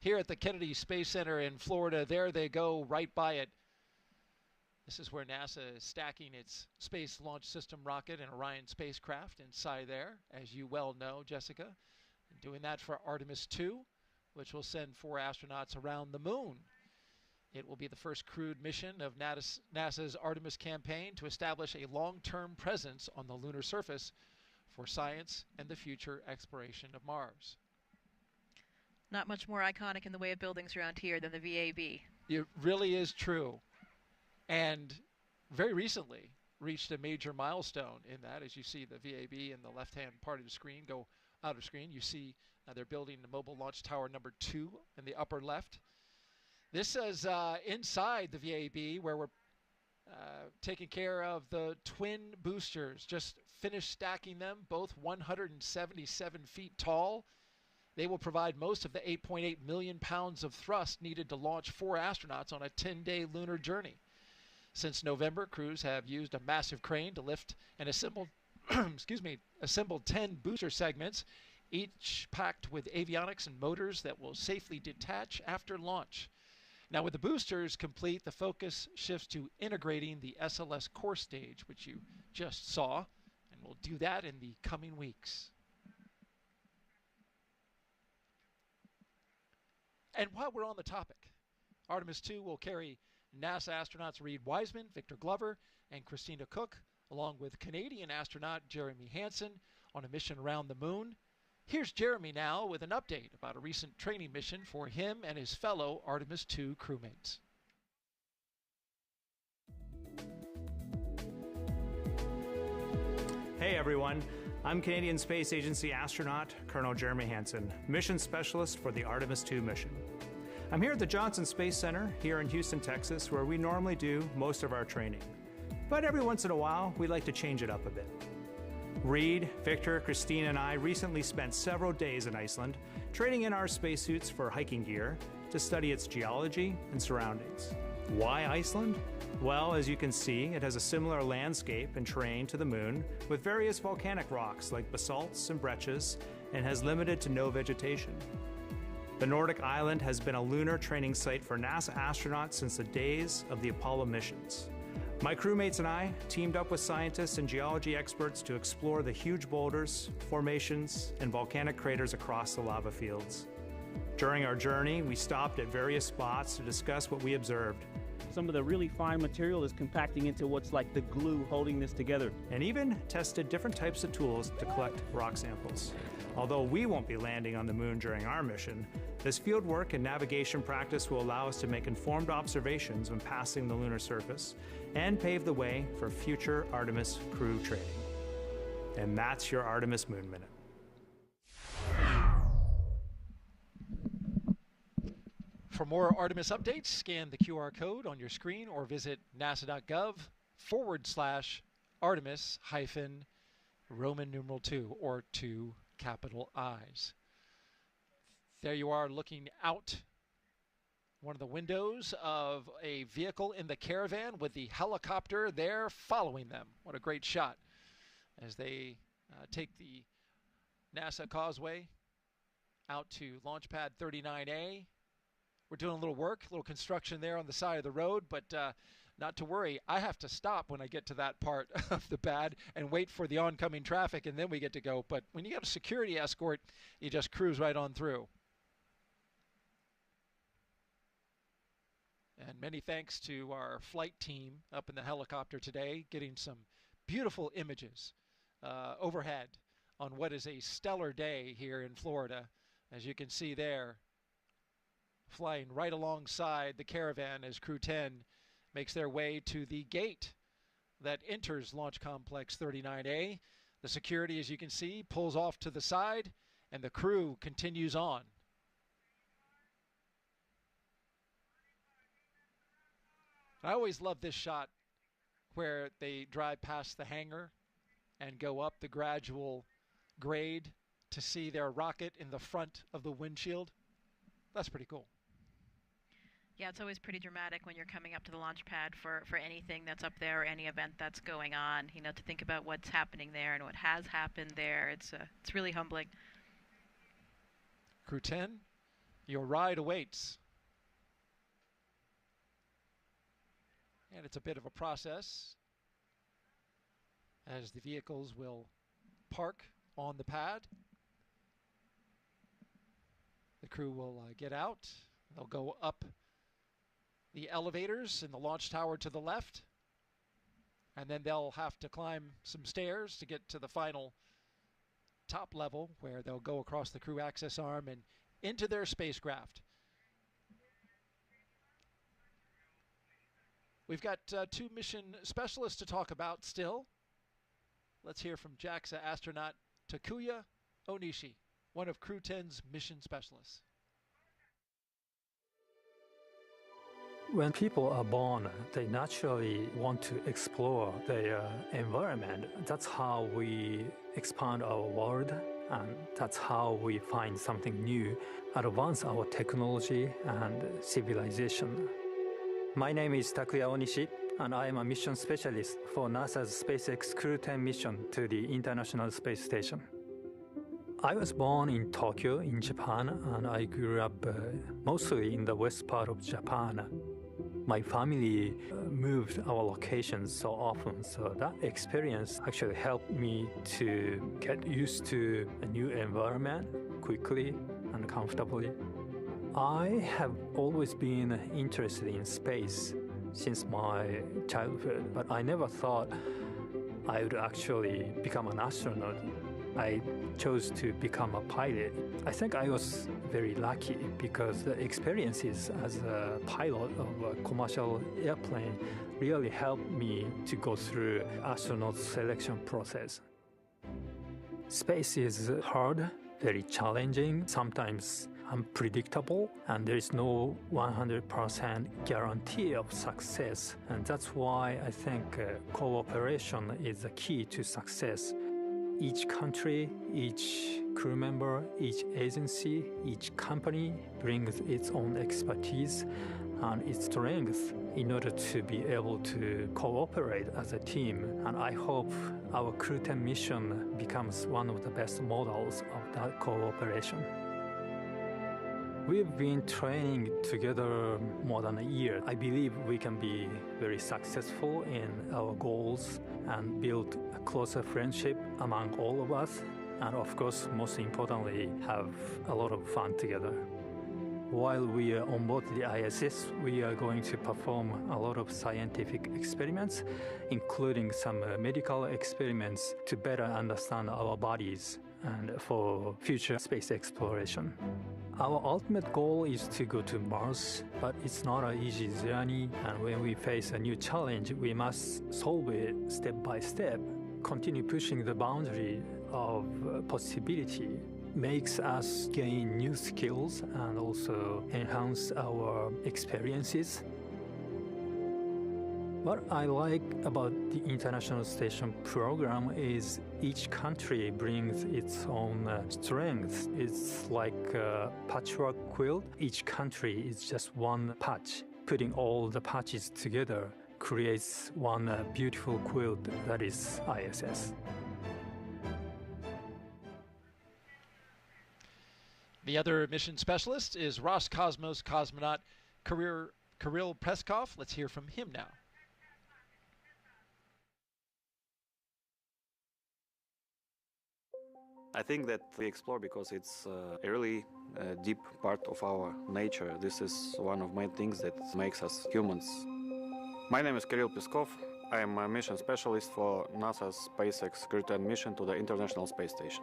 here at the Kennedy Space Center in Florida. There they go, right by it. This is where NASA is stacking its Space Launch System rocket and Orion spacecraft inside there, as you well know, Jessica. And doing that for Artemis 2, which will send 4 astronauts around the moon. It will be the first crewed mission of NASA's Artemis campaign to establish a long-term presence on the lunar surface for science and the future exploration of Mars. Not much more iconic in the way of buildings around here than the VAB. It really is true. And very recently reached a major milestone in that. As you see the VAB in the left-hand part of the screen go out of screen, you see they're building the Mobile Launch Tower number 2 in the upper left. This is inside the VAB, where we're taking care of the twin boosters. Just finished stacking them, both 177 feet tall. They will provide most of the 8.8 million pounds of thrust needed to launch 4 astronauts on a 10-day lunar journey. Since November, crews have used a massive crane to lift and assemble, assembled 10 booster segments, each packed with avionics and motors that will safely detach after launch. Now, with the boosters complete, the focus shifts to integrating the SLS core stage, which you just saw, and we'll do that in the coming weeks. And while we're on the topic, Artemis 2 will carry NASA astronauts Reed Wiseman, Victor Glover, and Christina Cook, along with Canadian astronaut Jeremy Hansen, on a mission around the moon. Here's Jeremy now with an update about a recent training mission for him and his fellow Artemis 2 crewmates. Hey everyone, I'm Canadian Space Agency astronaut Colonel Jeremy Hansen, mission specialist for the Artemis 2 mission. I'm here at the Johnson Space Center here in Houston, Texas, where we normally do most of our training. But every once in a while, we like to change it up a bit. Reed, Victor, Christine, and I recently spent several days in Iceland trading in our spacesuits for hiking gear to study its geology and surroundings. Why Iceland? Well, as you can see, it has a similar landscape and terrain to the moon with various volcanic rocks like basalts and breccias, and has limited to no vegetation. The Nordic island has been a lunar training site for NASA astronauts since the days of the Apollo missions. My crewmates and I teamed up with scientists and geology experts to explore the huge boulders, formations, and volcanic craters across the lava fields. During our journey, we stopped at various spots to discuss what we observed. Some of the really fine material is compacting into what's like the glue holding this together. And even tested different types of tools to collect rock samples. Although we won't be landing on the moon during our mission, this field work and navigation practice will allow us to make informed observations when passing the lunar surface and pave the way for future Artemis crew training. And that's your Artemis Moon Minute. For more Artemis updates, scan the QR code on your screen or visit nasa.gov/Artemis-Roman numeral 2 or 2 capital I's. There you are looking out one of the windows of a vehicle in the Caravan with the helicopter there following them. What a great shot as they take the NASA Causeway out to launchpad 39A. We're doing a little work, a little construction there on the side of the road, but not to worry. I have to stop when I get to that part of the pad and wait for the oncoming traffic, and then we get to go. But when you got a security escort, you just cruise right on through. And many thanks to our flight team up in the helicopter today, getting some beautiful images overhead on what is a stellar day here in Florida. As you can see there, flying right alongside the Caravan as CREW-10 makes their way to the gate that enters Launch Complex 39A. The security, as you can see, pulls off to the side, and the crew continues on. I always love this shot where they drive past the hangar and go up the gradual grade to see their rocket in the front of the windshield. That's pretty cool. Yeah, it's always pretty dramatic when you're coming up to the launch pad for anything that's up there or any event that's going on. You know, to think about what's happening there and what has happened there. It's really humbling. CREW-10, Your ride awaits. And it's a bit of a process as the vehicles will park on the pad. The crew will get out. They'll go up the elevators in the launch tower to the left, and then they'll have to climb some stairs to get to the final top level, where they'll go across the crew access arm and into their spacecraft. We've got two mission specialists to talk about still. Let's hear from JAXA astronaut Takuya Onishi, one of CREW-10's mission specialists. When people are born, they naturally want to explore their environment. That's how we expand our world, and that's how we find something new, advance our technology and civilization. My name is Takuya Onishi, and I am a mission specialist for NASA's SpaceX CREW-10 mission to the International Space Station. I was born in Tokyo, in Japan, and I grew up mostly in the west part of Japan. My family moved our locations so often, so that experience actually helped me to get used to a new environment quickly and comfortably. I have always been interested in space since my childhood, but I never thought I would actually become an astronaut. I chose to become a pilot. I think I was very lucky because the experiences as a pilot of a commercial airplane really helped me to go through astronaut selection process. Space is hard, very challenging, sometimes unpredictable, and there is no 100% guarantee of success. And that's why I think cooperation is the key to success. Each country, each crew member, each agency, each company brings its own expertise and its strength in order to be able to cooperate as a team. And I hope our CREW-10 mission becomes one of the best models of that cooperation. We've been training together more than a year. I believe we can be very successful in our goals and build a closer friendship among all of us, and of course, most importantly, have a lot of fun together. While we are on board the ISS, we are going to perform a lot of scientific experiments, including some medical experiments to better understand our bodies and for future space exploration. Our ultimate goal is to go to Mars, but it's not an easy journey, and when we face a new challenge, we must solve it step by step. Continue pushing the boundary of possibility makes us gain new skills and also enhance our experiences. What I like about the International Station program is each country brings its own strengths. It's like a patchwork quilt. Each country is just one patch. Putting all the patches together creates one beautiful quilt that is ISS. The other mission specialist is Roscosmos cosmonaut Kirill Peskov. Let's hear from him now. I think that we explore because it's a really deep part of our nature. This is one of main things that makes us humans. My name is Kirill Peskov. I am a mission specialist for NASA's SpaceX CREW-10 mission to the International Space Station.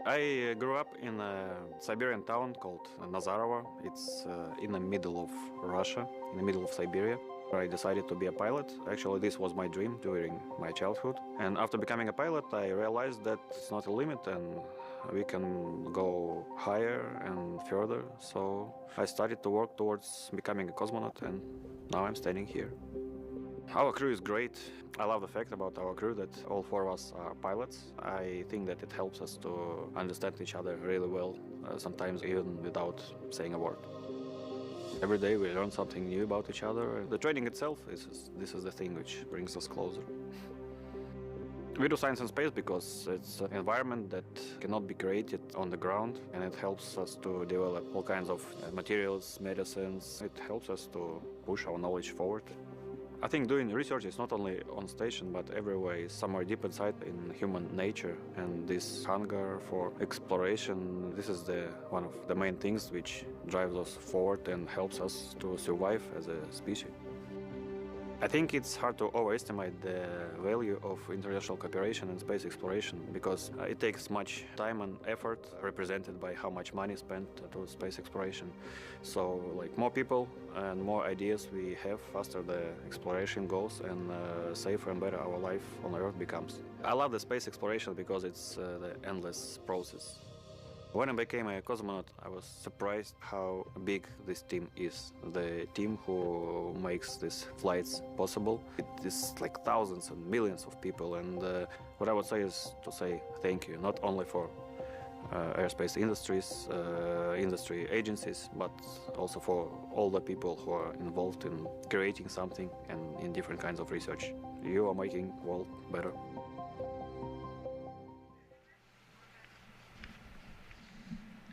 I grew up in a Siberian town called Nazarovo. It's in the middle of Russia, in the middle of Siberia. I decided to be a pilot. Actually, this was my dream during my childhood. And after becoming a pilot, I realized that it's not a limit and we can go higher and further. So I started to work towards becoming a cosmonaut, and now I'm standing here. Our crew is great. I love the fact about our crew that all four of us are pilots. I think that it helps us to understand each other really well, sometimes even without saying a word. Every day we learn something new about each other. The training itself, this is the thing which brings us closer. We do science in space because it's an environment that cannot be created on the ground, and it helps us to develop all kinds of materials, medicines. It helps us to push our knowledge forward. I think doing research is not only on station, but everywhere is somewhere deep inside in human nature. And this hunger for exploration, this is one of the main things which drives us forward and helps us to survive as a species. I think it's hard to overestimate the value of international cooperation in space exploration because it takes much time and effort represented by how much money spent to space exploration. So like more people and more ideas we have, faster the exploration goes and safer and better our life on Earth becomes. I love the space exploration because it's the endless process. When I became a cosmonaut, I was surprised how big this team is. The team who makes these flights possible. It is like thousands and millions of people, and what I would say is to say thank you, not only for aerospace industries, industry agencies, but also for all the people who are involved in creating something and in different kinds of research. You are making the world better.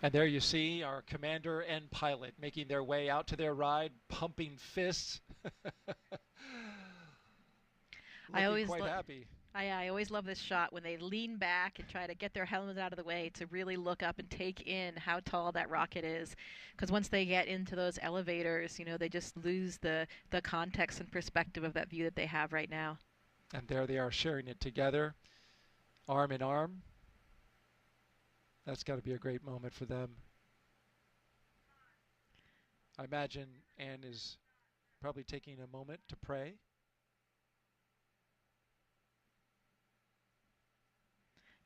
And there you see our commander and pilot making their way out to their ride, pumping fists. Looking quite happy. I always love this shot when they lean back and try to get their helmets out of the way to really look up and take in how tall that rocket is. Because once they get into those elevators, you know, they just lose the context and perspective of that view that they have right now. And there they are sharing it together, arm in arm. That's got to be a great moment for them. I imagine Anne is probably taking a moment to pray.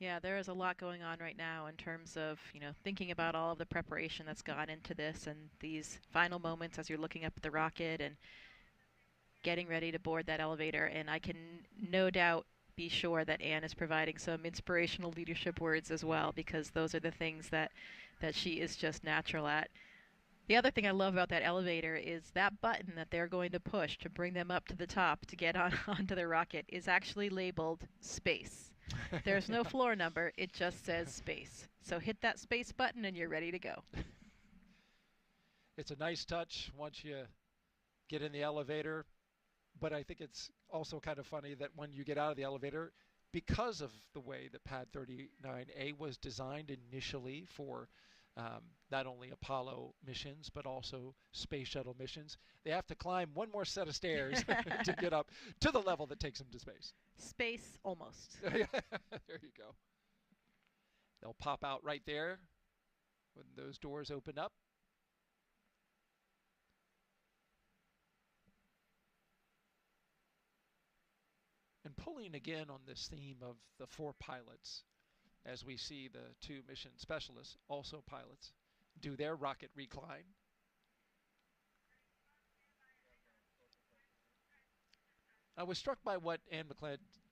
Yeah, there is a lot going on right now in terms of, you know, thinking about all of the preparation that's gone into this and these final moments as you're looking up at the rocket and getting ready to board that elevator. And I can no doubt be sure that Anne is providing some inspirational leadership words as well, because those are the things that she is just natural at. The other thing I love about that elevator is that button that they're going to push to bring them up to the top to get onto the rocket is actually labeled space. There's no floor number, it just says space. So hit that space button and you're ready to go. It's a nice touch once you get in the elevator. But I think it's also kind of funny that when you get out of the elevator, because of the way that Pad 39A was designed initially for not only Apollo missions, but also space shuttle missions, they have to climb one more set of stairs to get up to the level that takes them to space. Space almost. There you go. They'll pop out right there when those doors open up. And pulling again on this theme of the 4 pilots, as we see the 2 mission specialists, also pilots, do their rocket recline. I was struck by what Anne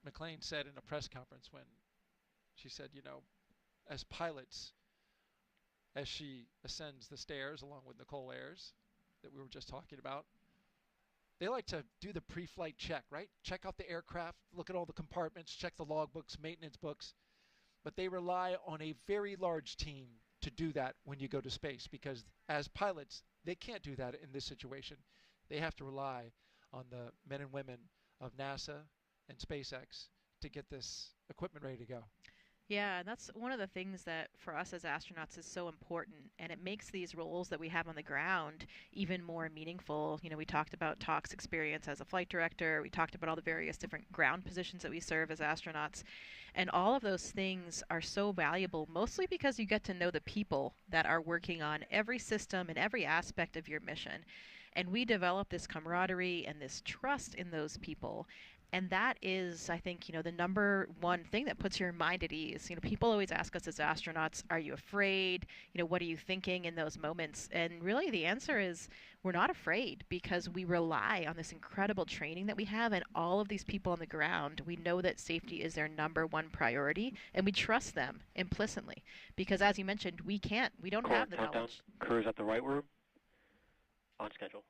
McClain said in a press conference when she said, you know, as pilots, as she ascends the stairs along with Nichole Ayers that we were just talking about, they like to do the pre-flight check, right? Check out the aircraft, look at all the compartments, check the logbooks, maintenance books. But they rely on a very large team to do that when you go to space, because as pilots, they can't do that in this situation. They have to rely on the men and women of NASA and SpaceX to get this equipment ready to go. Yeah, and that's one of the things that for us as astronauts is so important, and it makes these roles that we have on the ground even more meaningful. You know, we talked about Talk's experience as a flight director, we talked about all the various different ground positions that we serve as astronauts, and all of those things are so valuable, mostly because you get to know the people that are working on every system and every aspect of your mission. And we develop this camaraderie and this trust in those people. And that is, I think, you know, the number one thing that puts your mind at ease. You know, people always ask us as astronauts, are you afraid? You know, what are you thinking in those moments? And really the answer is we're not afraid, because we rely on this incredible training that we have and all of these people on the ground. We know that safety is their number one priority, and we trust them implicitly. Because as you mentioned, we don't have the knowledge. Crew's at the right room. On schedule.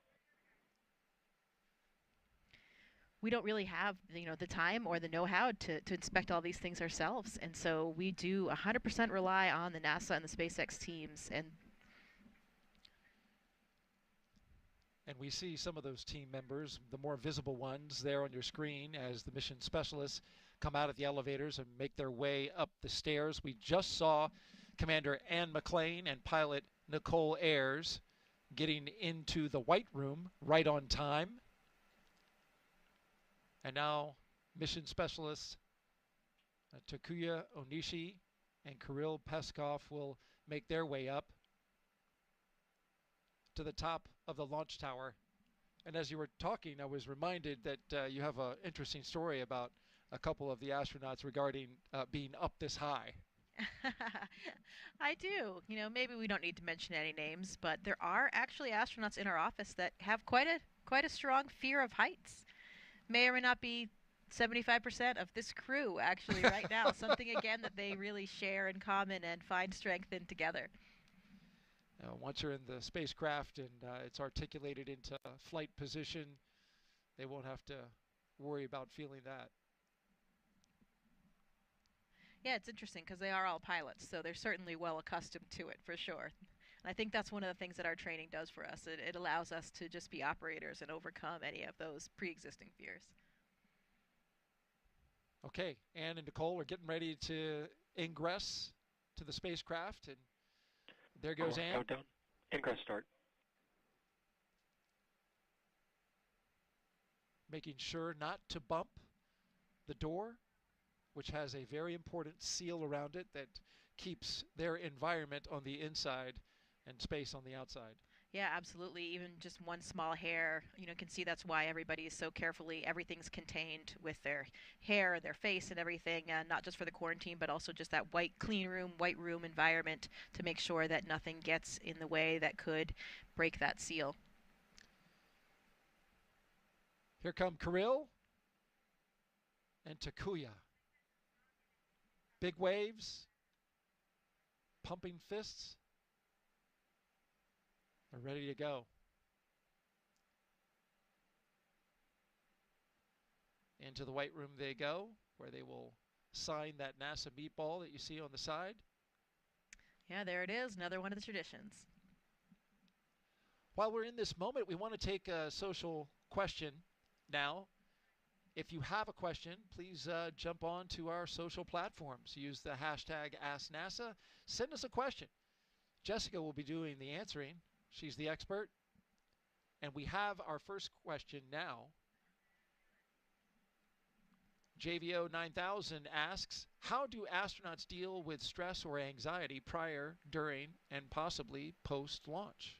we don't really have the time or the know-how to inspect all these things ourselves, and so we do 100% rely on the NASA and the SpaceX teams. And we see some of those team members, the more visible ones, there on your screen as the mission specialists come out of the elevators and make their way up the stairs. We just saw Commander Anne McClain and pilot Nichole Ayers getting into the White Room right on time. And now mission specialists Takuya Onishi and Kirill Peskov will make their way up to the top of the launch tower. And as you were talking, I was reminded that you have an interesting story about a couple of the astronauts regarding being up this high. I do. Maybe we don't need to mention any names, but there are actually astronauts in our office that have quite a strong fear of heights. May or may not be 75% of this crew actually right now. Something again that they really share in common and find strength in together. Once you're in the spacecraft and it's articulated into flight position, they won't have to worry about feeling that. Yeah, it's interesting because they are all pilots, so they're certainly well accustomed to it for sure. And I think that's one of the things that our training does for us. It allows us to just be operators and overcome any of those pre-existing fears. Okay, Anne and Nichole are getting ready to ingress to the spacecraft, and there goes Anne. Countdown. Ingress start. Making sure not to bump the door, which has a very important seal around it that keeps their environment on the inside and space on the outside. Yeah, absolutely. Even just one small hair, you can see that's why everybody is so carefully, everything's contained with their hair, their face and everything, not just for the quarantine, but also just that white room environment to make sure that nothing gets in the way that could break that seal. Here come Kirill and Takuya. Big waves, pumping fists. They're ready to go. Into the White Room they go, where they will sign that NASA meatball that you see on the side. Yeah, there it is, another one of the traditions. While we're in this moment, we want to take a social question now. If you have a question, please jump on to our social platforms. Use the hashtag AskNASA. Send us a question. Jessica will be doing the answering. She's the expert. And we have our first question now. JVO 9000 asks, how do astronauts deal with stress or anxiety prior, during, and possibly post-launch?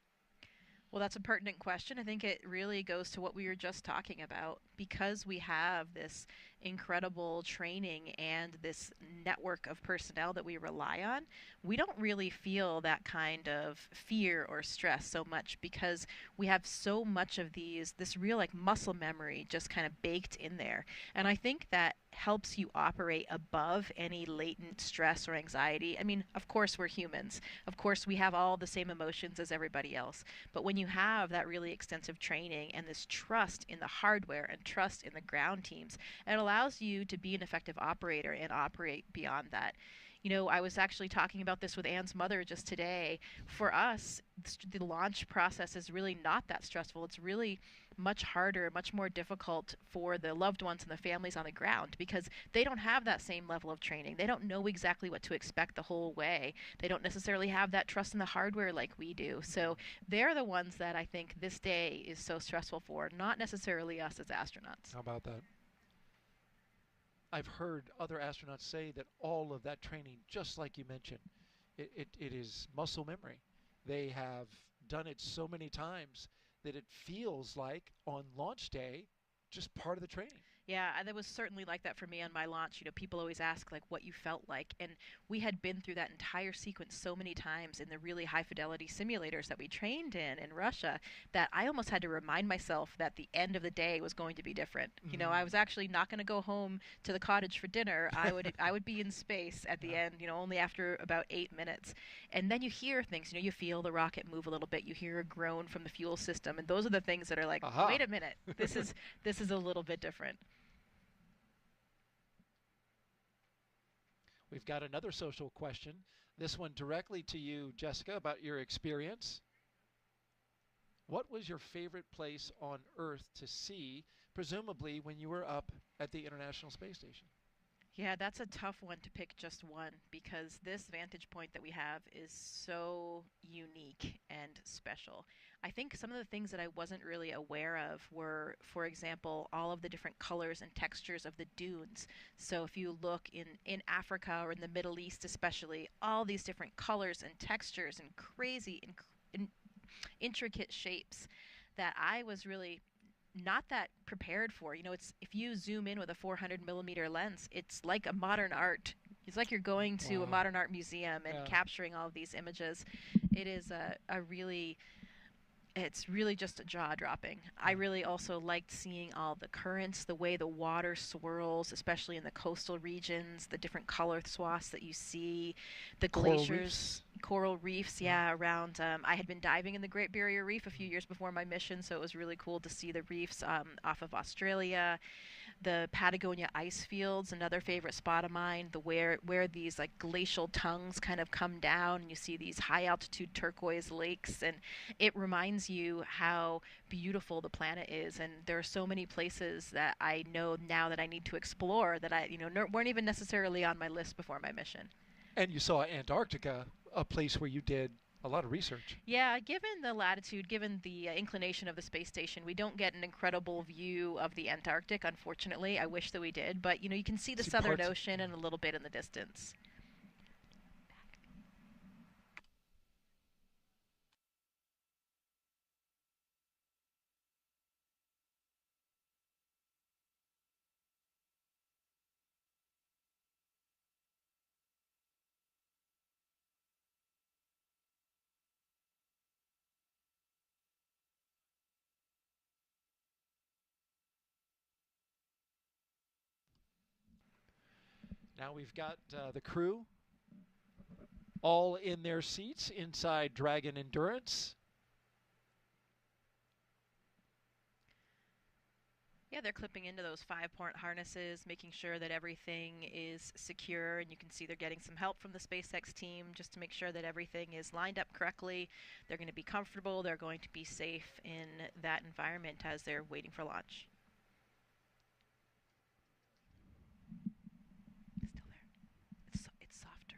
Well, that's a pertinent question. I think it really goes to what we were just talking about. Because we have this incredible training and this network of personnel that we rely on, we don't really feel that kind of fear or stress so much because we have so much of this real muscle memory just kind of baked in there. And I think that helps you operate above any latent stress or anxiety. I mean, of course we're humans. Of course we have all the same emotions as everybody else. But when you have that really extensive training and this trust in the hardware and trust in the ground teams, it allows you to be an effective operator and operate beyond that. I was actually talking about this with Anne's mother just today. For us, the launch process is really not that stressful. It's really much harder, much more difficult for the loved ones and the families on the ground because they don't have that same level of training. They don't know exactly what to expect the whole way. They don't necessarily have that trust in the hardware like we do. So they're the ones that I think this day is so stressful for, not necessarily us as astronauts. How about that? I've heard other astronauts say that all of that training, just like you mentioned, it is muscle memory. They have done it so many times that it feels like on launch day, just part of the training. Yeah, and it was certainly like that for me on my launch. You know, people always ask like what you felt like, and we had been through that entire sequence so many times in the really high fidelity simulators that we trained in Russia that I almost had to remind myself that the end of the day was going to be different. You know, I was actually not going to go home to the cottage for dinner. I would be in space at the end, you know, only after about 8 minutes. And then you hear things, you know, you feel the rocket move a little bit, you hear a groan from the fuel system, and those are the things that are like, wait a minute, this is a little bit different. We've got another social question. This one directly to you, Jessica, about your experience. What was your favorite place on Earth to see, presumably when you were up at the International Space Station? Yeah, that's a tough one to pick just one because this vantage point that we have is so unique and special. I think some of the things that I wasn't really aware of were, for example, all of the different colors and textures of the dunes. So if you look in Africa or in the Middle East especially, all these different colors and textures and crazy and intricate shapes that I was really not that prepared for. You know, it's if you zoom in with a 400 millimeter lens, it's like a modern art. It's like you're going to a modern art museum and capturing all of these images. It is it's really just jaw-dropping. I really also liked seeing all the currents, the way the water swirls, especially in the coastal regions, the different color swaths that you see, the glaciers, coral reefs, around. I had been diving in the Great Barrier Reef a few years before my mission, so it was really cool to see the reefs off of Australia. The Patagonia ice fields, another favorite spot of mine, where these like glacial tongues kind of come down and you see these high altitude turquoise lakes, and it reminds you how beautiful the planet is. And there are so many places that I know now that I need to explore that I weren't even necessarily on my list before my mission. And you saw Antarctica, a place where you did a lot of research. Yeah, given the latitude, given the inclination of the space station, we don't get an incredible view of the Antarctic, unfortunately. I wish that we did, but you can see the Southern Ocean and a little bit in the distance. Now we've got the crew all in their seats inside Dragon Endurance. Yeah, they're clipping into those 5-point harnesses, making sure that everything is secure, and you can see they're getting some help from the SpaceX team just to make sure that everything is lined up correctly. They're going to be comfortable, they're going to be safe in that environment as they're waiting for launch. It's still there. It's softer.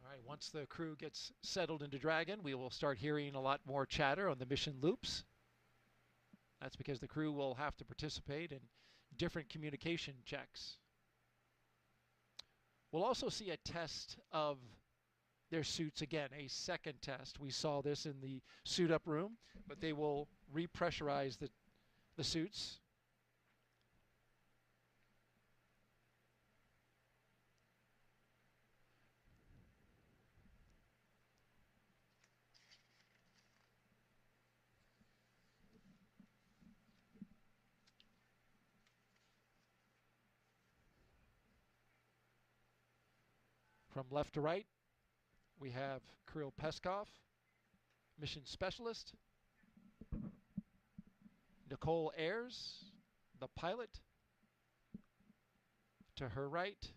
All right, once the crew gets settled into Dragon, we will start hearing a lot more chatter on the mission loops. That's because the crew will have to participate in different communication checks. We'll also see a test of their suits again, a second test. We saw this in the suit-up room, but they will repressurize the suits. From left to right, we have Kirill Peskov, mission specialist, Nichole Ayers, the pilot. To her right,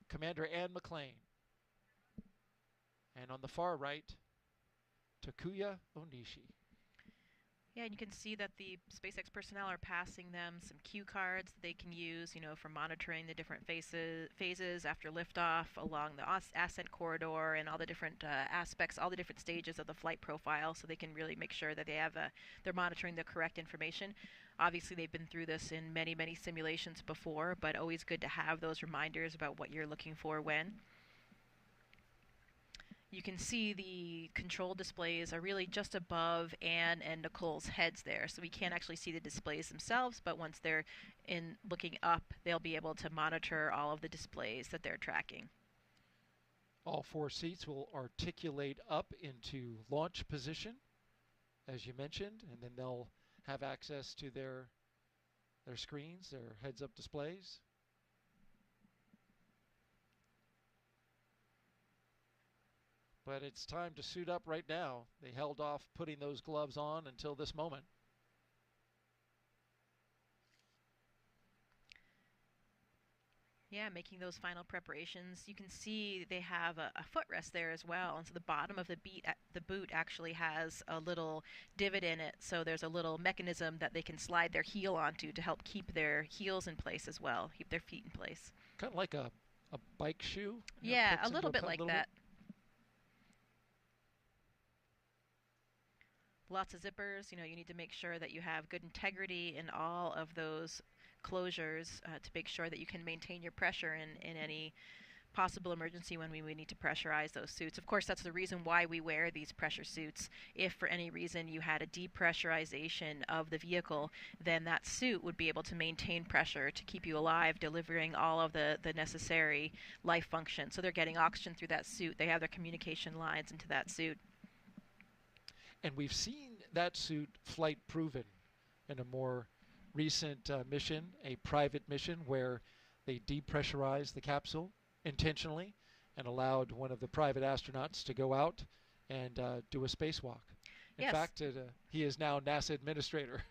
Commander Anne McClain. And on the far right, Takuya Onishi. Yeah, and you can see that the SpaceX personnel are passing them some cue cards that they can use, for monitoring the different phases after liftoff along the ascent corridor and all the different aspects, all the different stages of the flight profile, so they can really make sure that they're monitoring the correct information. Obviously, they've been through this in many, many simulations before, but always good to have those reminders about what you're looking for when. You can see the control displays are really just above Anne and Nichole's heads there, so we can't actually see the displays themselves, but once they're looking up, they'll be able to monitor all of the displays that they're tracking. All 4 seats will articulate up into launch position, as you mentioned, and then they'll have access to their screens, their heads-up displays. But it's time to suit up right now. They held off putting those gloves on until this moment. Yeah, making those final preparations. You can see they have a footrest there as well, and so the bottom of the boot actually has a little divot in it, so there's a little mechanism that they can slide their heel onto to help keep their heels in place as well, keep their feet in place. Kind of like a bike shoe? Yeah, a little bit like that. Lots of zippers. You need to make sure that you have good integrity in all of those closures to make sure that you can maintain your pressure in any possible emergency when we need to pressurize those suits. Of course, that's the reason why we wear these pressure suits. If for any reason you had a depressurization of the vehicle, then that suit would be able to maintain pressure to keep you alive, delivering all of the necessary life function. So they're getting oxygen through that suit. They have their communication lines into that suit. And we've seen that suit flight proven in a more recent mission, a private mission where they depressurized the capsule intentionally and allowed one of the private astronauts to go out and do a spacewalk. In fact, he is now NASA administrator.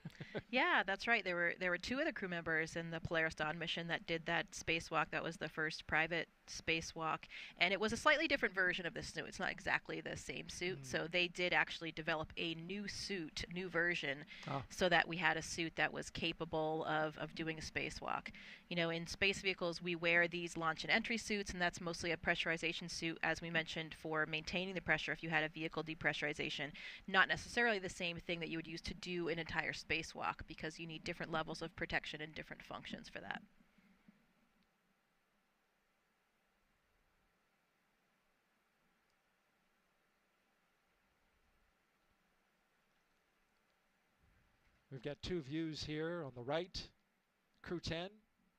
Yeah, that's right. There were 2 other crew members in the Polaris Dawn mission that did that spacewalk. That was the first private spacewalk, and it was a slightly different version of this suit. It's not exactly the same suit, so they did actually develop a new suit, new version, so that we had a suit that was capable of doing a spacewalk. In space vehicles, we wear these launch and entry suits, and that's mostly a pressurization suit, as we mentioned, for maintaining the pressure if you had a vehicle depressurization. Not necessarily the same thing that you would use to do an entire spacewalk, because you need different levels of protection and different functions for that. We've got 2 views here. On the right, CREW-10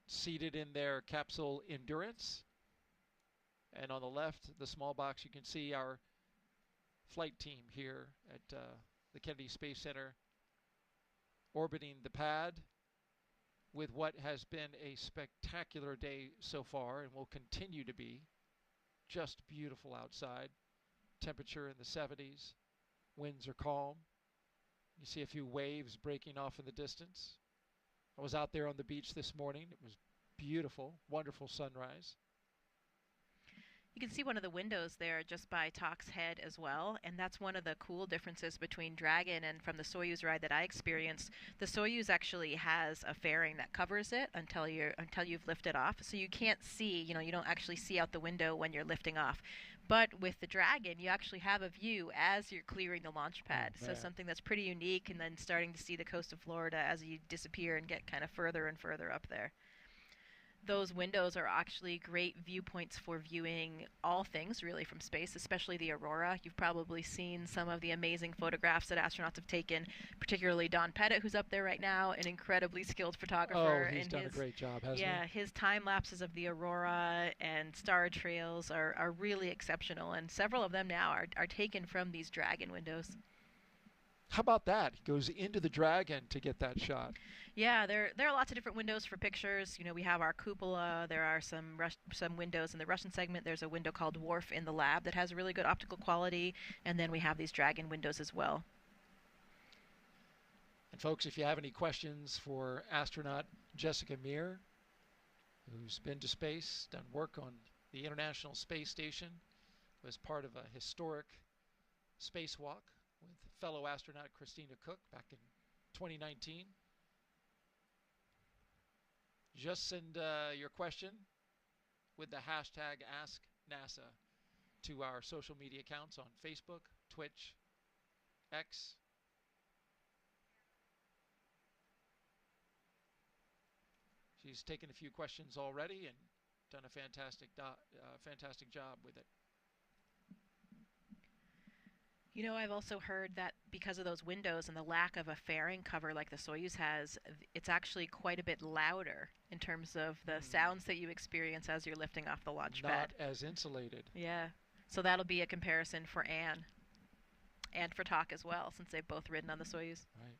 seated in their capsule Endurance. And on the left, the small box, you can see our flight team here at the Kennedy Space Center orbiting the pad with what has been a spectacular day so far and will continue to be. Just beautiful outside. Temperature in the 70s. Winds are calm. You see a few waves breaking off in the distance. I was out there on the beach this morning. It was beautiful, wonderful sunrise. You can see one of the windows there just by Talk's head as well, and that's one of the cool differences between Dragon and from the Soyuz ride that I experienced. The Soyuz actually has a fairing that covers it until you've lifted off, so you can't see, you don't actually see out the window when you're lifting off. But with the Dragon, you actually have a view as you're clearing the launch pad, so something that's pretty unique, and then starting to see the coast of Florida as you disappear and get kind of further and further up there. Those windows are actually great viewpoints for viewing all things really from space, especially the aurora. You've probably seen some of the amazing photographs that astronauts have taken, particularly Don Pettit, who's up there right now, an incredibly skilled photographer. Oh, he's done a great job, hasn't he? Yeah, his time lapses of the aurora and star trails are really exceptional, and several of them now are taken from these Dragon windows. How about that? He goes into the Dragon to get that shot. Yeah, there are lots of different windows for pictures. We have our cupola. There are some windows in the Russian segment. There's a window called Wharf in the lab that has really good optical quality, and then we have these Dragon windows as well. And folks, if you have any questions for astronaut Jessica Meir, who's been to space, done work on the International Space Station, was part of a historic spacewalk with fellow astronaut Christina Cook back in 2019. Just send your question with the hashtag AskNASA to our social media accounts on Facebook, Twitch, X. She's taken a few questions already and done a fantastic job with it. You know, I've also heard that because of those windows and the lack of a fairing cover like the Soyuz has, it's actually quite a bit louder in terms of the sounds that you experience as you're lifting off the launch pad. Not as insulated. Yeah. So that'll be a comparison for Anne and for Tak as well, since they've both ridden on the Soyuz. Right.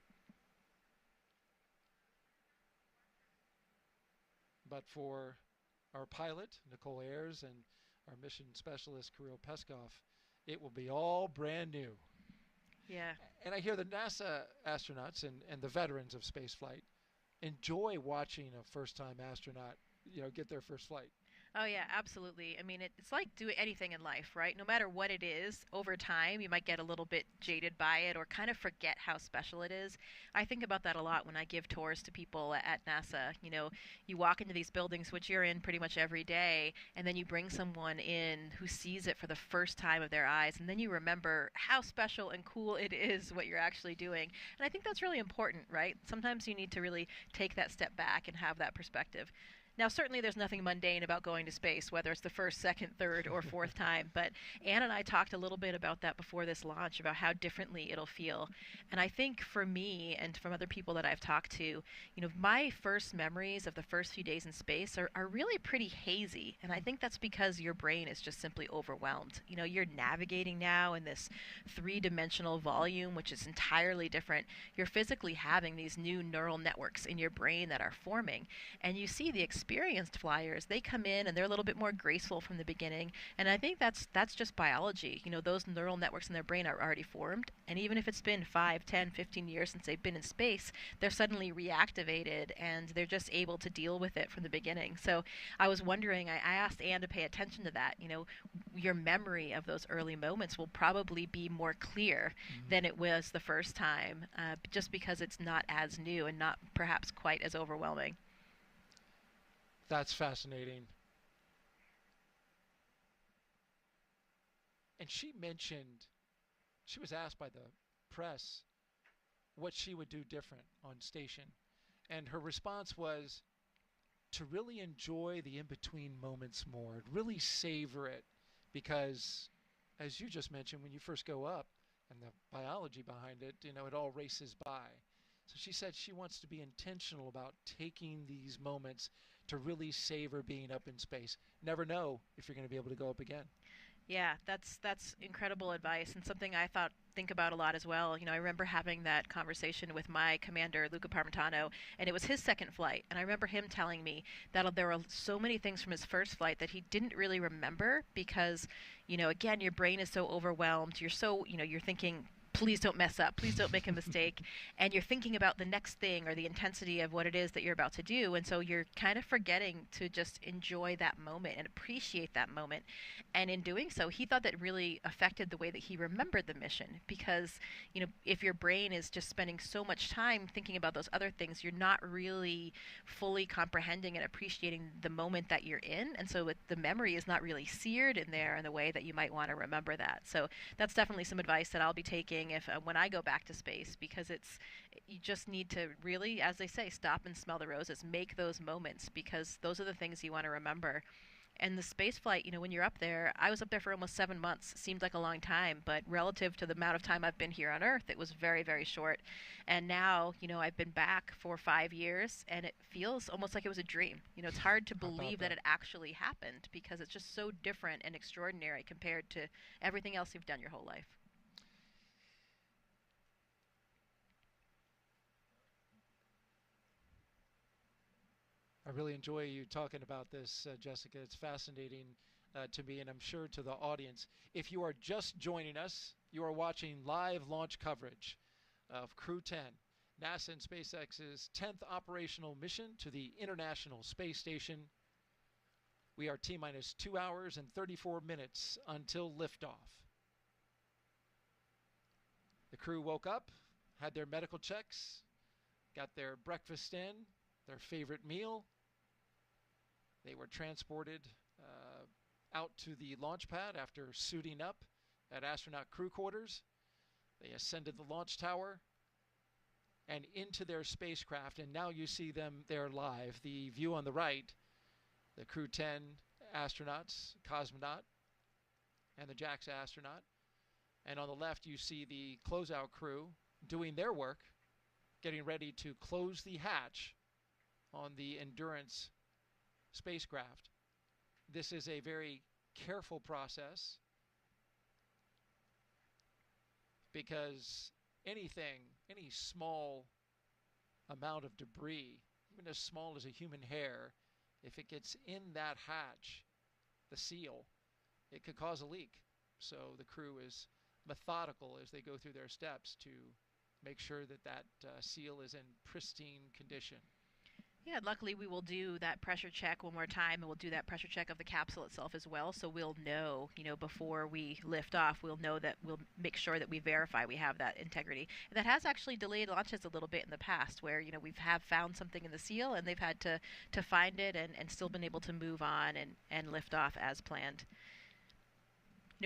But for our pilot, Nichole Ayers, and our mission specialist, Kirill Peskov, it will be all brand new. Yeah. And I hear the NASA astronauts and the veterans of spaceflight enjoy watching a first-time astronaut, get their first flight. Oh, yeah, absolutely. I mean, it's like doing anything in life, right? No matter what it is, over time, you might get a little bit jaded by it or kind of forget how special it is. I think about that a lot when I give tours to people at NASA. You know, you walk into these buildings, which you're in pretty much every day, and then you bring someone in who sees it for the first time of their eyes, and then you remember how special and cool it is what you're actually doing. And I think that's really important, right? Sometimes you need to really take that step back and have that perspective. Now, certainly there's nothing mundane about going to space, whether it's the first, second, third, or fourth time. But Anne and I talked a little bit about that before this launch, about how differently it'll feel. And I think for me and from other people that I've talked to, my first memories of the first few days in space are really pretty hazy. And I think that's because your brain is just simply overwhelmed. You're navigating now in this three-dimensional volume, which is entirely different. You're physically having these new neural networks in your brain that are forming. And you see the experienced flyers, they come in and they're a little bit more graceful from the beginning, and I think that's just biology. Those neural networks in their brain are already formed, and even if it's been 5, 10, 15 years since they've been in space, they're suddenly reactivated and they're just able to deal with it from the beginning. So I was wondering, I asked Anne to pay attention to that. Your memory of those early moments will probably be more clear than it was the first time, just because it's not as new and not perhaps quite as overwhelming. That's fascinating. And she was asked by the press what she would do different on station. And her response was to really enjoy the in-between moments more, really savor it. Because, as you just mentioned, when you first go up, and the biology behind it, it all races by. So she said she wants to be intentional about taking these moments to really savor being up in space. Never know if you're going to be able to go up again. Yeah, that's incredible advice, and something I think about a lot as well. I remember having that conversation with my commander, Luca Parmitano, and it was his second flight. And I remember him telling me that there were so many things from his first flight that he didn't really remember because, again, your brain is so overwhelmed. You're thinking, please don't mess up, please don't make a mistake, and you're thinking about the next thing or the intensity of what it is that you're about to do, and so you're kind of forgetting to just enjoy that moment and appreciate that moment. And in doing so, he thought that really affected the way that he remembered the mission, because if your brain is just spending so much time thinking about those other things, you're not really fully comprehending and appreciating the moment that you're in, and so the memory is not really seared in there in the way that you might want to remember that. So that's definitely some advice that I'll be taking when I go back to space, because you just need to really, as they say, stop and smell the roses, make those moments, because those are the things you want to remember. And the space flight, when you're up there, I was up there for almost 7 months. Seemed like a long time, but relative to the amount of time I've been here on Earth, it was very, very short. And now, I've been back for 5 years, and it feels almost like it was a dream. It's hard to believe that it actually happened, because it's just so different and extraordinary compared to everything else you've done your whole life. I really enjoy you talking about this, Jessica. It's fascinating to me, and I'm sure to the audience. If you are just joining us, you are watching live launch coverage of CREW-10, NASA and SpaceX's 10th operational mission to the International Space Station. We are T-minus 2 hours and 34 minutes until liftoff. The crew woke up, had their medical checks, got their breakfast in, their favorite meal. They were transported out to the launch pad after suiting up at astronaut crew quarters. They ascended the launch tower and into their spacecraft, and now you see them there live. The view on the right, the CREW-10 astronauts, Cosmonaut, and the JAXA astronaut. And on the left, you see the closeout crew doing their work, getting ready to close the hatch on the Endurance spacecraft. This is a very careful process because any small amount of debris, even as small as a human hair, if it gets in that hatch, the seal, it could cause a leak. So the crew is methodical as they go through their steps to make sure that that seal is in pristine condition. Yeah, luckily we will do that pressure check one more time, and we'll do that pressure check of the capsule itself as well, so we'll know, before we lift off, we'll know that we'll make sure that we verify we have that integrity. And that has actually delayed launches a little bit in the past, where, we've found something in the seal, and they've had to find it and still been able to move on and lift off as planned.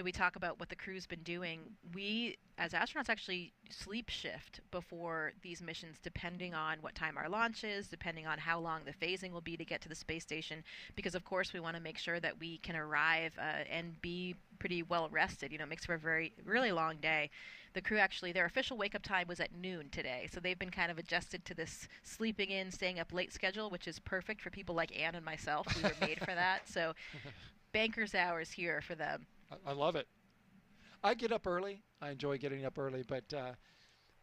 We talk about what the crew's been doing. We, as astronauts, actually sleep shift before these missions, depending on what time our launch is, depending on how long the phasing will be to get to the space station, because, of course, we want to make sure that we can arrive and be pretty well rested. It makes for a really long day. The crew actually, their official wake-up time was at noon today, so they've been kind of adjusted to this sleeping in, staying up late schedule, which is perfect for people like Anne and myself. We were made for that, so banker's hours here for them. I love it. I get up early. I enjoy getting up early, but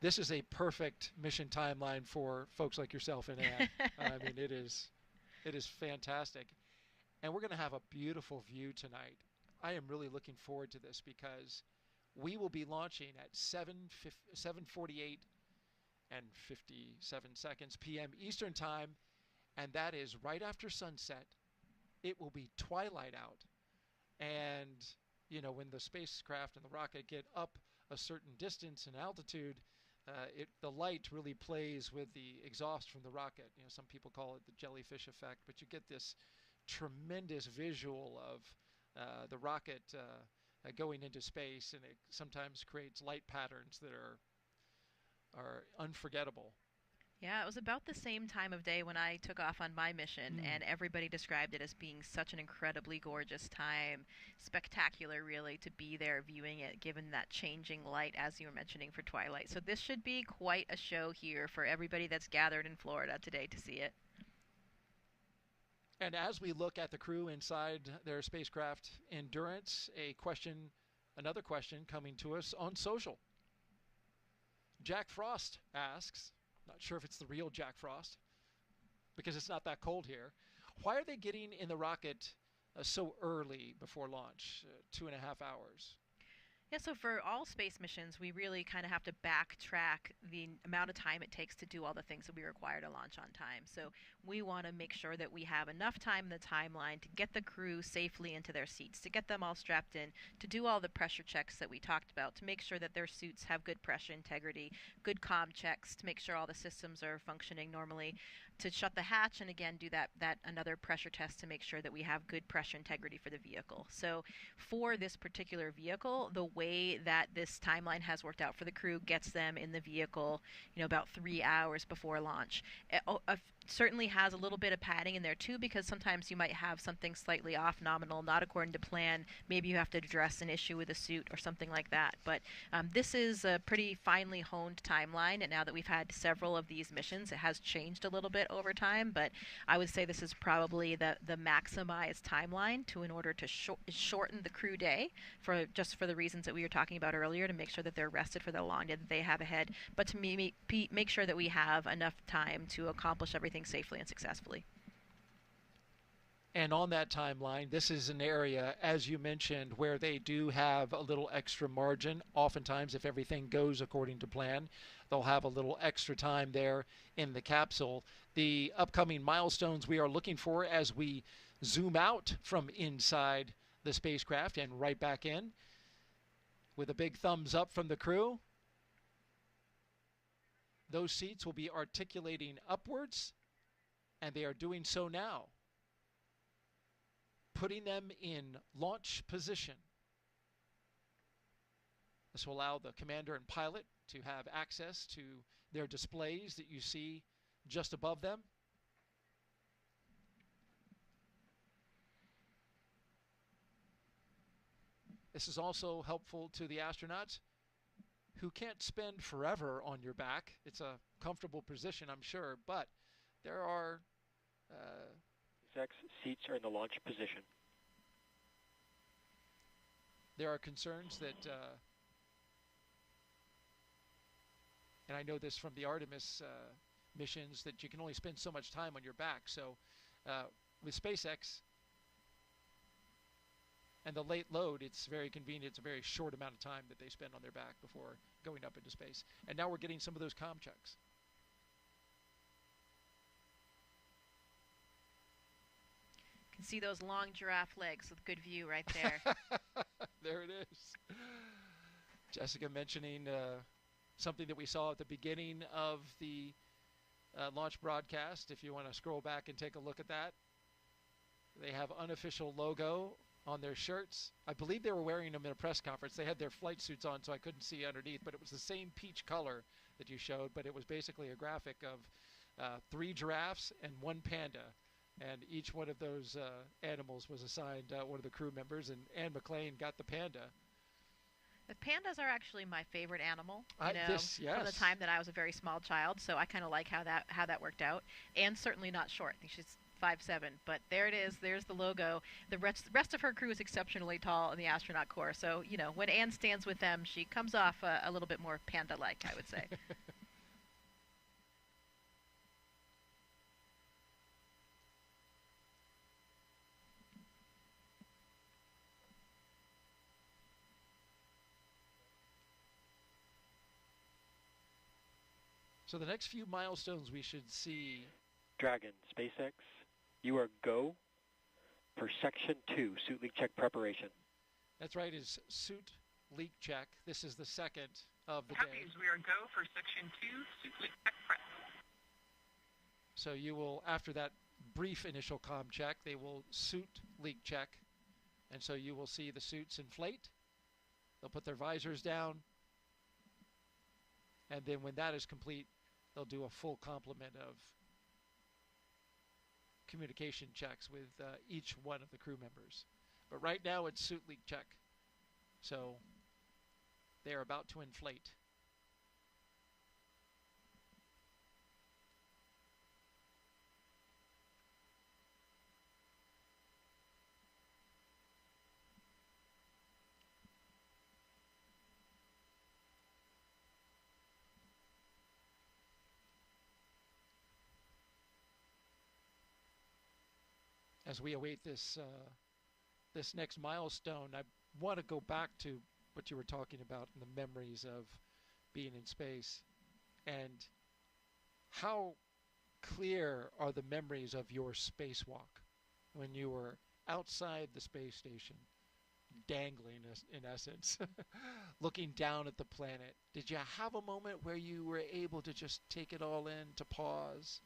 this is a perfect mission timeline for folks like yourself and Anne. I mean, it is fantastic. And we're going to have a beautiful view tonight. I am really looking forward to this because we will be launching at 7:48 and 57 seconds p.m. Eastern Time, and that is right after sunset. It will be twilight out. And when the spacecraft and the rocket get up a certain distance and altitude, the light really plays with the exhaust from the rocket. Some people call it the jellyfish effect, but you get this tremendous visual of the rocket going into space, and it sometimes creates light patterns that are unforgettable. Yeah, it was about the same time of day when I took off on my mission, and everybody described it as being such an incredibly gorgeous time. Spectacular, really, to be there viewing it, given that changing light, as you were mentioning, for twilight. So this should be quite a show here for everybody that's gathered in Florida today to see it. And as we look at the crew inside their spacecraft Endurance, another question coming to us on social. Jack Frost asks, not sure if it's the real Jack Frost, because it's not that cold here. Why are they getting in the rocket so early before launch, 2.5 hours? Yeah, so for all space missions, we really kind of have to backtrack the amount of time it takes to do all the things that we require to launch on time. So we want to make sure that we have enough time in the timeline to get the crew safely into their seats, to get them all strapped in, to do all the pressure checks that we talked about, to make sure that their suits have good pressure integrity, good comm checks, to make sure all the systems are functioning normally, to shut the hatch, and again do that another pressure test to make sure that we have good pressure integrity for the vehicle. So for this particular vehicle, the way that this timeline has worked out for the crew gets them in the vehicle, about 3 hours before launch. It certainly has a little bit of padding in there too, because sometimes you might have something slightly off nominal, not according to plan. Maybe you have to address an issue with a suit or something like that. But this is a pretty finely honed timeline, and now that we've had several of these missions, it has changed a little bit over time, but I would say this is probably the maximized timeline in order to shorten the crew day for the reasons that we were talking about earlier, to make sure that they're rested for the long day that they have ahead, but to make sure that we have enough time to accomplish everything safely and successfully. And on that timeline, this is an area, as you mentioned, where they do have a little extra margin. Oftentimes, if everything goes according to plan, they'll have a little extra time there in the capsule. The upcoming milestones we are looking for as we zoom out from inside the spacecraft and right back in, with a big thumbs up from the crew, those seats will be articulating upwards, and they are doing so now, putting them in launch position. This will allow the commander and pilot to have access to their displays that you see just above them. This is also helpful to the astronauts who can't spend forever on your back. It's a comfortable position, I'm sure, but there are SpaceX seats are in the launch position. There are concerns that, and I know this from the Artemis missions, that you can only spend so much time on your back. So with SpaceX and the late load, it's very convenient. It's a very short amount of time that they spend on their back before going up into space. And now we're getting some of those comm checks. Can see those long giraffe legs with good view right there. There it is. Jessica mentioning something that we saw at the beginning of the launch broadcast. If you want to scroll back and take a look at that, they have unofficial logo on their shirts. I believe they were wearing them in a press conference. They had their flight suits on, so I couldn't see underneath, but it was the same peach color that you showed, but it was basically a graphic of 3 giraffes and 1 panda. And each one of those animals was assigned one of the crew members, and Anne McClain got the panda. The pandas are actually my favorite animal, Yes. from the time that I was a very small child, so I kind of like how that worked out. And certainly not short. I think she's 5'7", but there it is. There's the logo. The rest of her crew is exceptionally tall in the astronaut corps, so, when Anne stands with them, she comes off a little bit more panda-like, I would say. So the next few milestones we should see. Dragon, SpaceX, you are go for Section 2, suit leak check preparation. That's right, is suit leak check. This is the second of the day. Copies, we are go for Section 2, suit leak check prep. So you will, after that brief initial comm check, they will suit leak check. And so you will see the suits inflate. They'll put their visors down. And then when that is complete, they'll do a full complement of communication checks with each one of the crew members. But right now it's suit leak check. So they are about to inflate. As we await this this next milestone, I want to go back to what you were talking about and the memories of being in space, and how clear are the memories of your spacewalk when you were outside the space station, dangling in essence, looking down at the planet. Did you have a moment where you were able to just take it all in, to pause?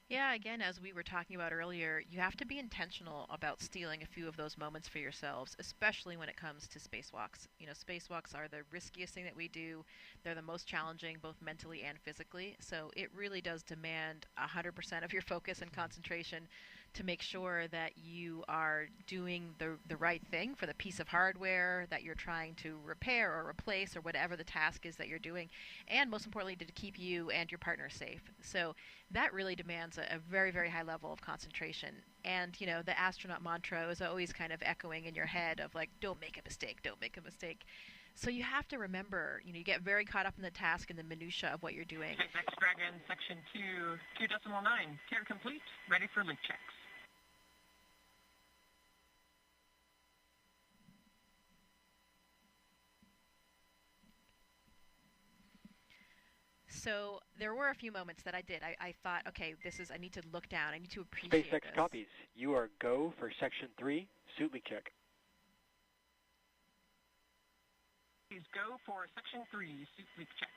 Yeah, again, as we were talking about earlier, you have to be intentional about stealing a few of those moments for yourselves, especially when it comes to spacewalks. Spacewalks are the riskiest thing that we do. They're the most challenging, both mentally and physically. So it really does demand 100% of your focus and concentration to make sure that you are doing the right thing for the piece of hardware that you're trying to repair or replace, or whatever the task is that you're doing, and most importantly, to keep you and your partner safe. So that really demands a very, very high level of concentration. And, the astronaut mantra is always kind of echoing in your head of like, don't make a mistake, don't make a mistake. So you have to remember, you get very caught up in the task and the minutia of what you're doing. SpaceX Dragon, Section 2, 2.9, care complete, ready for leak checks. So there were a few moments that I did. I thought, okay, I need to look down. I need to appreciate SpaceX this. copies. You are go for Section 3, suit leak check. Please go for Section 3, suit leak check.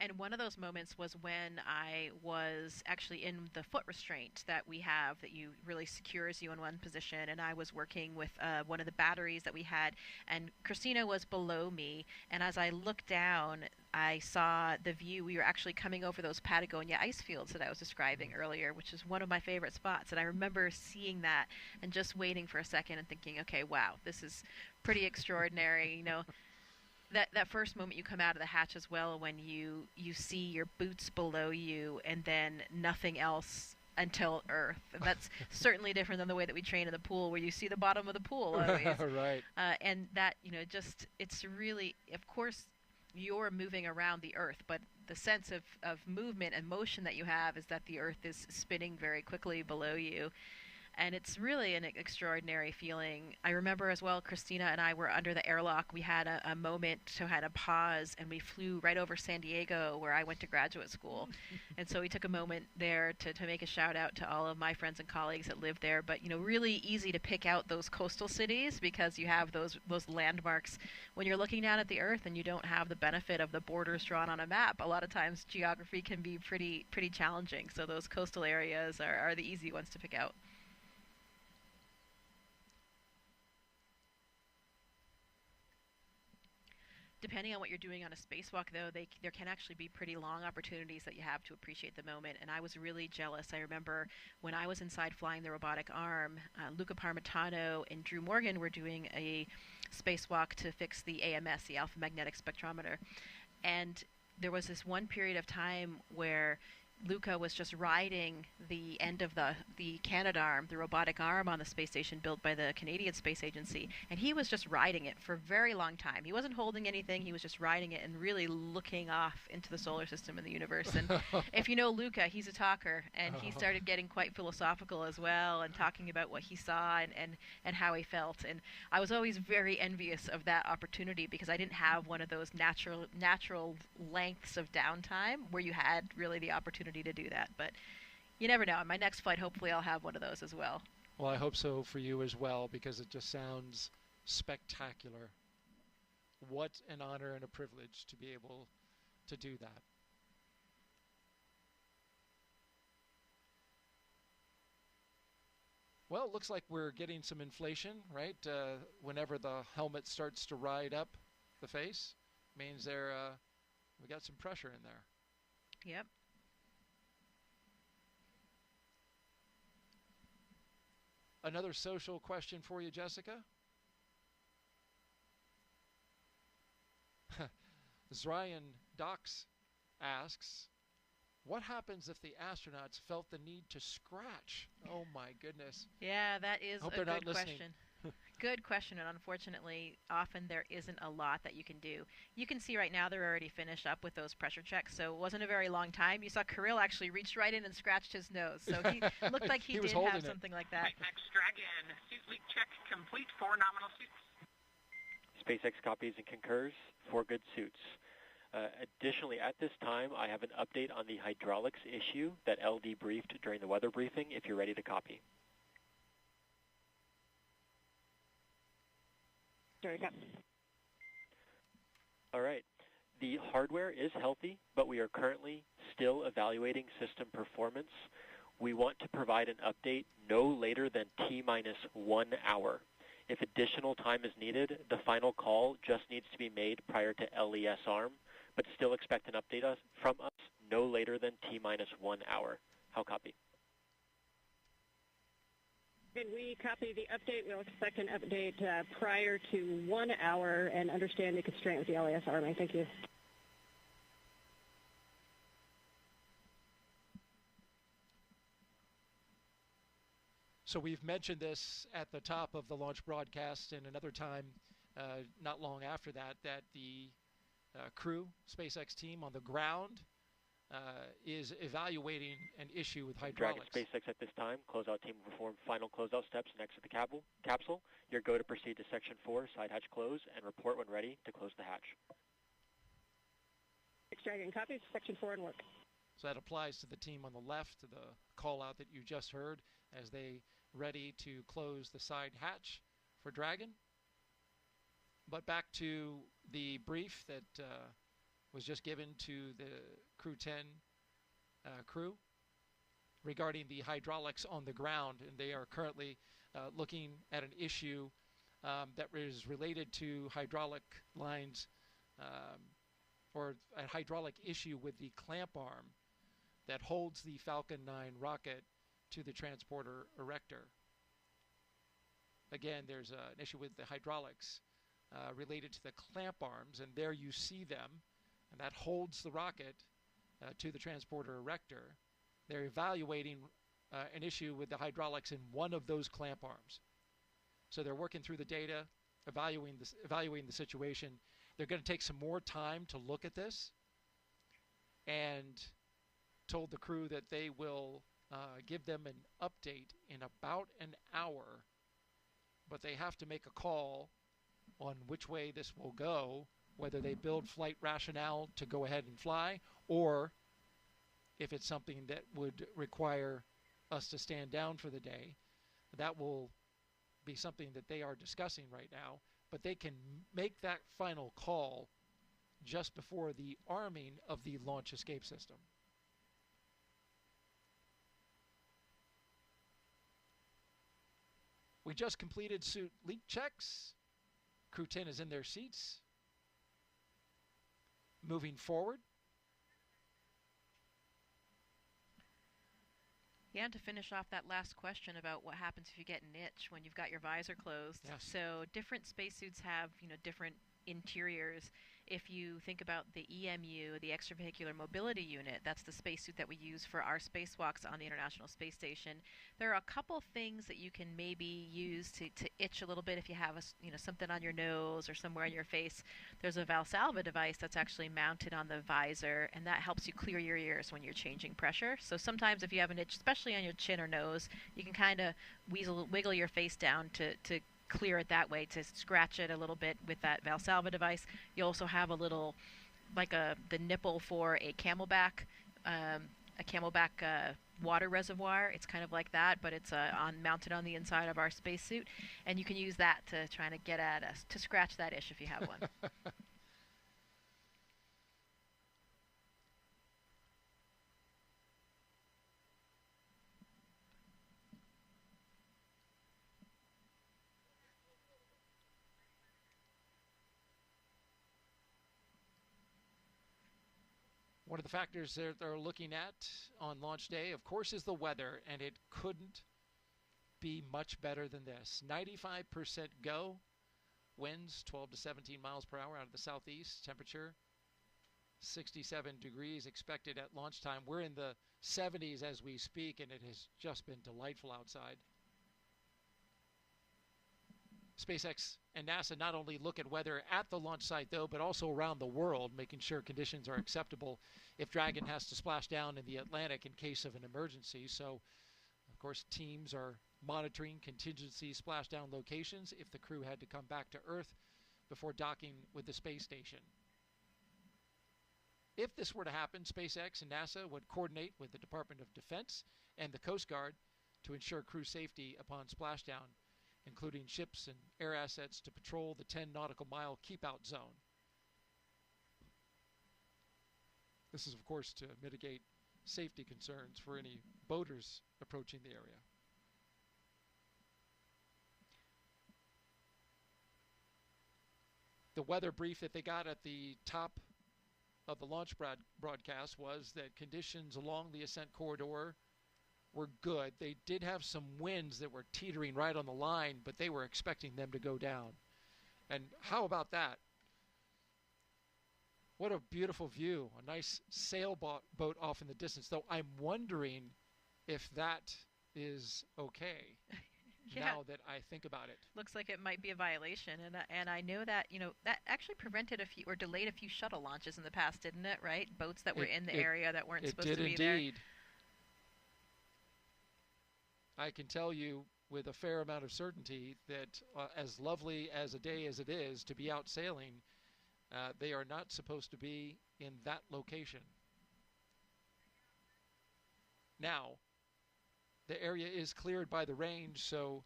And one of those moments was when I was actually in the foot restraint that we have that you really secures you in one position, and I was working with one of the batteries that we had, and Christina was below me, and as I looked down, I saw the view. We were actually coming over those Patagonia ice fields that I was describing earlier, which is one of my favorite spots, and I remember seeing that and just waiting for a second and thinking, okay, wow, this is pretty extraordinary, you know. That first moment you come out of the hatch as well, when you see your boots below you and then nothing else until Earth. And that's certainly different than the way that we train in the pool, where you see the bottom of the pool always. Right. And that, you know, just, it's really, of course, you're moving around the Earth, but the sense of movement and motion that you have is that the Earth is spinning very quickly below you. And it's really an extraordinary feeling. I remember as well, Christina and I were under the airlock. We had a moment, so had a pause, and we flew right over San Diego, where I went to graduate school. And so we took a moment there to make a shout out to all of my friends and colleagues that lived there. But, you know, really easy to pick out those coastal cities because you have those landmarks. When you're looking down at the Earth and you don't have the benefit of the borders drawn on a map, a lot of times geography can be pretty challenging. So those coastal areas are the easy ones to pick out. Depending on what you're doing on a spacewalk, though, there can actually be pretty long opportunities that you have to appreciate the moment. And I was really jealous. I remember when I was inside flying the robotic arm, Luca Parmitano and Drew Morgan were doing a spacewalk to fix the AMS, the alpha magnetic spectrometer. And there was this one period of time where Luca was just riding the end of the Canadarm, the robotic arm on the space station built by the Canadian Space Agency, and he was just riding it for a very long time. He wasn't holding anything, he was just riding it and really looking off into the solar system and the universe. And if you know Luca, he's a talker, and he started getting quite philosophical as well and talking about what he saw and how he felt. And I was always very envious of that opportunity because I didn't have one of those natural lengths of downtime where you had really the opportunity to do that. But you never know. On my next flight, hopefully I'll have one of those as well. Well, I hope so for you as well, because it just sounds spectacular. What an honor and a privilege to be able to do that. Well, it looks like we're getting some inflation, right? Whenever the helmet starts to ride up the face, means we got some pressure in there. Yep. Another social question for you, Jessica. Zryan Dox asks, what happens if the astronauts felt the need to scratch? Oh my goodness. Yeah, that is Hope a they're not good listening. question. Good question, and unfortunately, often there isn't a lot that you can do. You can see right now they're already finished up with those pressure checks, so it wasn't a very long time. You saw Kirill actually reached right in and scratched his nose, so he looked like he did have something like that. SpaceX Dragon, suit leak check complete for nominal suits. SpaceX copies and concurs for good suits. Additionally, at this time, I have an update on the hydraulics issue that LD briefed during the weather briefing, if you're ready to copy. There you go. All right. The hardware is healthy, but we are currently still evaluating system performance. We want to provide an update no later than T-minus 1 hour. If additional time is needed, the final call just needs to be made prior to LES arm, but still expect an update from us no later than T-minus 1 hour. How copy? Did we copy the update? We'll expect an update prior to 1 hour and understand the constraint with the LAS Army. Thank you. So we've mentioned this at the top of the launch broadcast and another time not long after that, that the crew, SpaceX team on the ground is evaluating an issue with hydraulics. Dragon SpaceX at this time. Closeout team will perform final closeout steps and exit the capsule. Your go to proceed to Section 4, side hatch close, and report when ready to close the hatch. Dragon copies, Section 4 and work. So that applies to the team on the left, to the call out that you just heard, as they ready to close the side hatch for Dragon. But back to the brief that was just given to the CREW-10 crew regarding the hydraulics on the ground, and they are currently looking at an issue that is related to hydraulic lines or a hydraulic issue with the clamp arm that holds the Falcon 9 rocket to the transporter erector. Again, there's an issue with the hydraulics related to the clamp arms, and there you see them, and that holds the rocket to the transporter erector. They're evaluating an issue with the hydraulics in one of those clamp arms. So they're working through the data, evaluating the situation. They're going to take some more time to look at this, and told the crew that they will give them an update in about an hour, but they have to make a call on which way this will go, whether they build flight rationale to go ahead and fly, or if it's something that would require us to stand down for the day. That will be something that they are discussing right now, but they can make that final call just before the arming of the launch escape system. We just completed suit leak checks. CREW-10 is in their seats. Moving forward. Yeah, and to finish off that last question about what happens if you get an itch when you've got your visor closed. Yes. So different spacesuits have, different interiors. If you think about the EMU, the extravehicular mobility unit, that's the spacesuit that we use for our spacewalks on the International Space Station. There are a couple things that you can maybe use to itch a little bit if you have something on your nose or somewhere on your face. There's a Valsalva device that's actually mounted on the visor, and that helps you clear your ears when you're changing pressure. So sometimes if you have an itch, especially on your chin or nose, you can kind of wiggle your face down to clear it that way, to scratch it a little bit with that Valsalva device. You also have a little, the nipple for a camelback water reservoir. It's kind of like that, but it's mounted on the inside of our spacesuit, and you can use that to try to get at us, to scratch that itch if you have one. One of the factors that they're looking at on launch day, of course, is the weather, and it couldn't be much better than this. 95% go, winds 12 to 17 miles per hour out of the southeast, temperature 67 degrees expected at launch time. We're in the 70s as we speak, and it has just been delightful outside. SpaceX and NASA not only look at weather at the launch site, though, but also around the world, making sure conditions are acceptable if Dragon has to splash down in the Atlantic in case of an emergency. So, of course, teams are monitoring contingency splashdown locations if the crew had to come back to Earth before docking with the space station. If this were to happen, SpaceX and NASA would coordinate with the Department of Defense and the Coast Guard to ensure crew safety upon splashdown, including ships and air assets to patrol the 10 nautical mile keep-out zone. This is, of course, to mitigate safety concerns for any boaters approaching the area. The weather brief that they got at the top of the launch broadcast was that conditions along the ascent corridor were good. They did have some winds that were teetering right on the line, but they were expecting them to go down. And how about that? What a beautiful view. A nice sailboat off in the distance, though I'm wondering if that is okay. Yeah. Now that I think about it. Looks like it might be a violation, and I know that that actually prevented a few or delayed a few shuttle launches in the past, didn't it? Right, boats that were in the area that weren't supposed to be there. It did indeed. I can tell you with a fair amount of certainty that as lovely as a day as it is to be out sailing, they are not supposed to be in that location. Now, the area is cleared by the range, so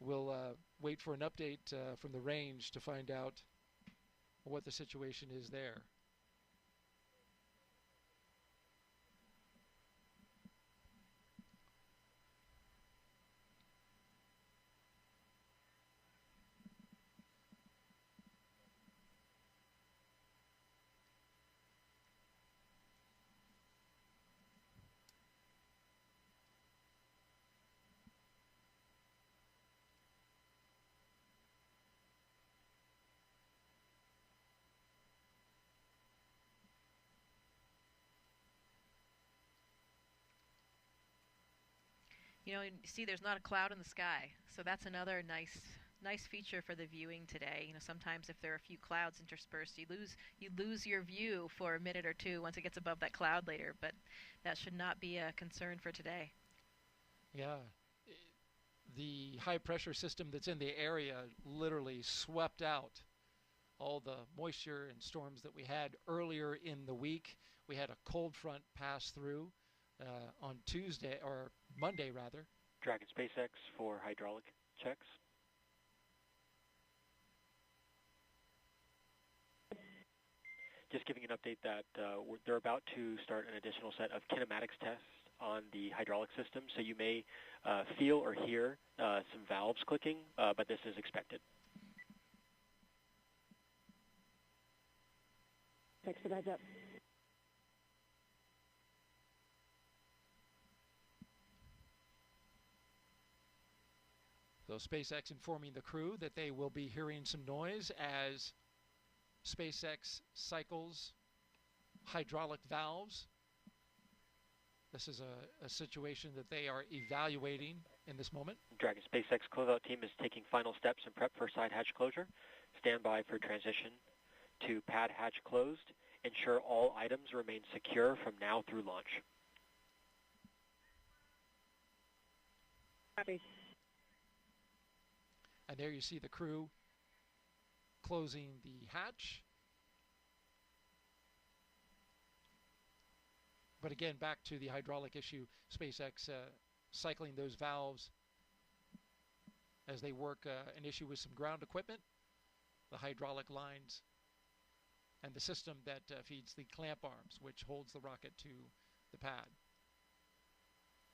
we'll wait for an update from the range to find out what the situation is there. You know, see, there's not a cloud in the sky, so that's another nice feature for the viewing today. You know, sometimes if there are a few clouds interspersed, you lose your view for a minute or two once it gets above that cloud later, but that should not be a concern for today. Yeah. The high pressure system that's in the area literally swept out all the moisture and storms that we had earlier in the week. We had a cold front pass through on Tuesday, or Monday rather. Dragon SpaceX for hydraulic checks. Just giving an update that they're about to start an additional set of kinematics tests on the hydraulic system, so you may feel or hear some valves clicking, but this is expected. Thanks for the heads up. So SpaceX informing the crew that they will be hearing some noise as SpaceX cycles hydraulic valves. This is a situation that they are evaluating in this moment. Dragon SpaceX closeout team is taking final steps in prep for side hatch closure. Stand by for transition to pad hatch closed. Ensure all items remain secure from now through launch. Copy. And there you see the crew closing the hatch. But again, back to the hydraulic issue, SpaceX cycling those valves as they work an issue with some ground equipment, the hydraulic lines, and the system that feeds the clamp arms, which holds the rocket to the pad.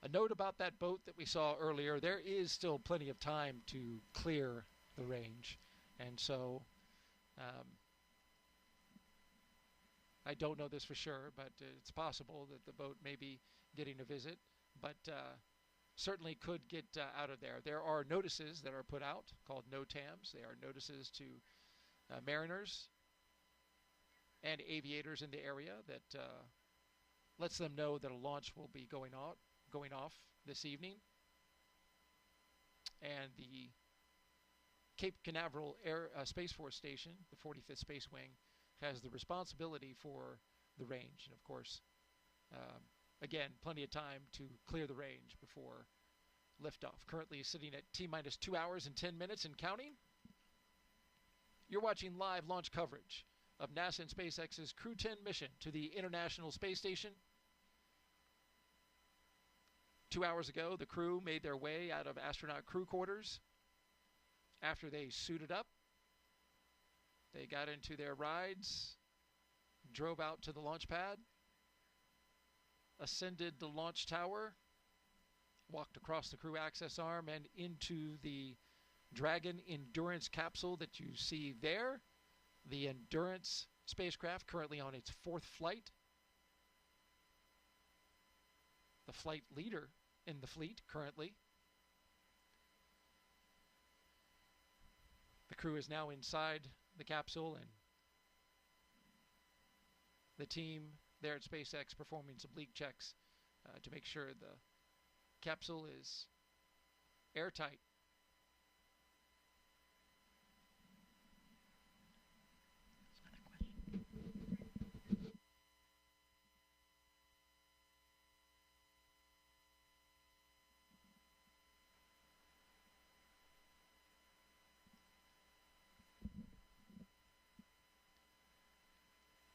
A note about that boat that we saw earlier, there is still plenty of time to clear the range. And so I don't know this for sure, but it's possible that the boat may be getting a visit, but certainly could get out of there. There are notices that are put out called NOTAMs. They are notices to mariners and aviators in the area that lets them know that a launch will be going off this evening. And the Cape Canaveral Space Force Station, the 45th Space Wing, has the responsibility for the range. And of course, again, plenty of time to clear the range before liftoff. Currently sitting at T-minus 2 hours and 10 minutes and counting. You're watching live launch coverage of NASA and SpaceX's CREW-10 mission to the International Space Station. 2 hours ago, the crew made their way out of astronaut crew quarters. After they suited up, they got into their rides, drove out to the launch pad, ascended the launch tower, walked across the crew access arm and into the Dragon Endurance capsule that you see there. The Endurance spacecraft currently on its 4th flight. The flight leader in the fleet currently. The crew is now inside the capsule, and the team there at SpaceX performing some leak checks to make sure the capsule is airtight.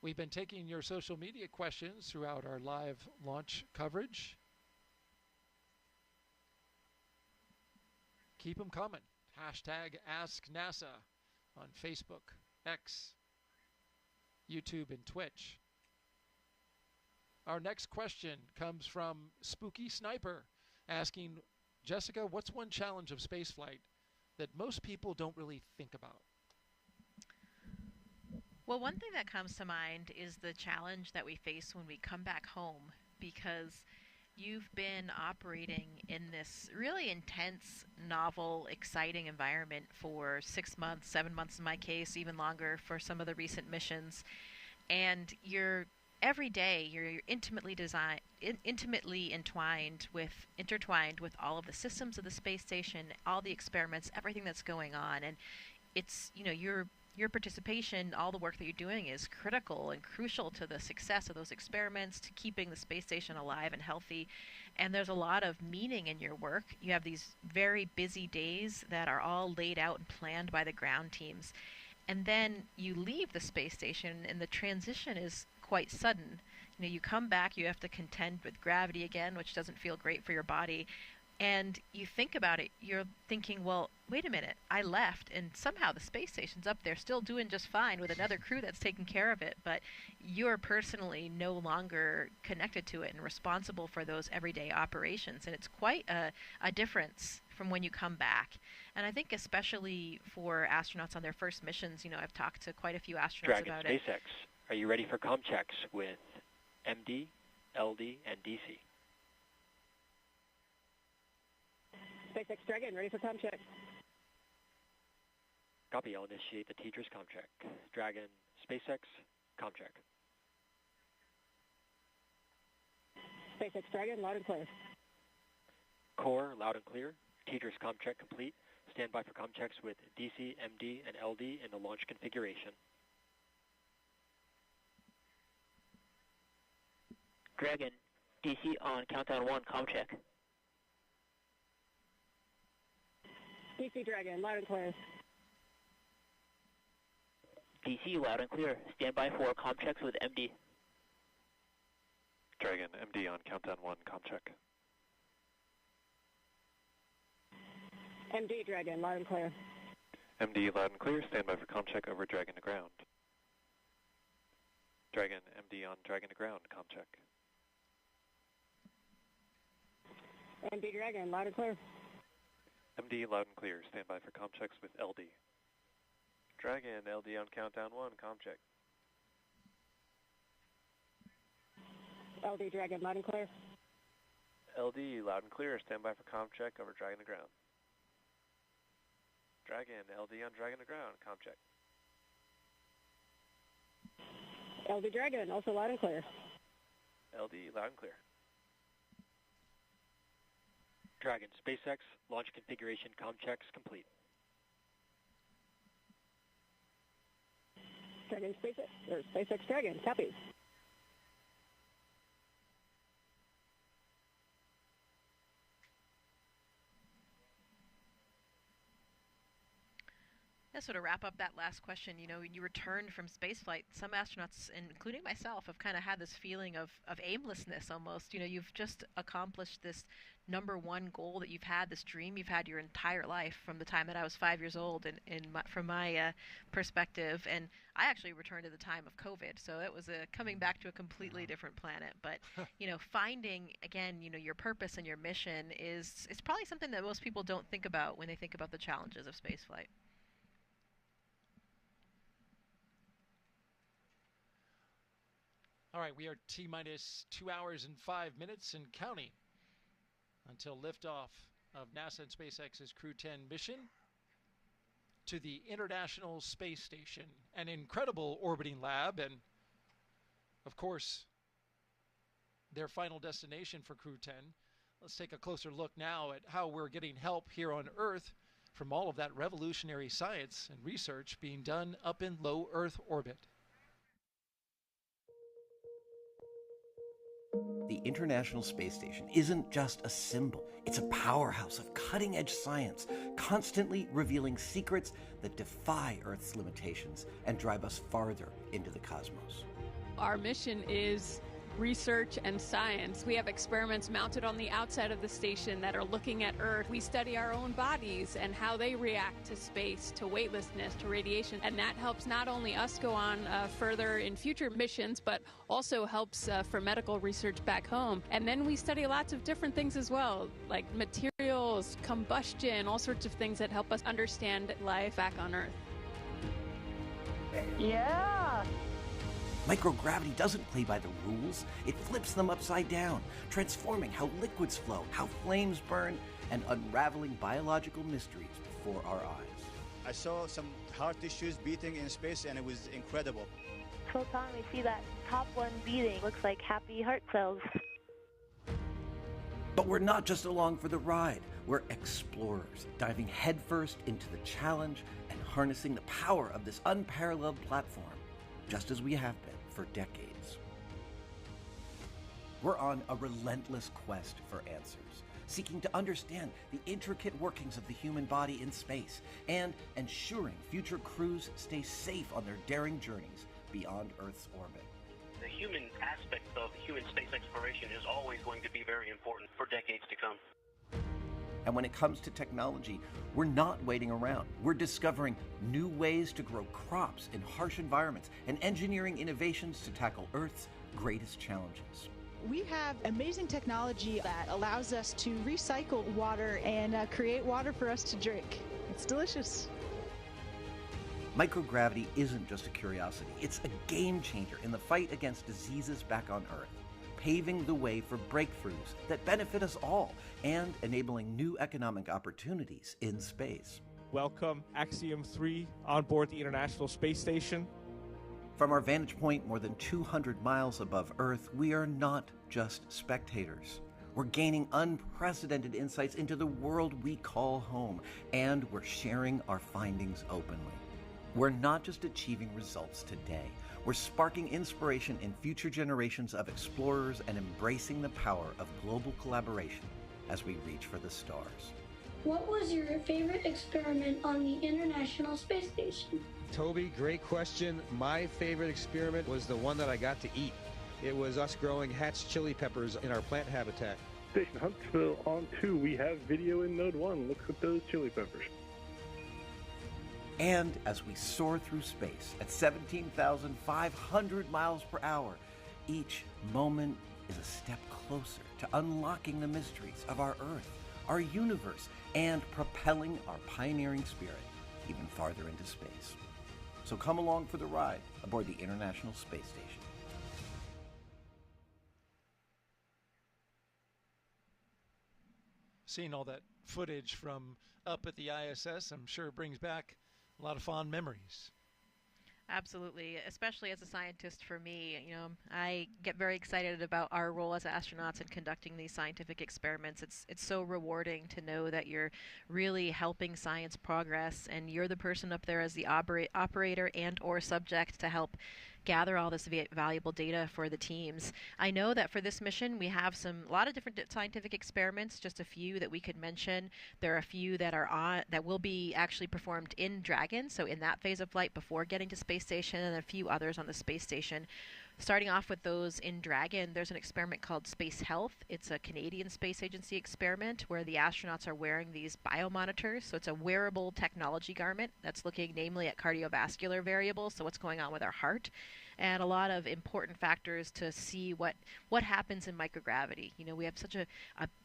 We've been taking your social media questions throughout our live launch coverage. Keep them coming. Hashtag AskNASA on Facebook, X, YouTube, and Twitch. Our next question comes from Spooky Sniper, asking, Jessica, what's one challenge of spaceflight that most people don't really think about? Well, one thing that comes to mind is the challenge that we face when we come back home, because you've been operating in this really intense, novel, exciting environment for 6 months, 7 months in my case, even longer for some of the recent missions. And you're every day you're intimately intertwined with all of the systems of the space station, all the experiments, everything that's going on, and it's, you know, your participation, all the work that you're doing is critical and crucial to the success of those experiments, to keeping the space station alive and healthy. And there's a lot of meaning in your work. You have these very busy days that are all laid out and planned by the ground teams. And then you leave the space station and the transition is quite sudden. You know, you come back, you have to contend with gravity again, which doesn't feel great for your body. And you think about it, you're thinking, well, wait a minute, I left, and somehow the space station's up there still doing just fine with another crew that's taking care of it, but you're personally no longer connected to it and responsible for those everyday operations. And it's quite a difference from when you come back. And I think especially for astronauts on their first missions, you know, I've talked to quite a few astronauts Dragon about SpaceX, it. are you ready for comm checks with MD, LD, and DC? SpaceX Dragon, ready for comm check. Copy, I'll initiate the teacher's comm check. Dragon, SpaceX, comm check. SpaceX Dragon, loud and clear. Core, loud and clear. Teacher's comm check complete. Stand by for comm checks with DC, MD, and LD in the launch configuration. Dragon, DC on countdown 1, comm check. DC Dragon, loud and clear. DC, loud and clear. Stand by for comm checks with MD. Dragon, MD on countdown 1, comm check. MD Dragon, loud and clear. MD, loud and clear. Stand by for comm check over Dragon to ground. Dragon, MD on Dragon to ground, comm check. MD Dragon, loud and clear. MD, loud and clear. Stand by for comm checks with LD. Dragon, LD on countdown 1, comm check. LD Dragon, loud and clear. LD, loud and clear. Stand by for comm check over Dragon to ground. Dragon, LD on Dragon to ground, comm check. LD Dragon, also loud and clear. LD, loud and clear. Dragon, SpaceX, launch configuration comm checks complete. Dragon, SpaceX Dragon, copy. Yeah, so to wrap up that last question, you know, when you return from spaceflight, some astronauts, including myself, have kind of had this feeling of aimlessness almost. You know, you've just accomplished this number one goal that you've had, this dream you've had your entire life from the time that I was 5 years old, from my perspective. And I actually returned at the time of COVID, so it was coming back to a completely different planet. But, you know, finding, again, you know, your purpose and your mission it's probably something that most people don't think about when they think about the challenges of spaceflight. All right, we are T-minus 2 hours and 5 minutes and counting until liftoff of NASA and SpaceX's Crew-10 mission to the International Space Station, an incredible orbiting lab, and, of course, their final destination for Crew-10. Let's take a closer look now at how we're getting help here on Earth from all of that revolutionary science and research being done up in low Earth orbit. The International Space Station isn't just a symbol. It's a powerhouse of cutting-edge science, constantly revealing secrets that defy Earth's limitations and drive us farther into the cosmos. Our mission is research and science. We have experiments mounted on the outside of the station that are looking at Earth. We study our own bodies and how they react to space, to weightlessness, to radiation, and that helps not only us go on further in future missions, but also helps for medical research back home. And then we study lots of different things as well, like materials, combustion, all sorts of things that help us understand life back on Earth. Yeah! Microgravity doesn't play by the rules. It flips them upside down, transforming how liquids flow, how flames burn, and unraveling biological mysteries before our eyes. I saw some heart tissues beating in space, and it was incredible. photon, we see that top one beating. Looks like happy heart cells. But we're not just along for the ride. We're explorers, diving headfirst into the challenge and harnessing the power of this unparalleled platform, just as we have been for decades. We're on a relentless quest for answers, seeking to understand the intricate workings of the human body in space and ensuring future crews stay safe on their daring journeys beyond Earth's orbit. The human aspect of human space exploration is always going to be very important for decades to come. And when it comes to technology, we're not waiting around. We're discovering new ways to grow crops in harsh environments and engineering innovations to tackle Earth's greatest challenges. We have amazing technology that allows us to recycle water and create water for us to drink. It's delicious. Microgravity isn't just a curiosity, it's a game changer in the fight against diseases back on Earth, paving the way for breakthroughs that benefit us all and enabling new economic opportunities in space. Welcome, Axiom 3 on board the International Space Station. From our vantage point more than 200 miles above Earth, we are not just spectators. We're gaining unprecedented insights into the world we call home, and we're sharing our findings openly. We're not just achieving results today. We're sparking inspiration in future generations of explorers and embracing the power of global collaboration as we reach for the stars. What was your favorite experiment on the International Space Station? Toby, great question. My favorite experiment was the one that I got to eat. It was us growing hatch chili peppers in our plant habitat. Station Huntsville on 2, we have video in Node 1. Look at those chili peppers. And as we soar through space at 17,500 miles per hour, each moment is a step closer to unlocking the mysteries of our Earth, our universe, and propelling our pioneering spirit even farther into space. So come along for the ride aboard the International Space Station. Seeing all that footage from up at the ISS, I'm sure brings back a lot of fond memories. Absolutely, especially as a scientist for me. You know, I get very excited about our role as astronauts in conducting these scientific experiments. It's so rewarding to know that you're really helping science progress, and you're the person up there as the operator and or subject to help gather all this valuable data for the teams. I know that for this mission we have a lot of different scientific experiments, just a few that we could mention. There are a few that will be actually performed in Dragon, so in that phase of flight before getting to space station, and a few others on the space station. Starting off with those in Dragon, there's an experiment called Space Health. It's a Canadian Space Agency experiment where the astronauts are wearing these biomonitors. So it's a wearable technology garment that's looking namely at cardiovascular variables, so what's going on with our heart, and a lot of important factors to see what happens in microgravity. You know, we have such a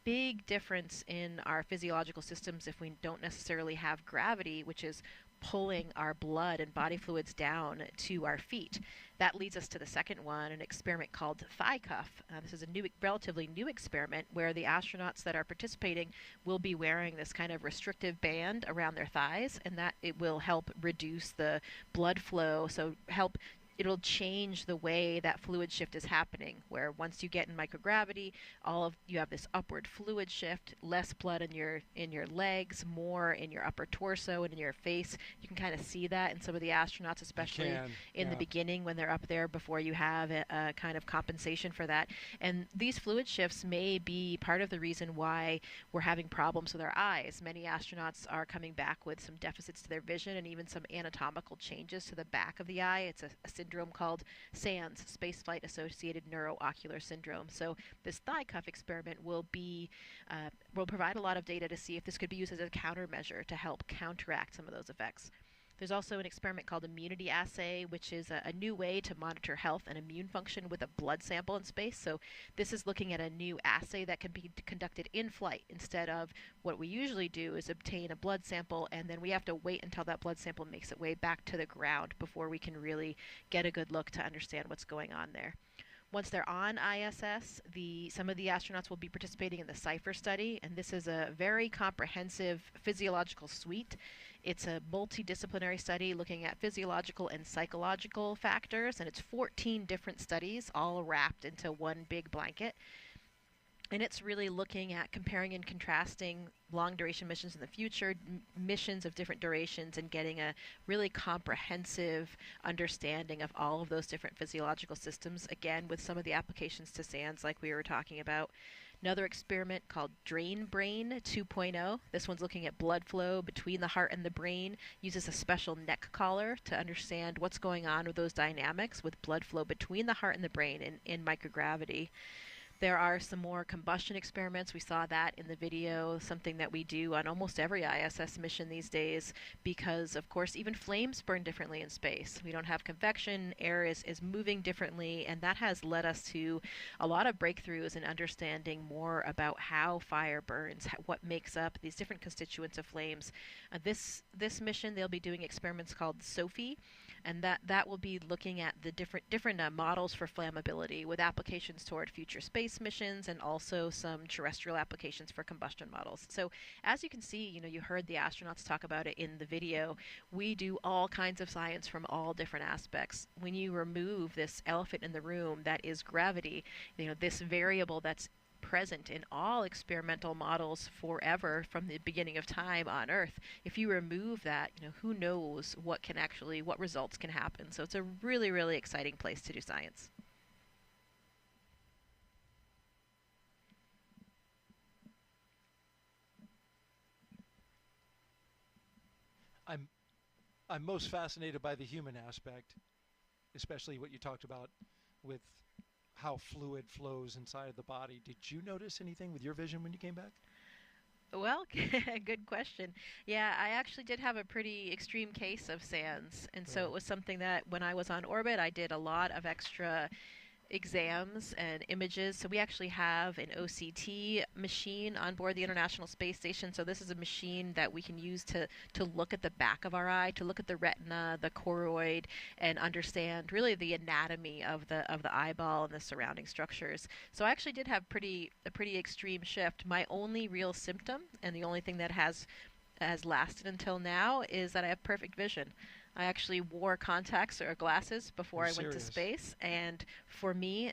big difference in our physiological systems if we don't necessarily have gravity, which is pulling our blood and body fluids down to our feet. That leads us to the second one, an experiment called Thigh Cuff. This is a relatively new experiment where the astronauts that are participating will be wearing this kind of restrictive band around their thighs, and that it will help reduce the blood flow, so it'll change the way that fluid shift is happening, where once you get in microgravity, you have this upward fluid shift, less blood in your legs, more in your upper torso and in your face. You can kind of see that in some of the astronauts, especially in the beginning when they're up there before you have a kind of compensation for that. And these fluid shifts may be part of the reason why we're having problems with our eyes. Many astronauts are coming back with some deficits to their vision and even some anatomical changes to the back of the eye. It's a syndrome called SANS, Spaceflight Associated Neuroocular Syndrome. So this thigh cuff experiment will provide a lot of data to see if this could be used as a countermeasure to help counteract some of those effects. There's also an experiment called Immunity Assay, which is a new way to monitor health and immune function with a blood sample in space. So this is looking at a new assay that can be conducted in flight instead of what we usually do is obtain a blood sample, and then we have to wait until that blood sample makes its way back to the ground before we can really get a good look to understand what's going on there. Once they're on ISS, some of the astronauts will be participating in the CIPHER study, and this is a very comprehensive physiological suite. It's a multidisciplinary study looking at physiological and psychological factors, and it's 14 different studies all wrapped into one big blanket. And it's really looking at comparing and contrasting long-duration missions in the future, missions of different durations, and getting a really comprehensive understanding of all of those different physiological systems, again, with some of the applications to SANS like we were talking about. Another experiment called Drain Brain 2.0. This one's looking at blood flow between the heart and the brain, uses a special neck collar to understand what's going on with those dynamics with blood flow between the heart and the brain in microgravity. There are some more combustion experiments. We saw that in the video, something that we do on almost every ISS mission these days because, of course, even flames burn differently in space. We don't have convection, air is moving differently, and that has led us to a lot of breakthroughs in understanding more about how fire burns, what makes up these different constituents of flames. This mission, they'll be doing experiments called SOFI, and that will be looking at the different models for flammability with applications toward future space missions and also some terrestrial applications for combustion models. So as you can see, you heard the astronauts talk about it in the video. We do all kinds of science from all different aspects. When you remove this elephant in the room that is gravity, this variable that's present in all experimental models forever from the beginning of time on Earth. If you remove that, who knows what results can happen. So it's a really, really exciting place to do science. I'm most fascinated by the human aspect, especially what you talked about with how fluid flows inside of the body. Did you notice anything with your vision when you came back? Well, good question. Yeah, I actually did have a pretty extreme case of SANS, and so it was something that when I was on orbit, I did a lot of extra exams and images. So we actually have an OCT machine on board the International Space Station. So this is a machine that we can use to look at the back of our eye, to look at the retina, the choroid, and understand really the anatomy of the eyeball and the surrounding structures. So I actually did have a pretty extreme shift. My only real symptom, and the only thing that has lasted until now, is that I have perfect vision. I actually wore contacts or glasses before I went to space, and for me,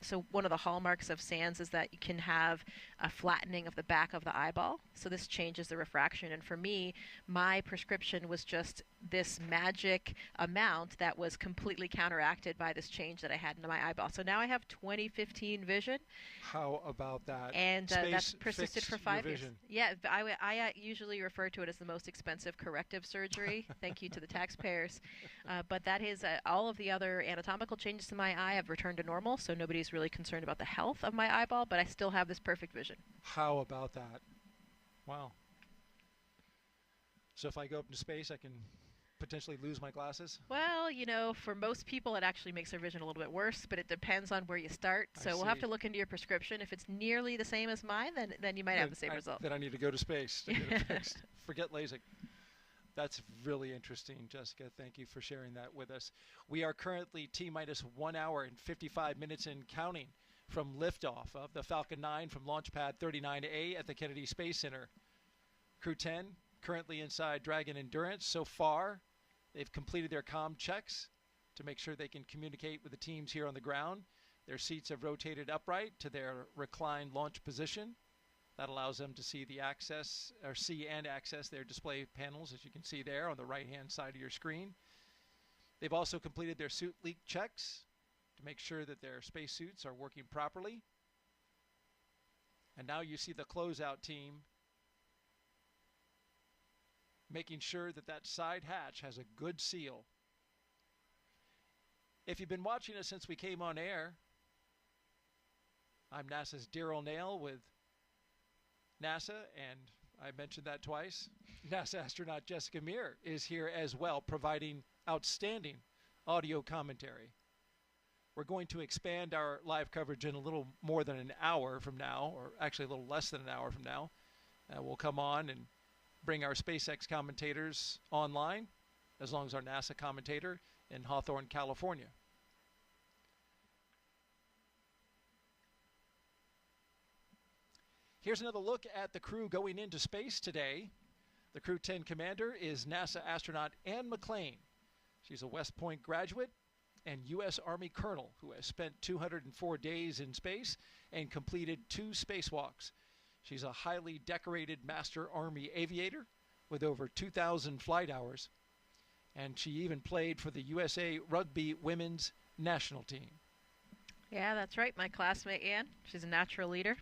so one of the hallmarks of SANS is that you can have a flattening of the back of the eyeball, so this changes the refraction, and for me, my prescription was just this magic amount that was completely counteracted by this change that I had in my eyeball. So now I have 20/15 vision. How about that? And that's persisted for 5 years. Yeah, I usually refer to it as the most expensive corrective surgery. Thank you to the taxpayers. But that is all of the other anatomical changes to my eye have returned to normal, so nobody's really concerned about the health of my eyeball, but I still have this perfect vision. How about that? Wow. So if I go up into space, I can potentially lose my glasses? Well, for most people it actually makes their vision a little bit worse, but it depends on where you start. So we'll have to look into your prescription. If it's nearly the same as mine, then you might have the same result. Then I need to go to space to get it fixed. Forget LASIK. That's really interesting, Jessica. Thank you for sharing that with us. We are currently T-minus 1 hour and 55 minutes and counting from liftoff of the Falcon 9 from Launchpad 39A at the Kennedy Space Center. CREW-10 currently inside Dragon Endurance. So far, they've completed their comm checks to make sure they can communicate with the teams here on the ground. Their seats have rotated upright to their reclined launch position. That allows them to see and access their display panels, as you can see there on the right-hand side of your screen. They've also completed their suit leak checks to make sure that their spacesuits are working properly. And now you see the closeout team making sure that that side hatch has a good seal. If you've been watching us since we came on air, I'm NASA's Daryl Nail with NASA, and I mentioned that twice. NASA astronaut Jessica Meir is here as well, providing outstanding audio commentary. We're going to expand our live coverage in a little more than an hour from now, or actually a little less than an hour from now. We'll come on and bring our SpaceX commentators online, as long as our NASA commentator in Hawthorne, California. Here's another look at the crew going into space today. The CREW-10 commander is NASA astronaut Anne McClain. She's a West Point graduate and U.S. Army colonel who has spent 204 days in space and completed 2 spacewalks. She's a highly decorated Master Army aviator with over 2,000 flight hours, and she even played for the USA Rugby women's national team. Yeah, that's right, my classmate Anne. She's a natural leader,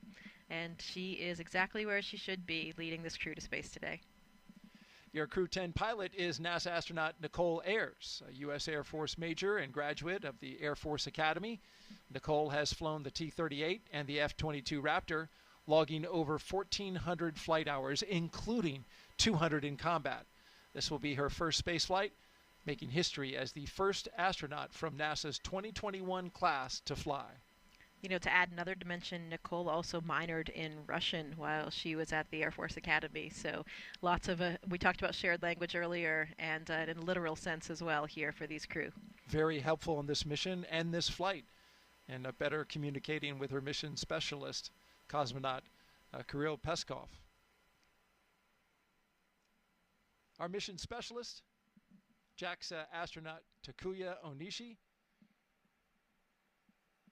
and she is exactly where she should be, leading this crew to space today. Your CREW-10 pilot is NASA astronaut Nichole Ayers, a U.S. Air Force major and graduate of the Air Force Academy. Nichole has flown the T-38 and the F-22 Raptor, logging over 1,400 flight hours, including 200 in combat. This will be her first spaceflight, making history as the first astronaut from NASA's 2021 class to fly. You know, to add another dimension, Nichole also minored in Russian while she was at the Air Force Academy. So lots of, we talked about shared language earlier, and in a literal sense as well here for these crew. Very helpful on this mission and this flight, and better communicating with her mission specialist, Cosmonaut Kirill Peskov. Our mission specialist, JAXA astronaut Takuya Onishi.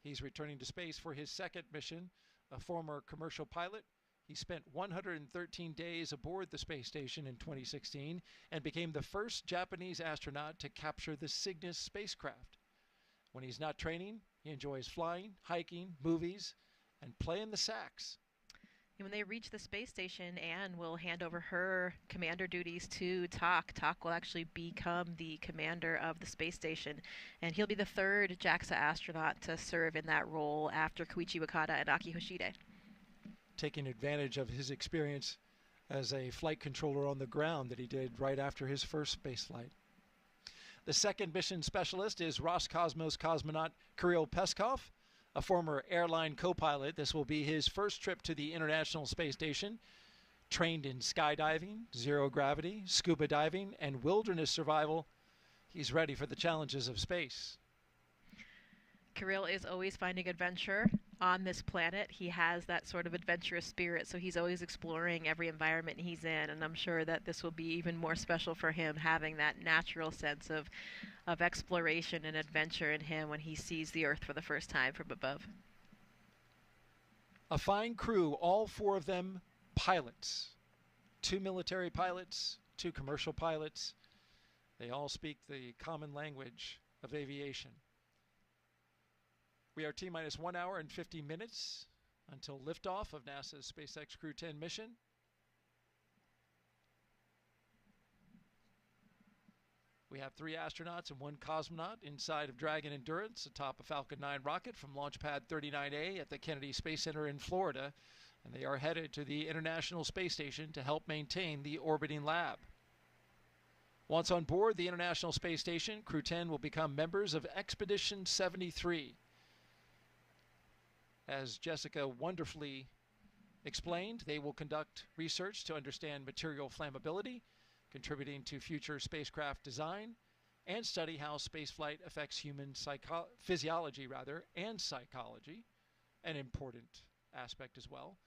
He's returning to space for his second mission, a former commercial pilot. He spent 113 days aboard the space station in 2016 and became the first Japanese astronaut to capture the Cygnus spacecraft. When he's not training, he enjoys flying, hiking, movies, and playing the sax. And when they reach the space station, Anne will hand over her commander duties to Tak. Tak will actually become the commander of the space station, and he'll be the third JAXA astronaut to serve in that role after Koichi Wakata and Aki Hoshide. Taking advantage of his experience as a flight controller on the ground that he did right after his first space flight. The second mission specialist is Roscosmos cosmonaut Kirill Peskov, a former airline co-pilot. This will be his first trip to the International Space Station. Trained in skydiving, zero gravity, scuba diving, and wilderness survival, he's ready for the challenges of space. Kirill is always finding adventure on this planet. He has that sort of adventurous spirit, so he's always exploring every environment he's in, and I'm sure that this will be even more special for him, having that natural sense of exploration and adventure in him when he sees the Earth for the first time from above. A fine crew, all 4 of them pilots. 2 military pilots, 2 commercial pilots. They all speak the common language of aviation. We are T-minus 1 hour and 50 minutes until liftoff of NASA's SpaceX CREW-10 mission. We have 3 astronauts and 1 cosmonaut inside of Dragon Endurance atop a Falcon 9 rocket from launchpad 39A at the Kennedy Space Center in Florida, and they are headed to the International Space Station to help maintain the orbiting lab. Once on board the International Space Station, CREW-10 will become members of Expedition 73. As Jessica wonderfully explained, they will conduct research to understand material flammability, contributing to future spacecraft design, and study how spaceflight affects human physiology and psychology, an important aspect as well.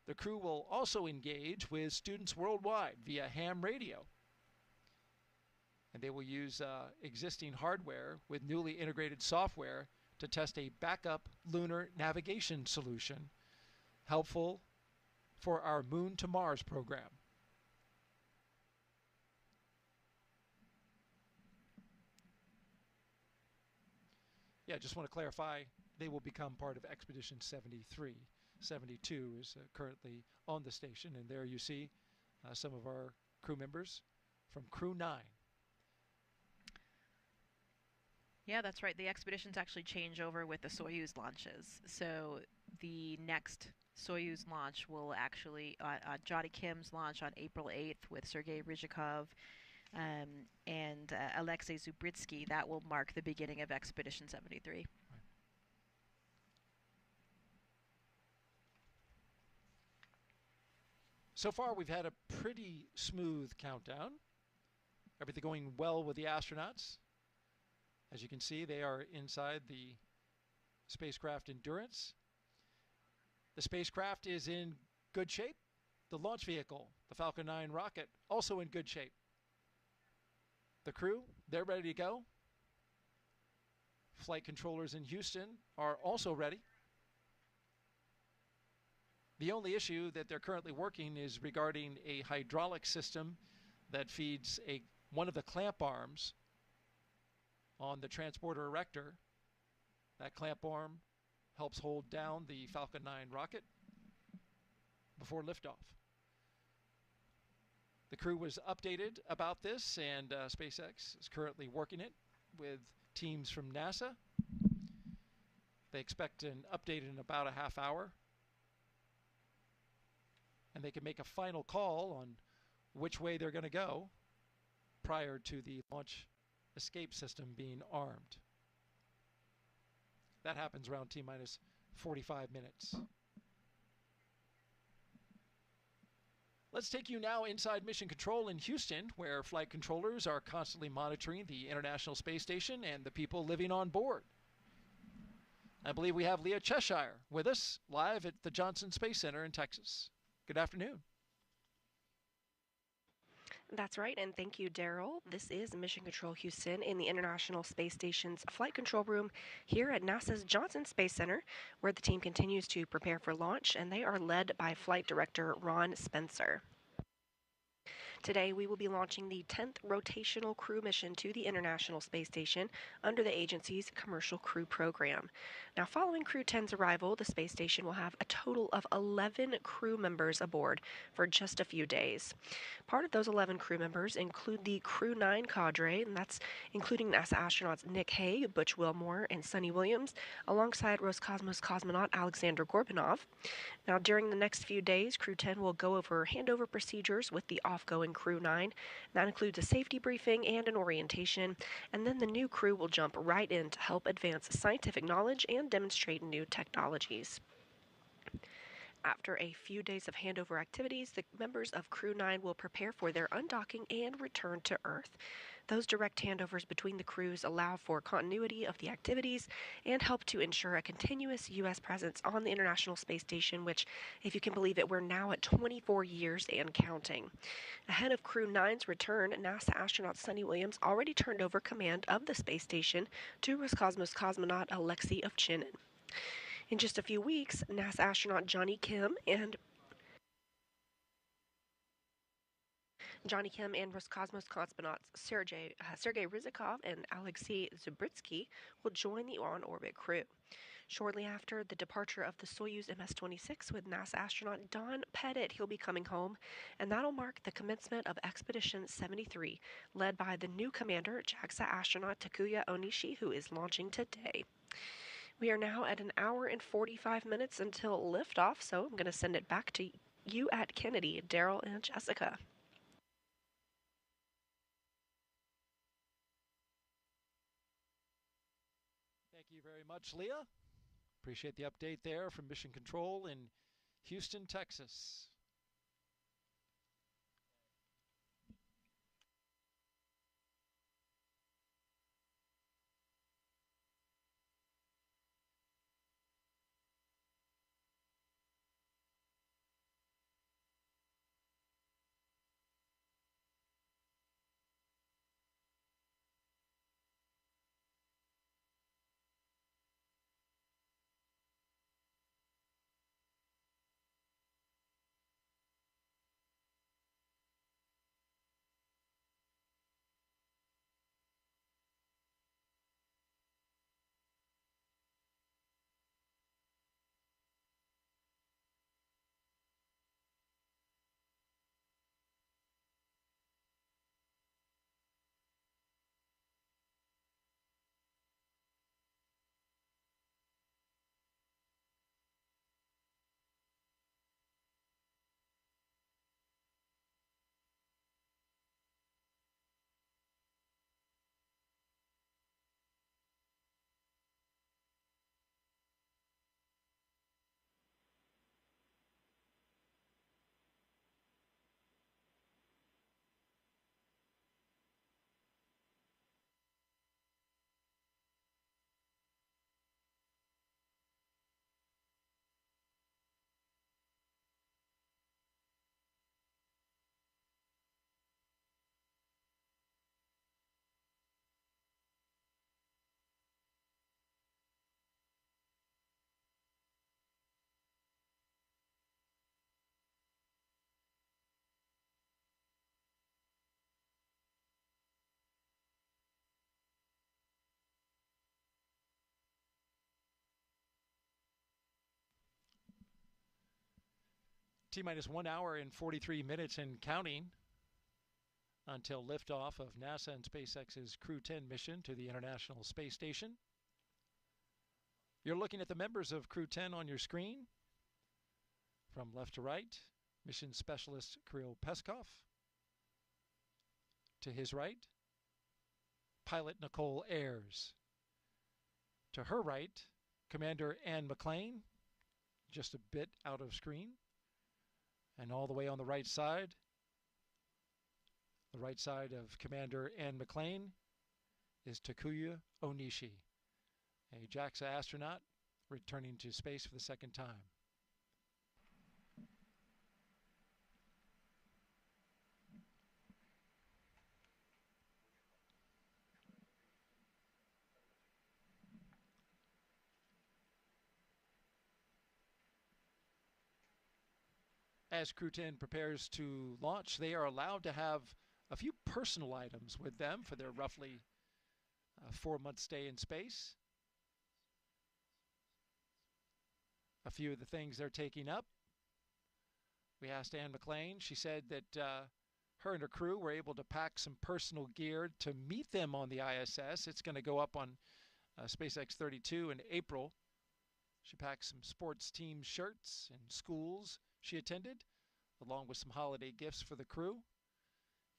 The crew will also engage with students worldwide via ham radio, and they will use existing hardware with newly integrated software to test a backup lunar navigation solution, helpful for our Moon to Mars program. Yeah, just want to clarify, they will become part of Expedition 73. 72 is currently on the station, and there you see some of our crew members from CREW-9. Yeah, that's right. The expeditions actually change over with the Soyuz launches. So the next Soyuz launch will actually, Johnny Kim's launch on April 8th with Sergei Ryzhikov and Alexei Zubritsky, that will mark the beginning of Expedition 73. Right. So far, we've had a pretty smooth countdown. Everything going well with the astronauts. As you can see, they are inside the spacecraft Endurance. The spacecraft is in good shape. The launch vehicle, the Falcon 9 rocket, also in good shape. The crew, they're ready to go. Flight controllers in Houston are also ready. The only issue that they're currently working is regarding a hydraulic system that feeds one of the clamp arms on the transporter erector. That clamp arm helps hold down the Falcon 9 rocket before liftoff. The crew was updated about this, and SpaceX is currently working it with teams from NASA. They expect an update in about a half hour, and they can make a final call on which way they're going to go prior to the launch escape system being armed. That happens around T-minus 45 minutes. Let's take you now inside Mission Control in Houston, where flight controllers are constantly monitoring the International Space Station and the people living on board. I believe we have Leah Cheshire with us live at the Johnson Space Center in Texas. Good afternoon. That's right, and thank you, Daryl. This is Mission Control Houston in the International Space Station's flight control room here at NASA's Johnson Space Center, where the team continues to prepare for launch, and they are led by Flight Director Ron Spencer. Today, we will be launching the 10th rotational crew mission to the International Space Station under the agency's Commercial Crew Program. Now, following CREW-10's arrival, the space station will have a total of 11 crew members aboard for just a few days. Part of those 11 crew members include the CREW-9 cadre, and that's including NASA astronauts Nick Hague, Butch Wilmore, and Suni Williams, alongside Roscosmos cosmonaut Alexander Gorbanov. Now, during the next few days, CREW-10 will go over handover procedures with the off-going CREW-9. That includes a safety briefing and an orientation, and then the new crew will jump right in to help advance scientific knowledge and demonstrate new technologies. After a few days of handover activities, the members of CREW-9 will prepare for their undocking and return to Earth. Those direct handovers between the crews allow for continuity of the activities and help to ensure a continuous U.S. presence on the International Space Station, which, if you can believe it, we're now at 24 years and counting. Ahead of CREW-9's return, NASA astronaut Suni Williams already turned over command of the space station to Roscosmos cosmonaut Alexei Ovchinin. In just a few weeks, NASA astronaut Johnny Kim and Roscosmos cosmonauts Sergei Rizikov and Alexei Zubritsky will join the on-orbit crew. Shortly after the departure of the Soyuz MS-26 with NASA astronaut Don Pettit, he'll be coming home, and that'll mark the commencement of Expedition 73, led by the new commander, JAXA astronaut Takuya Onishi, who is launching today. We are now at an hour and 45 minutes until liftoff, so I'm going to send it back to you at Kennedy, Daryl, and Jessica. Thank you very much, Leah. Appreciate the update there from Mission Control in Houston, Texas. T-minus 1 hour and 43 minutes and counting until liftoff of NASA and SpaceX's Crew-10 mission to the International Space Station. You're looking at the members of Crew-10 on your screen. From left to right, Mission Specialist Kirill Peskov. To his right, Pilot Nichole Ayers. To her right, Commander Anne McClain, just a bit out of screen. And all the way on the right side of Commander Anne McClain, is Takuya Onishi, a JAXA astronaut returning to space for the second time. As Crew-10 prepares to launch, they are allowed to have a few personal items with them for their roughly 4-month stay in space. A few of the things they're taking up. We asked Anne McClain. She said that her and her crew were able to pack some personal gear to meet them on the ISS. It's going to go up on SpaceX 32 in April. She packed some sports team shirts and schools she attended, along with some holiday gifts for the crew.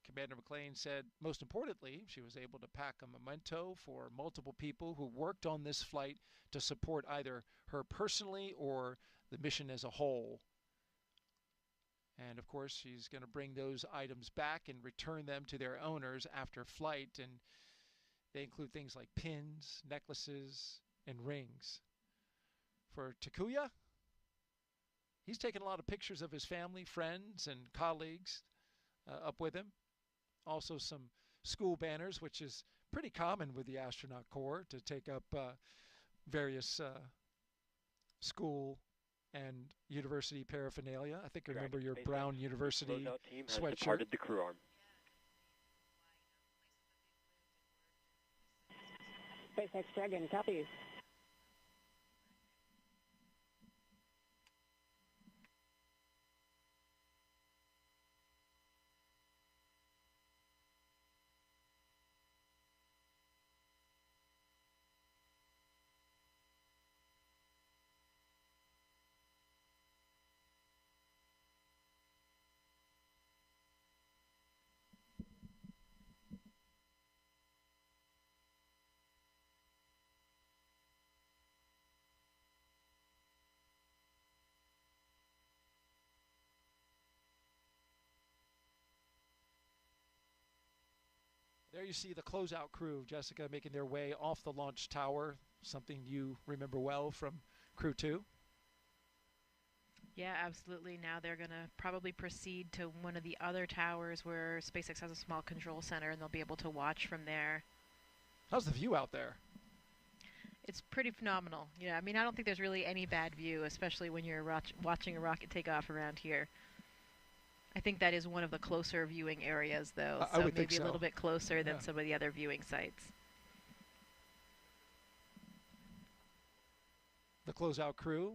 Commander McClain said, most importantly, she was able to pack a memento for multiple people who worked on this flight to support either her personally or the mission as a whole. And of course, she's going to bring those items back and return them to their owners after flight. And they include things like pins, necklaces, and rings. For Takuya, he's taken a lot of pictures of his family, friends, and colleagues up with him. Also some school banners, which is pretty common with the astronaut corps to take up various school and university paraphernalia. I think I remember your Brown University sweatshirt. Departed the crew arm. SpaceX Dragon, copy. There you see the closeout crew, Jessica, making their way off the launch tower, something you remember well from Crew-2. Yeah, absolutely. Now they're going to probably proceed to one of the other towers where SpaceX has a small control center, and they'll be able to watch from there. How's the view out there? It's pretty phenomenal. Yeah, I mean, I don't think there's really any bad view, especially when you're watching a rocket take off around here. I think that is one of the closer viewing areas, though, so maybe a little bit closer than some of the other viewing sites. The closeout crew,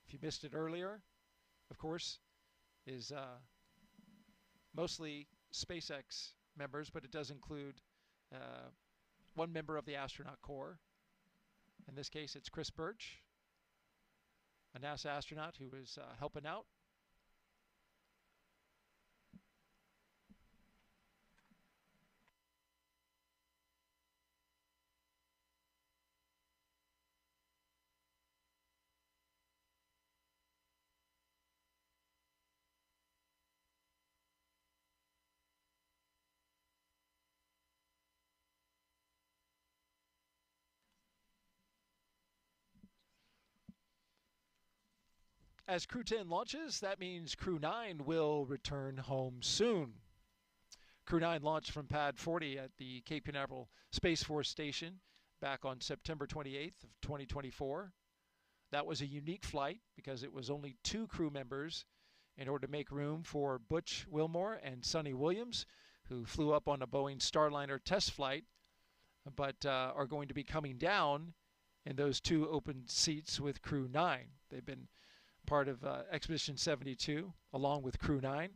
if you missed it earlier, of course, is mostly SpaceX members, but it does include one member of the astronaut corps. In this case, it's Chris Birch, a NASA astronaut who is helping out. As Crew-10 launches, that means Crew-9 will return home soon. Crew-9 launched from Pad 40 at the Cape Canaveral Space Force Station back on September 28th of 2024. That was a unique flight because it was only 2 crew members in order to make room for Butch Wilmore and Suni Williams, who flew up on a Boeing Starliner test flight, but are going to be coming down in those 2 open seats with Crew-9. They've been part of Expedition 72, along with Crew-9.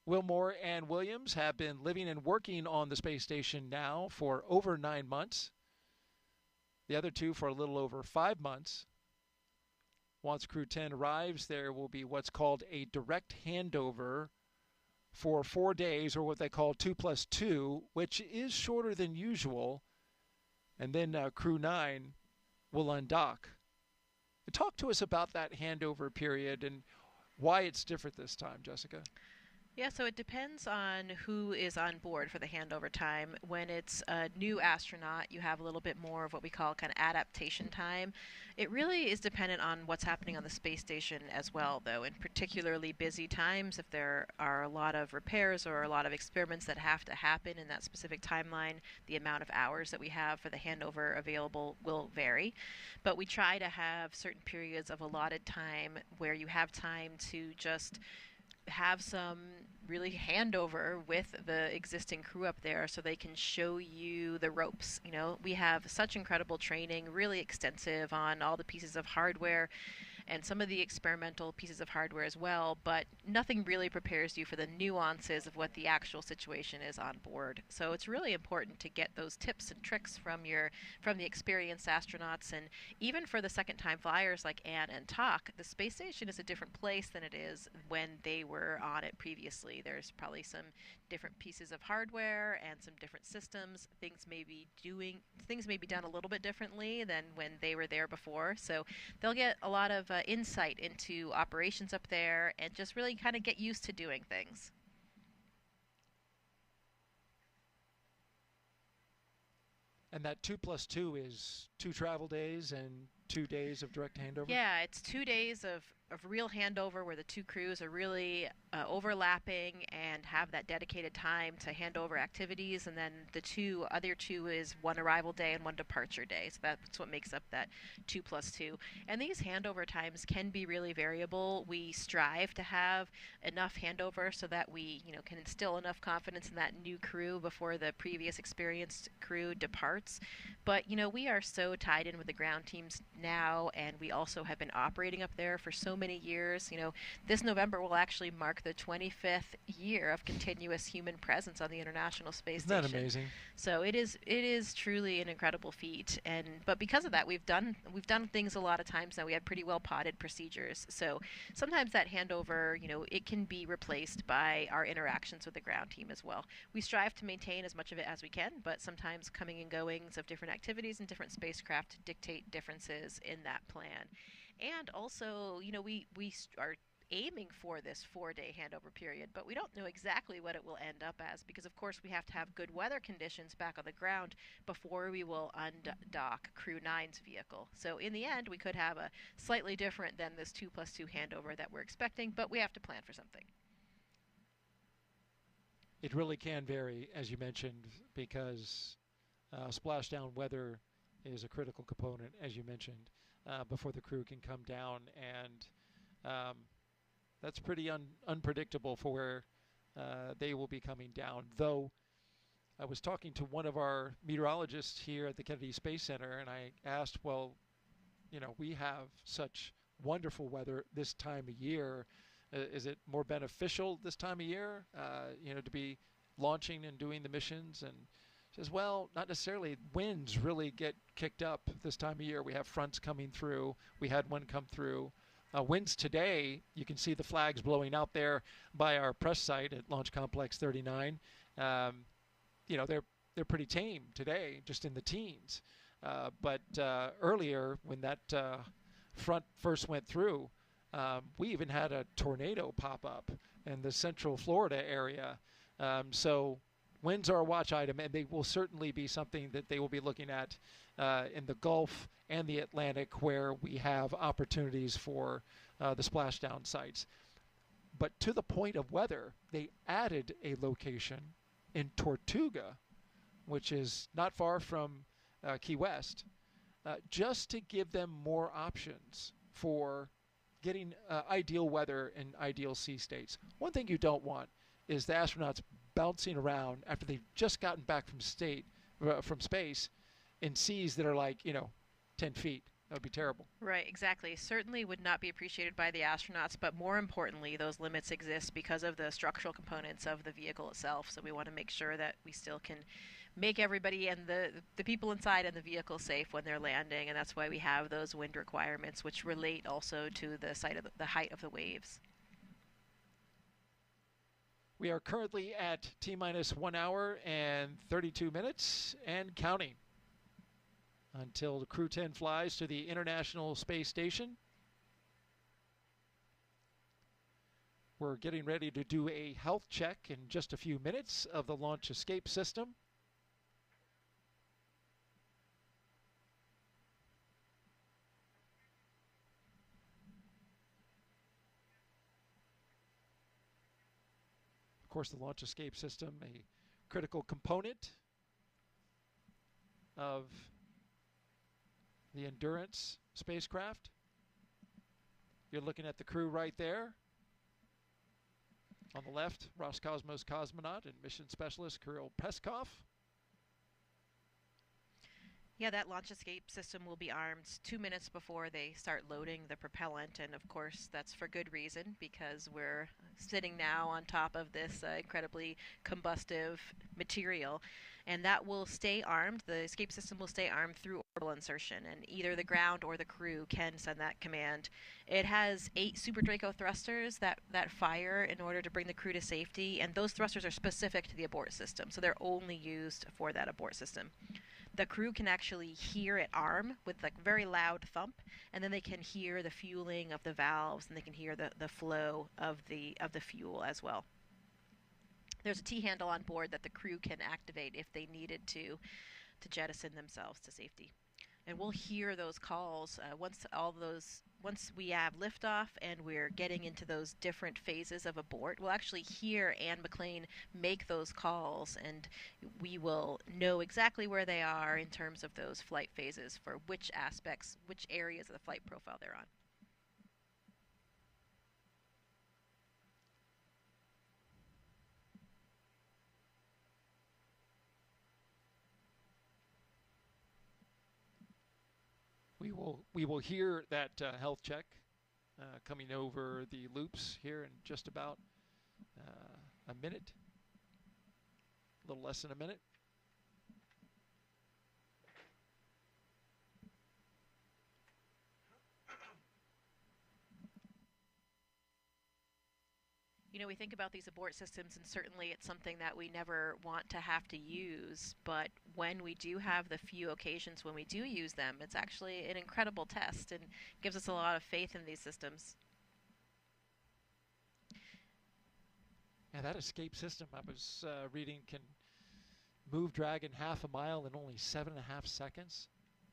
Wilmore and Williams have been living and working on the space station now for over 9 months. The other two for a little over 5 months. Once Crew-10 arrives, there will be what's called a direct handover for 4 days, or what they call 2+2, which is shorter than usual. And then Crew-9 will undock. Talk to us about that handover period and why it's different this time, Jessica. Yeah, so it depends on who is on board for the handover time. When it's a new astronaut, you have a little bit more of what we call kind of adaptation time. It really is dependent on what's happening on the space station as well, though. In particularly busy times, if there are a lot of repairs or a lot of experiments that have to happen in that specific timeline, the amount of hours that we have for the handover available will vary. But we try to have certain periods of allotted time where you have time to just have some really handover with the existing crew up there so they can show you the ropes. You know, we have such incredible training, really extensive on all the pieces of hardware and some of the experimental pieces of hardware as well, but nothing really prepares you for the nuances of what the actual situation is on board. So it's really important to get those tips and tricks from the experienced astronauts, and even for the second-time flyers like Anne and Tak, the space station is a different place than it is when they were on it previously. There's probably some different pieces of hardware and some different systems. Things may be done a little bit differently than when they were there before. So they'll get a lot of insight into operations up there and just really kind of get used to doing things. And that 2+2 is 2 travel days and 2 days of direct handover? Yeah, it's 2 days of real handover where the two crews are really overlapping and have that dedicated time to hand over activities, and then the other two is 1 arrival day and 1 departure day. So that's what makes up that 2+2. And these handover times can be really variable. We strive to have enough handover so that we, can instill enough confidence in that new crew before the previous experienced crew departs. But we are so tied in with the ground teams now, and we also have been operating up there for so many years. This November will actually mark the 25th year of continuous human presence on the International Space Station. Isn't that amazing? So it is truly an incredible feat, but because of that, we've done things a lot of times now. We have pretty well potted procedures. So sometimes that handover, it can be replaced by our interactions with the ground team as well. We strive to maintain as much of it as we can, but sometimes coming and goings of different activities and different spacecraft dictate differences in that plan. And also, we are aiming for this 4-day handover period, but we don't know exactly what it will end up as, because of course we have to have good weather conditions back on the ground before we will undock Crew-9's vehicle. So in the end, we could have a slightly different than this 2+2 handover that we're expecting, but we have to plan for something. It really can vary, as you mentioned, because splashdown weather is a critical component, as you mentioned, before the crew can come down, and that's pretty unpredictable for where they will be coming down. Though I was talking to one of our meteorologists here at the Kennedy Space Center, and I asked, well, we have such wonderful weather this time of year. Is it more beneficial this time of year, to be launching and doing the missions? And says, well, not necessarily. Winds really get kicked up this time of year. We have fronts coming through. We had one come through. Winds today, you can see the flags blowing out there by our press site at Launch Complex 39. They're pretty tame today, just in the teens. But earlier, when that front first went through, we even had a tornado pop up in the central Florida area. So winds are a watch item, and they will certainly be something that they will be looking at in the Gulf and the Atlantic, where we have opportunities for the splashdown sites. But to the point of weather, they added a location in Tortuga, which is not far from Key West, just to give them more options for getting ideal weather in ideal sea states. One thing you don't want is the astronauts bouncing around after they've just gotten back from space in seas that are like 10 feet That would be terrible. Right, exactly. Certainly would not be appreciated by the astronauts, but more importantly, those limits exist because of the structural components of the vehicle itself. So we want to make sure that we still can make everybody and the people inside and the vehicle safe when they're landing, and that's why we have those wind requirements, which relate also to the height of the waves. We are currently at T-minus 1 hour and 32 minutes and counting until the Crew-10 flies to the International Space Station. We're getting ready to do a health check in just a few minutes of the launch escape system. Of course, the launch escape system, a critical component of the Endurance spacecraft. You're looking at the crew right there. On the left, Roscosmos cosmonaut and mission specialist Kirill Peskov. Yeah, that launch escape system will be armed 2 minutes before they start loading the propellant, and of course that's for good reason, because we're sitting now on top of this incredibly combustive material, and that will stay armed. The escape system will stay armed through orbital insertion, and either the ground or the crew can send that command. It has 8 Super Draco thrusters that fire in order to bring the crew to safety, and those thrusters are specific to the abort system, so they're only used for that abort system. The crew can actually hear it arm with like very loud thump, and then they can hear the fueling of the valves, and they can hear the flow of the fuel as well. There's a T-handle on board that the crew can activate if they needed to jettison themselves to safety. And we'll hear those calls once we have liftoff and we're getting into those different phases of abort. We'll actually hear Anne McClain make those calls, and we will know exactly where they are in terms of those flight phases for which aspects, which areas of the flight profile they're on. We will hear that health check coming over the loops here in just about a minute, a little less than a minute. You know, we think about these abort systems, and certainly it's something that we never want to have to use, but when we do have the few occasions when we do use them, it's actually an incredible test and gives us a lot of faith in these systems. Yeah, that escape system I was reading can move Dragon half a mile in only 7.5 seconds,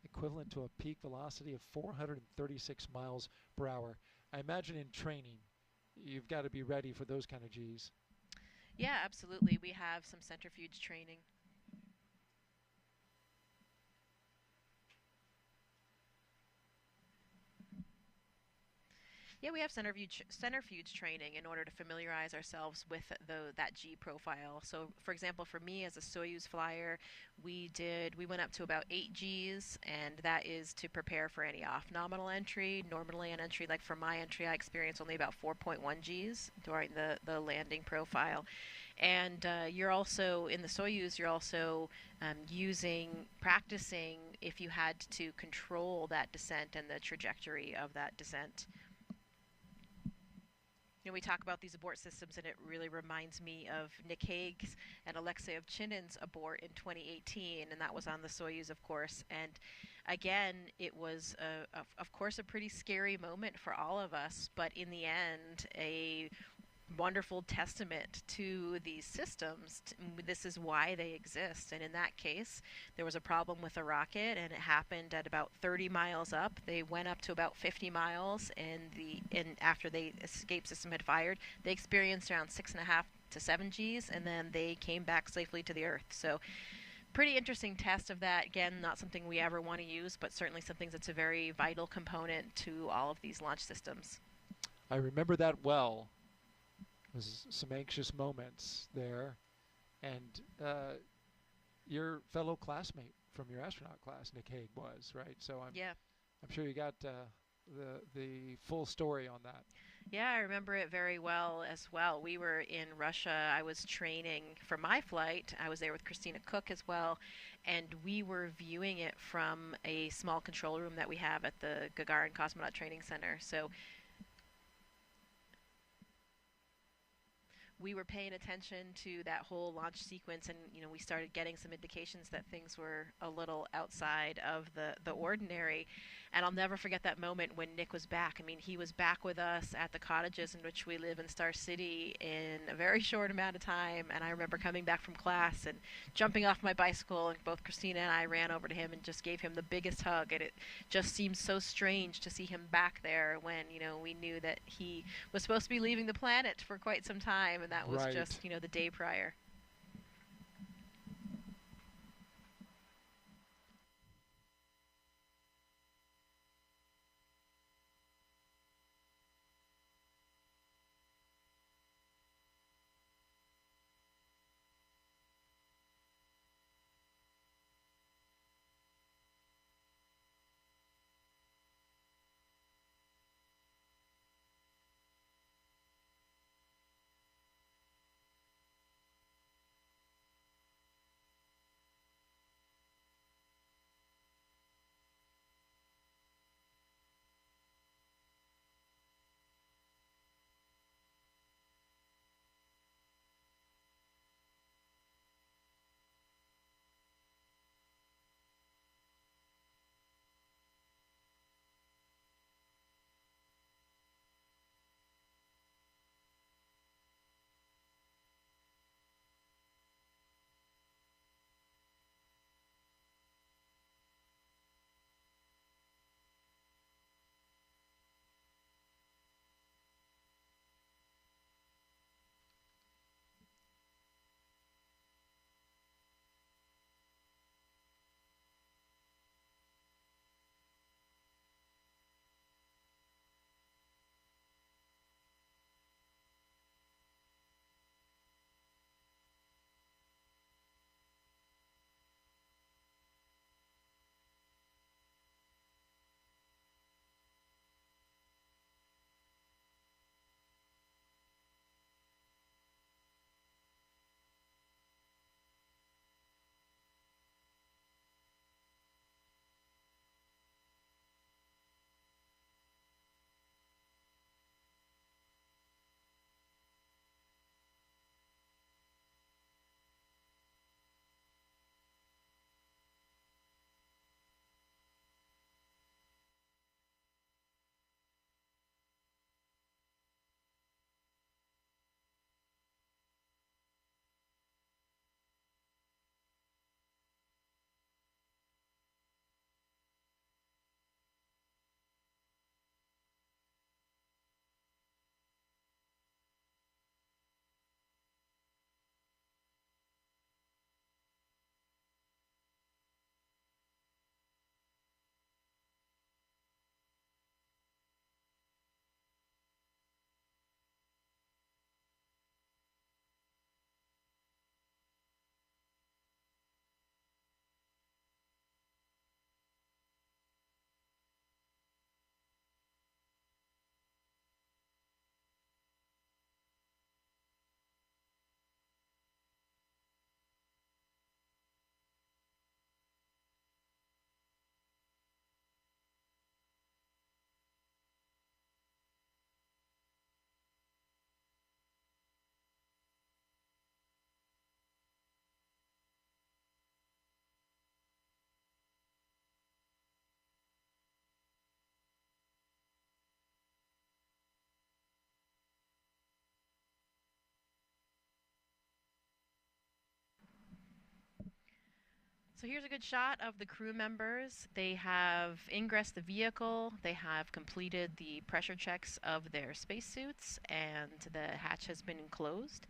equivalent to a peak velocity of 436 miles per hour. I imagine in training, you've got to be ready for those kind of Gs. Yeah, absolutely. We have some centrifuge training. Yeah, we have centrifuge training in order to familiarize ourselves with that G profile. So, for example, for me as a Soyuz flyer, we went up to about 8 Gs, and that is to prepare for any off-nominal entry. Normally an entry, like for my entry, I experienced only about 4.1 Gs during the landing profile. And you're also, in the Soyuz, you're also practicing if you had to control that descent and the trajectory of that descent. You know, we talk about these abort systems, and it really reminds me of Nick Hague's and Alexei Ovchinin's abort in 2018, and that was on the Soyuz, of course. And again, it was, of course, a pretty scary moment for all of us, but in the end, a wonderful testament to these systems. This is why they exist. And in that case, there was a problem with the rocket, and it happened at about 30 miles up. They went up to about 50 miles, and after the escape system had fired, they experienced around 6.5 to 7 Gs, and then they came back safely to the Earth. So pretty interesting test of that. Again, not something we ever want to use, but certainly something that's a very vital component to all of these launch systems. I remember that well. Was some anxious moments there, and your fellow classmate from your astronaut class, Nick Hague, was right. So I'm sure you got the full story on that. Yeah, I remember it very well as well. We were in Russia. I was training for my flight. I was there with Christina Cook as well, and we were viewing it from a small control room that we have at the Gagarin Cosmonaut Training Center. So we were paying attention to that whole launch sequence, and we started getting some indications that things were a little outside of the ordinary. And I'll never forget that moment when Nick was back. I mean, he was back with us at the cottages in which we live in Star City in a very short amount of time. And I remember coming back from class and jumping off my bicycle, and both Christina and I ran over to him and just gave him the biggest hug. And it just seemed so strange to see him back there when we knew that he was supposed to be leaving the planet for quite some time, and that was Right. just the day prior. So here's a good shot of the crew members. They have ingressed the vehicle, they have completed the pressure checks of their spacesuits, and the hatch has been closed.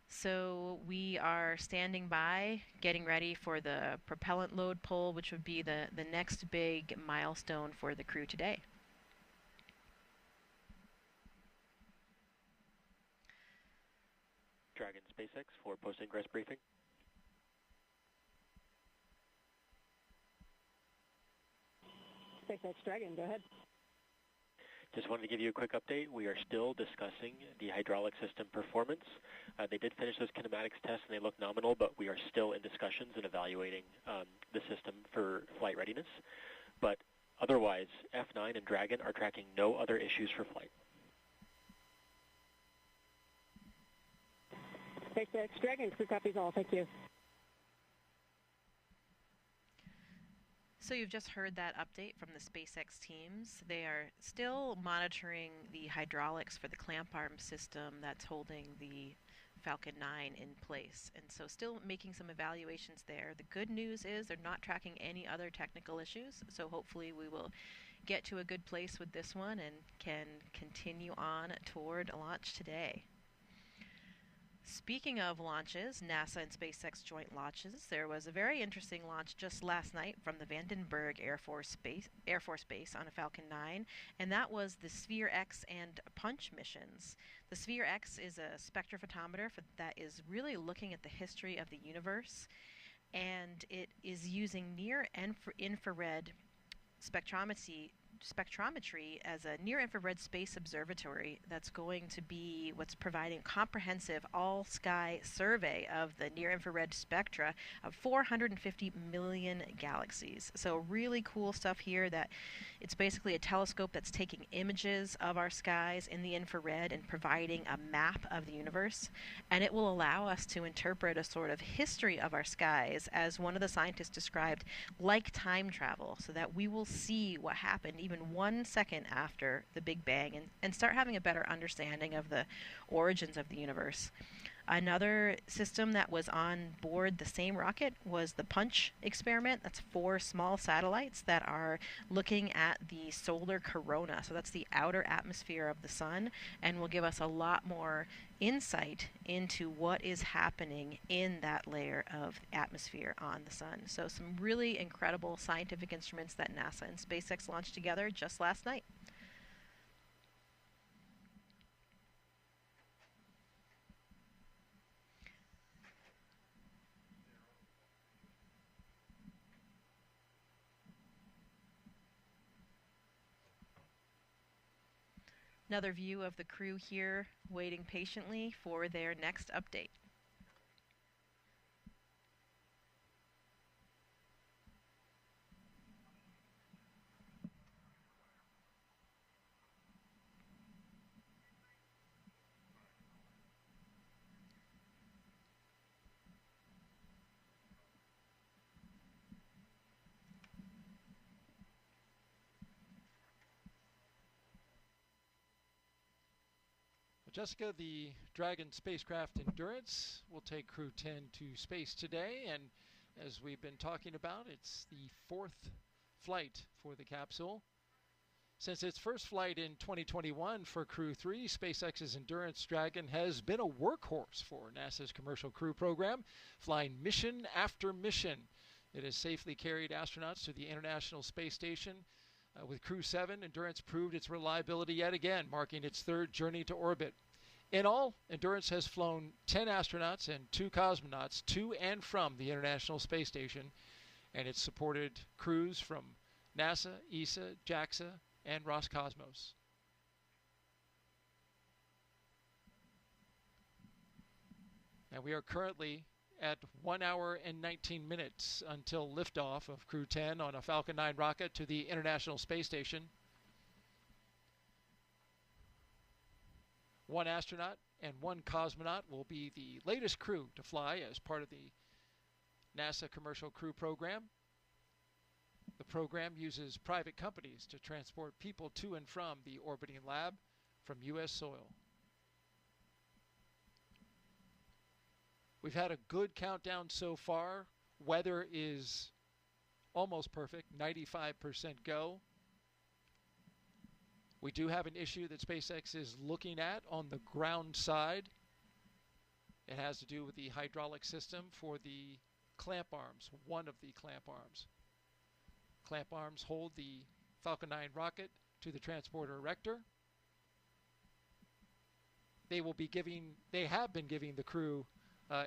So we are standing by, getting ready for the propellant load pull, which would be the next big milestone for the crew today. Dragon SpaceX for post-ingress briefing. SpaceX Dragon, go ahead. Just wanted to give you a quick update. We are still discussing the hydraulic system performance. They did finish those kinematics tests and they look nominal, but we are still in discussions and evaluating the system for flight readiness. But otherwise, F9 and Dragon are tracking no other issues for flight. SpaceX Dragon, crew copies all. Thank you. So you've just heard that update from the SpaceX teams. They are still monitoring the hydraulics for the clamp arm system that's holding the Falcon 9 in place. And so still making some evaluations there. The good news is they're not tracking any other technical issues. So hopefully we will get to a good place with this one and can continue on toward launch today. Speaking of launches, NASA and SpaceX joint launches, there was a very interesting launch just last night from the Vandenberg Air Force Base on a Falcon 9, and that was the Sphere X and Punch missions. The Sphere X is a spectrophotometer that is really looking at the history of the universe, and it is using near-infrared spectrometry as a near-infrared space observatory that's going to be what's providing comprehensive all-sky survey of the near-infrared spectra of 450 million galaxies. So really cool stuff here. That it's basically a telescope that's taking images of our skies in the infrared and providing a map of the universe, and it will allow us to interpret a sort of history of our skies, as one of the scientists described, like time travel, so that we will see what happened even 1 second after the Big Bang and start having a better understanding of the origins of the universe. Another system that was on board the same rocket was the Punch experiment. That's 4 small satellites that are looking at the solar corona. So that's the outer atmosphere of the sun, and will give us a lot more insight into what is happening in that layer of atmosphere on the sun. So some really incredible scientific instruments that NASA and SpaceX launched together just last night. Another view of the crew here waiting patiently for their next update. Jessica, the Dragon spacecraft Endurance will take Crew-10 to space today, and as we've been talking about, it's the 4th flight for the capsule. Since its first flight in 2021 for Crew-3, SpaceX's Endurance Dragon has been a workhorse for NASA's Commercial Crew program, flying mission after mission. It has safely carried astronauts to the International Space Station. With Crew-7, Endurance proved its reliability yet again, marking its 3rd journey to orbit. In all, Endurance has flown 10 astronauts and 2 cosmonauts to and from the International Space Station, and it's supported crews from NASA, ESA, JAXA, and Roscosmos. And we are currently at 1 hour and 19 minutes until liftoff of Crew-10 on a Falcon 9 rocket to the International Space Station. 1 astronaut and 1 cosmonaut will be the latest crew to fly as part of the NASA Commercial Crew program. The program uses private companies to transport people to and from the orbiting lab from U.S. soil. We've had a good countdown so far. Weather is almost perfect, 95% go. We do have an issue that SpaceX is looking at on the ground side. It has to do with the hydraulic system for the clamp arms, one of the clamp arms. Clamp arms hold the Falcon 9 rocket to the transporter erector. They have been giving the crew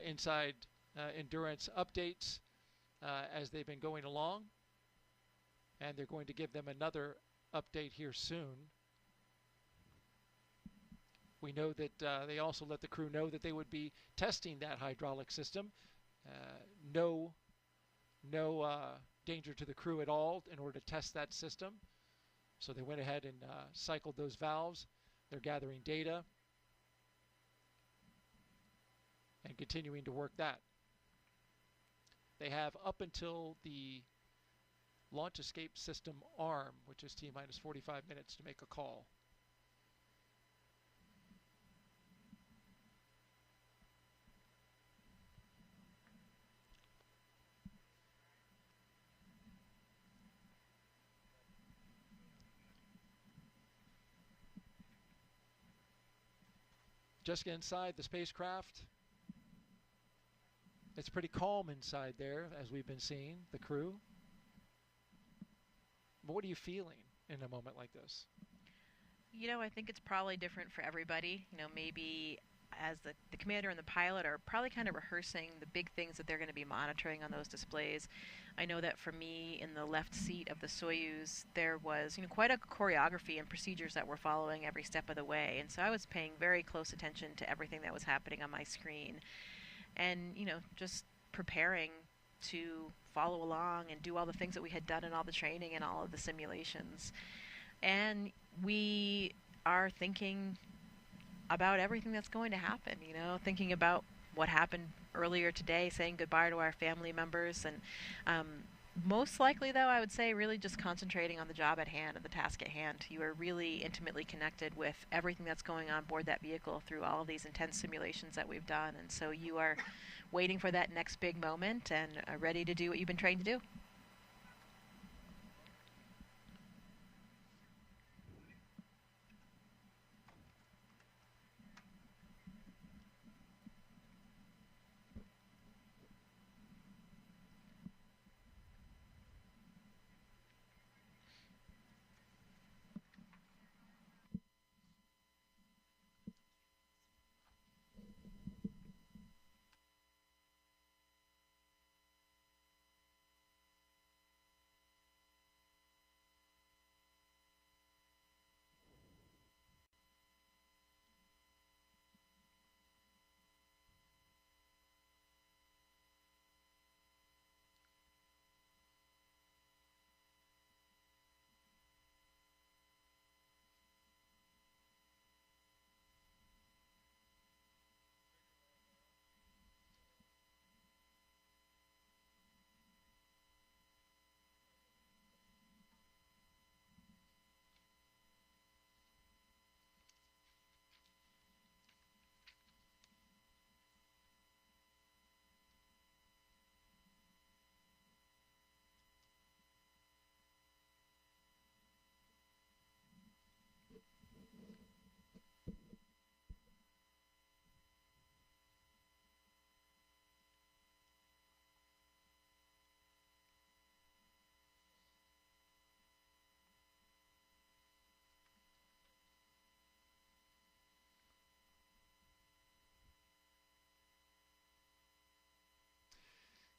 inside Endurance updates as they've been going along. and they're going to give them another update here soon. We know that they also let the crew know that they would be testing that hydraulic system. No danger to the crew at all in order to test that system. So they went ahead and cycled those valves. They're gathering data and continuing to work that. They have up until the launch escape system arm, which is T-minus 45 minutes, to make a call. Just inside the spacecraft. It's pretty calm inside there, as we've been seeing, the crew. But what are you feeling in a moment like this? You know, I think it's probably different for everybody. You know, maybe as the commander and the pilot are probably kind of rehearsing the big things that they're going to be monitoring on those displays. I know that for me, in the left seat of the Soyuz, there was, you know, quite a choreography and procedures that we're following every step of the way. And so I was paying very close attention to everything that was happening on my screen. And, you know, just preparing to follow along and do all the things that we had done in all the training and all of the simulations. And we are thinking about everything that's going to happen, you know, thinking about what happened earlier today, saying goodbye to our family members. And most likely, though, I would say really just concentrating on the job at hand and the task at hand. You are really intimately connected with everything that's going on board that vehicle through all of these intense simulations that we've done. And so you are waiting for that next big moment and ready to do what you've been trained to do.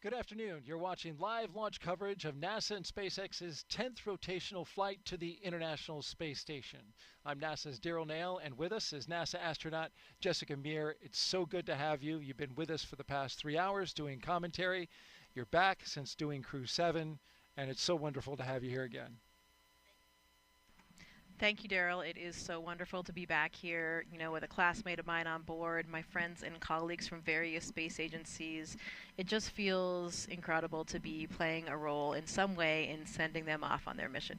Good afternoon. You're watching live launch coverage of NASA and SpaceX's 10th rotational flight to the International Space Station. I'm NASA's Daryl Nail, and with us is NASA astronaut Jessica Meir. It's so good to have you. You've been with us for the past 3 hours doing commentary. You're back since doing CREW-10, and it's so wonderful to have you here again. Thank you, Daryl. It is so wonderful to be back here, you know, with a classmate of mine on board, my friends and colleagues from various space agencies. It just feels incredible to be playing a role in some way in sending them off on their mission.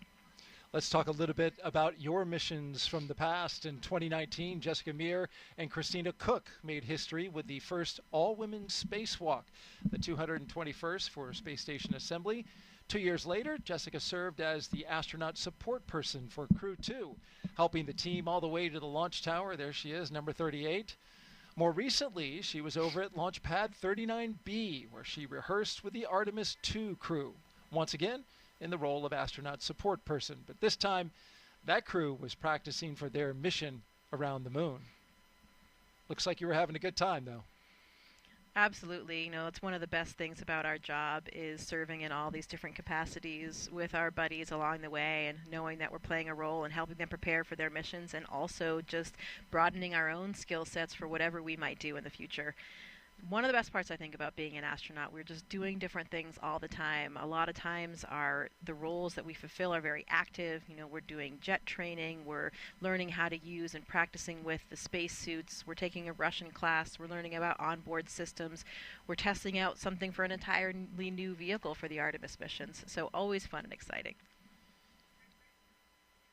Let's talk a little bit about your missions from the past. In 2019, Jessica Meir and Christina Cook made history with the first all-women spacewalk, the 221st for Space Station Assembly. 2 years later, Jessica served as the astronaut support person for CREW-10, helping the team all the way to the launch tower. There she is, number 38. More recently, she was over at launchpad 39B, where she rehearsed with the Artemis II crew, once again in the role of astronaut support person. But this time, that crew was practicing for their mission around the moon. Looks like you were having a good time, though. Absolutely. It's one of the best things about our job is serving in all these different capacities with our buddies along the way and knowing that we're playing a role in helping them prepare for their missions and also just broadening our own skill sets for whatever we might do in the future. One of the best parts I think about being an astronaut, we're just doing different things all the time. A lot of times the roles that we fulfill are very active. We're doing jet training, we're learning how to use and practicing with the spacesuits, we're taking a Russian class, we're learning about onboard systems, we're testing out something for an entirely new vehicle for the Artemis missions. So always fun and exciting.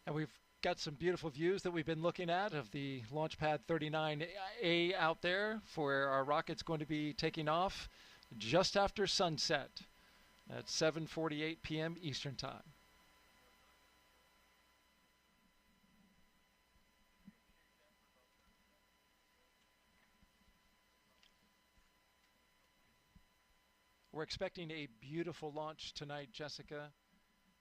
And we've got some beautiful views that we've been looking at of the launchpad 39A out there for where our rocket's going to be taking off just after sunset at 7:48 p.m. Eastern Time. We're expecting a beautiful launch tonight, Jessica.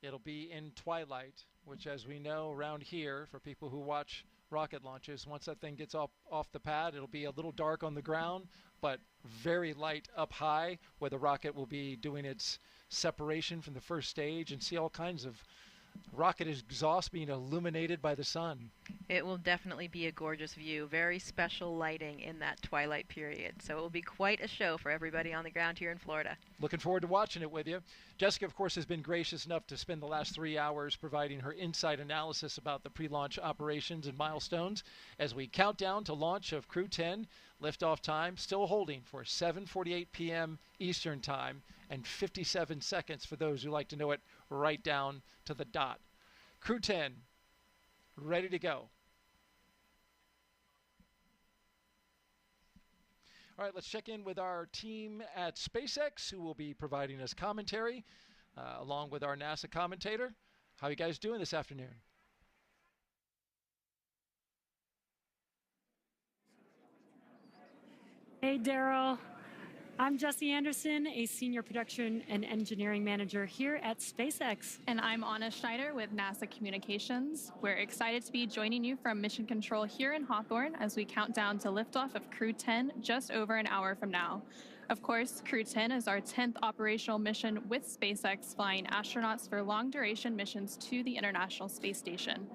It'll be in twilight, which, as we know around here, for people who watch rocket launches, once that thing gets off the pad, it'll be a little dark on the ground, but very light up high, where the rocket will be doing its separation from the first stage, and see all kinds of rocket exhaust being illuminated by the sun. It will definitely be a gorgeous view. Very special lighting in that twilight period. So it will be quite a show for everybody on the ground here in Florida. Looking forward to watching it with you. Jessica, of course, has been gracious enough to spend the last 3 hours providing her insight analysis about the pre-launch operations and milestones as we count down to launch of Crew-10. Liftoff time still holding for 7:48 p.m. Eastern Time and 57 seconds for those who like to know it right down to the dot. Crew-10, ready to go. All right, let's check in with our team at SpaceX, who will be providing us commentary, along with our NASA commentator. How are you guys doing this afternoon? Hey, Daryl. I'm Jessie Anderson, a Senior Production and Engineering Manager here at SpaceX. And I'm Anna Schneider with NASA Communications. We're excited to be joining you from Mission Control here in Hawthorne as we count down to liftoff of Crew-10 just over an hour from now. Of course, Crew-10 is our 10th operational mission with SpaceX, flying astronauts for long-duration missions to the International Space Station.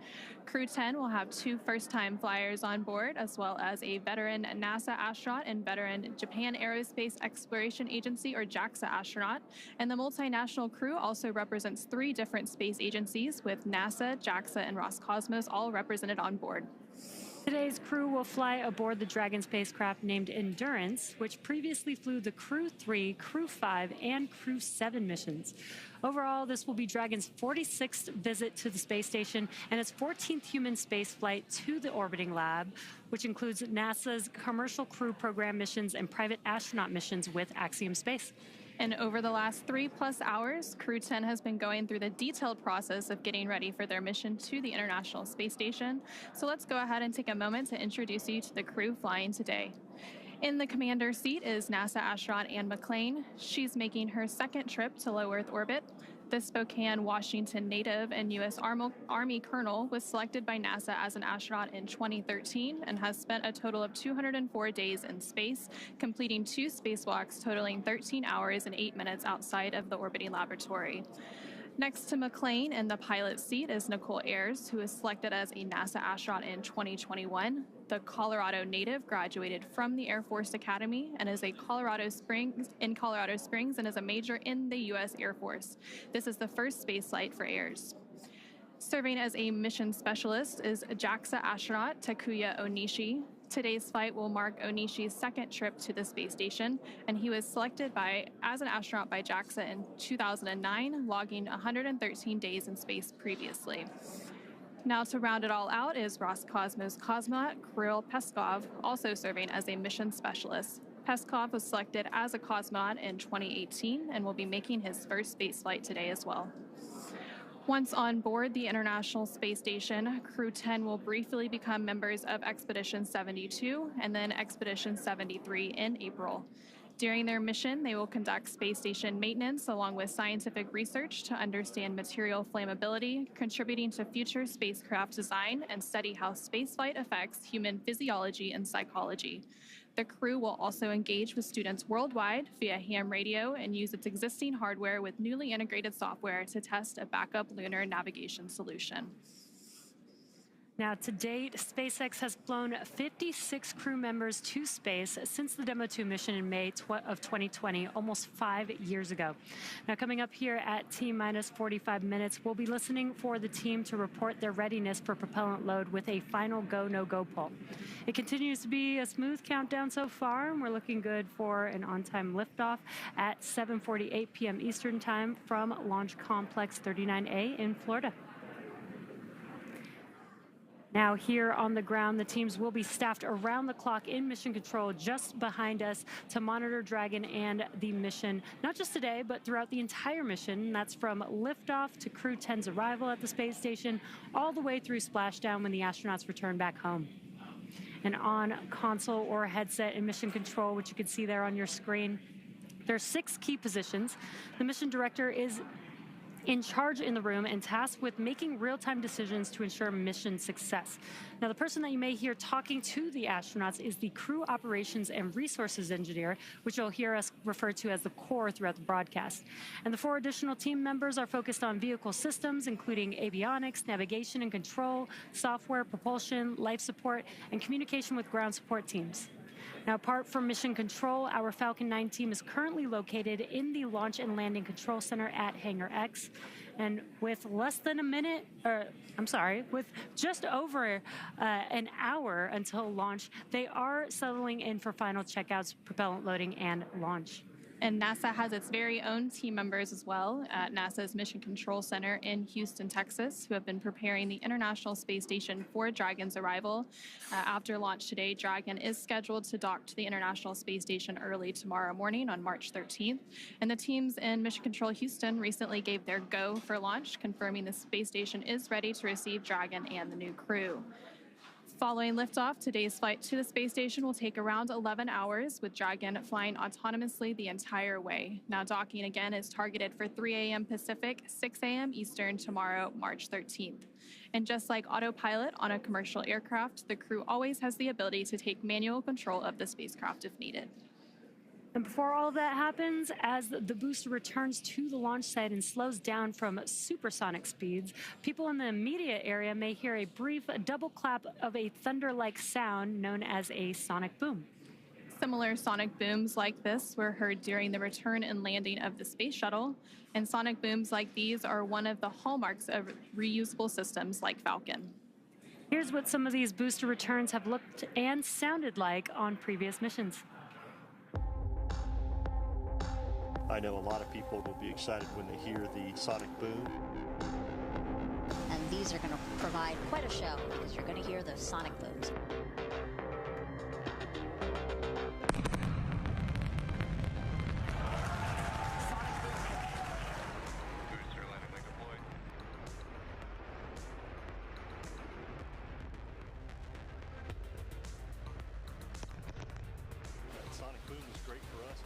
Crew-10 will have 2 first-time flyers on board, as well as a veteran NASA astronaut and veteran Japan Aerospace Exploration Agency, or JAXA astronaut. And the multinational crew also represents 3 different space agencies, with NASA, JAXA, and Roscosmos all represented on board. Today's crew will fly aboard the Dragon spacecraft named Endurance, which previously flew the Crew-3, Crew-5, and Crew-7 missions. Overall, this will be Dragon's 46th visit to the space station and its 14th human space flight to the orbiting lab, which includes NASA's Commercial Crew Program missions and private astronaut missions with Axiom Space. And over the last 3+ hours, Crew-10 has been going through the detailed process of getting ready for their mission to the International Space Station. So let's go ahead and take a moment to introduce you to the crew flying today. In the commander seat is NASA astronaut Anne McClain. She's making her 2nd trip to low Earth orbit. The Spokane, Washington native and U.S. Army colonel was selected by NASA as an astronaut in 2013 and has spent a total of 204 days in space, completing 2 spacewalks totaling 13 hours and 8 minutes outside of the orbiting laboratory. Next to McClain in the pilot seat is Nichole Ayers, who was selected as a NASA astronaut in 2021. The Colorado native graduated from the Air Force Academy and is in Colorado Springs and is a major in the U.S. Air Force. This is the first space flight for Ayers. Serving as a mission specialist is JAXA astronaut Takuya Onishi. Today's flight will mark Onishi's 2nd trip to the space station, and he was selected as an astronaut by JAXA in 2009, logging 113 days in space previously. Now, to round it all out is Roscosmos cosmonaut Kirill Peskov, also serving as a mission specialist. Peskov was selected as a cosmonaut in 2018 and will be making his first space flight today as well. Once on board the International Space Station, Crew-10 will briefly become members of Expedition 72 and then Expedition 73 in April. During their mission, they will conduct space station maintenance along with scientific research to understand material flammability, contributing to future spacecraft design and study how spaceflight affects human physiology and psychology. The crew will also engage with students worldwide via ham radio and use its existing hardware with newly integrated software to test a backup lunar navigation solution. Now, to date, SpaceX has flown 56 crew members to space since the Demo 2 mission in May of 2020, almost 5 years ago. Now, coming up here at T-minus 45 minutes, we'll be listening for the team to report their readiness for propellant load with a final go, no-go poll. It continues to be a smooth countdown so far, and we're looking good for an on-time liftoff at 7:48 p.m. Eastern Time from Launch Complex 39A in Florida. Now, here on the ground, the teams will be staffed around the clock in mission control just behind us to monitor Dragon and the mission, not just today, but throughout the entire mission. That's from liftoff to CREW-10's arrival at the space station, all the way through splashdown when the astronauts return back home. And on console or headset in mission control, which you can see there on your screen, there are 6 key positions. The mission director is in charge in the room and tasked with making real-time decisions to ensure mission success. Now, the person that you may hear talking to the astronauts is the Crew Operations and Resources Engineer, which you'll hear us refer to as the core throughout the broadcast. And the 4 additional team members are focused on vehicle systems, including avionics, navigation and control, software, propulsion, life support, and communication with ground support teams. Now, apart from mission control, our Falcon 9 team is currently located in the Launch and Landing Control Center at Hangar X. And with less than a minute, with just over an hour until launch, they are settling in for final checkouts, propellant loading, and launch. And NASA has its very own team members as well at NASA's Mission Control Center in Houston, Texas, who have been preparing the International Space Station for Dragon's arrival. After launch today, Dragon is scheduled to dock to the International Space Station early tomorrow morning on March 13th. And the teams in Mission Control Houston recently gave their go for launch, confirming the space station is ready to receive Dragon and the new crew. Following liftoff, today's flight to the space station will take around 11 hours, with Dragon flying autonomously the entire way. Now, docking again is targeted for 3 a.m. Pacific, 6 a.m. Eastern tomorrow, March 13th. And just like autopilot on a commercial aircraft, the crew always has the ability to take manual control of the spacecraft if needed. And before all of that happens, as the booster returns to the launch site and slows down from supersonic speeds, people in the immediate area may hear a brief double clap of a thunder-like sound known as a sonic boom. Similar sonic booms like this were heard during the return and landing of the space shuttle, and sonic booms like these are one of the hallmarks of reusable systems like Falcon. Here's what some of these booster returns have looked and sounded like on previous missions. I know a lot of people will be excited when they hear the sonic boom. And these are going to provide quite a show because you're going to hear the sonic booms. That sonic boom is great for us.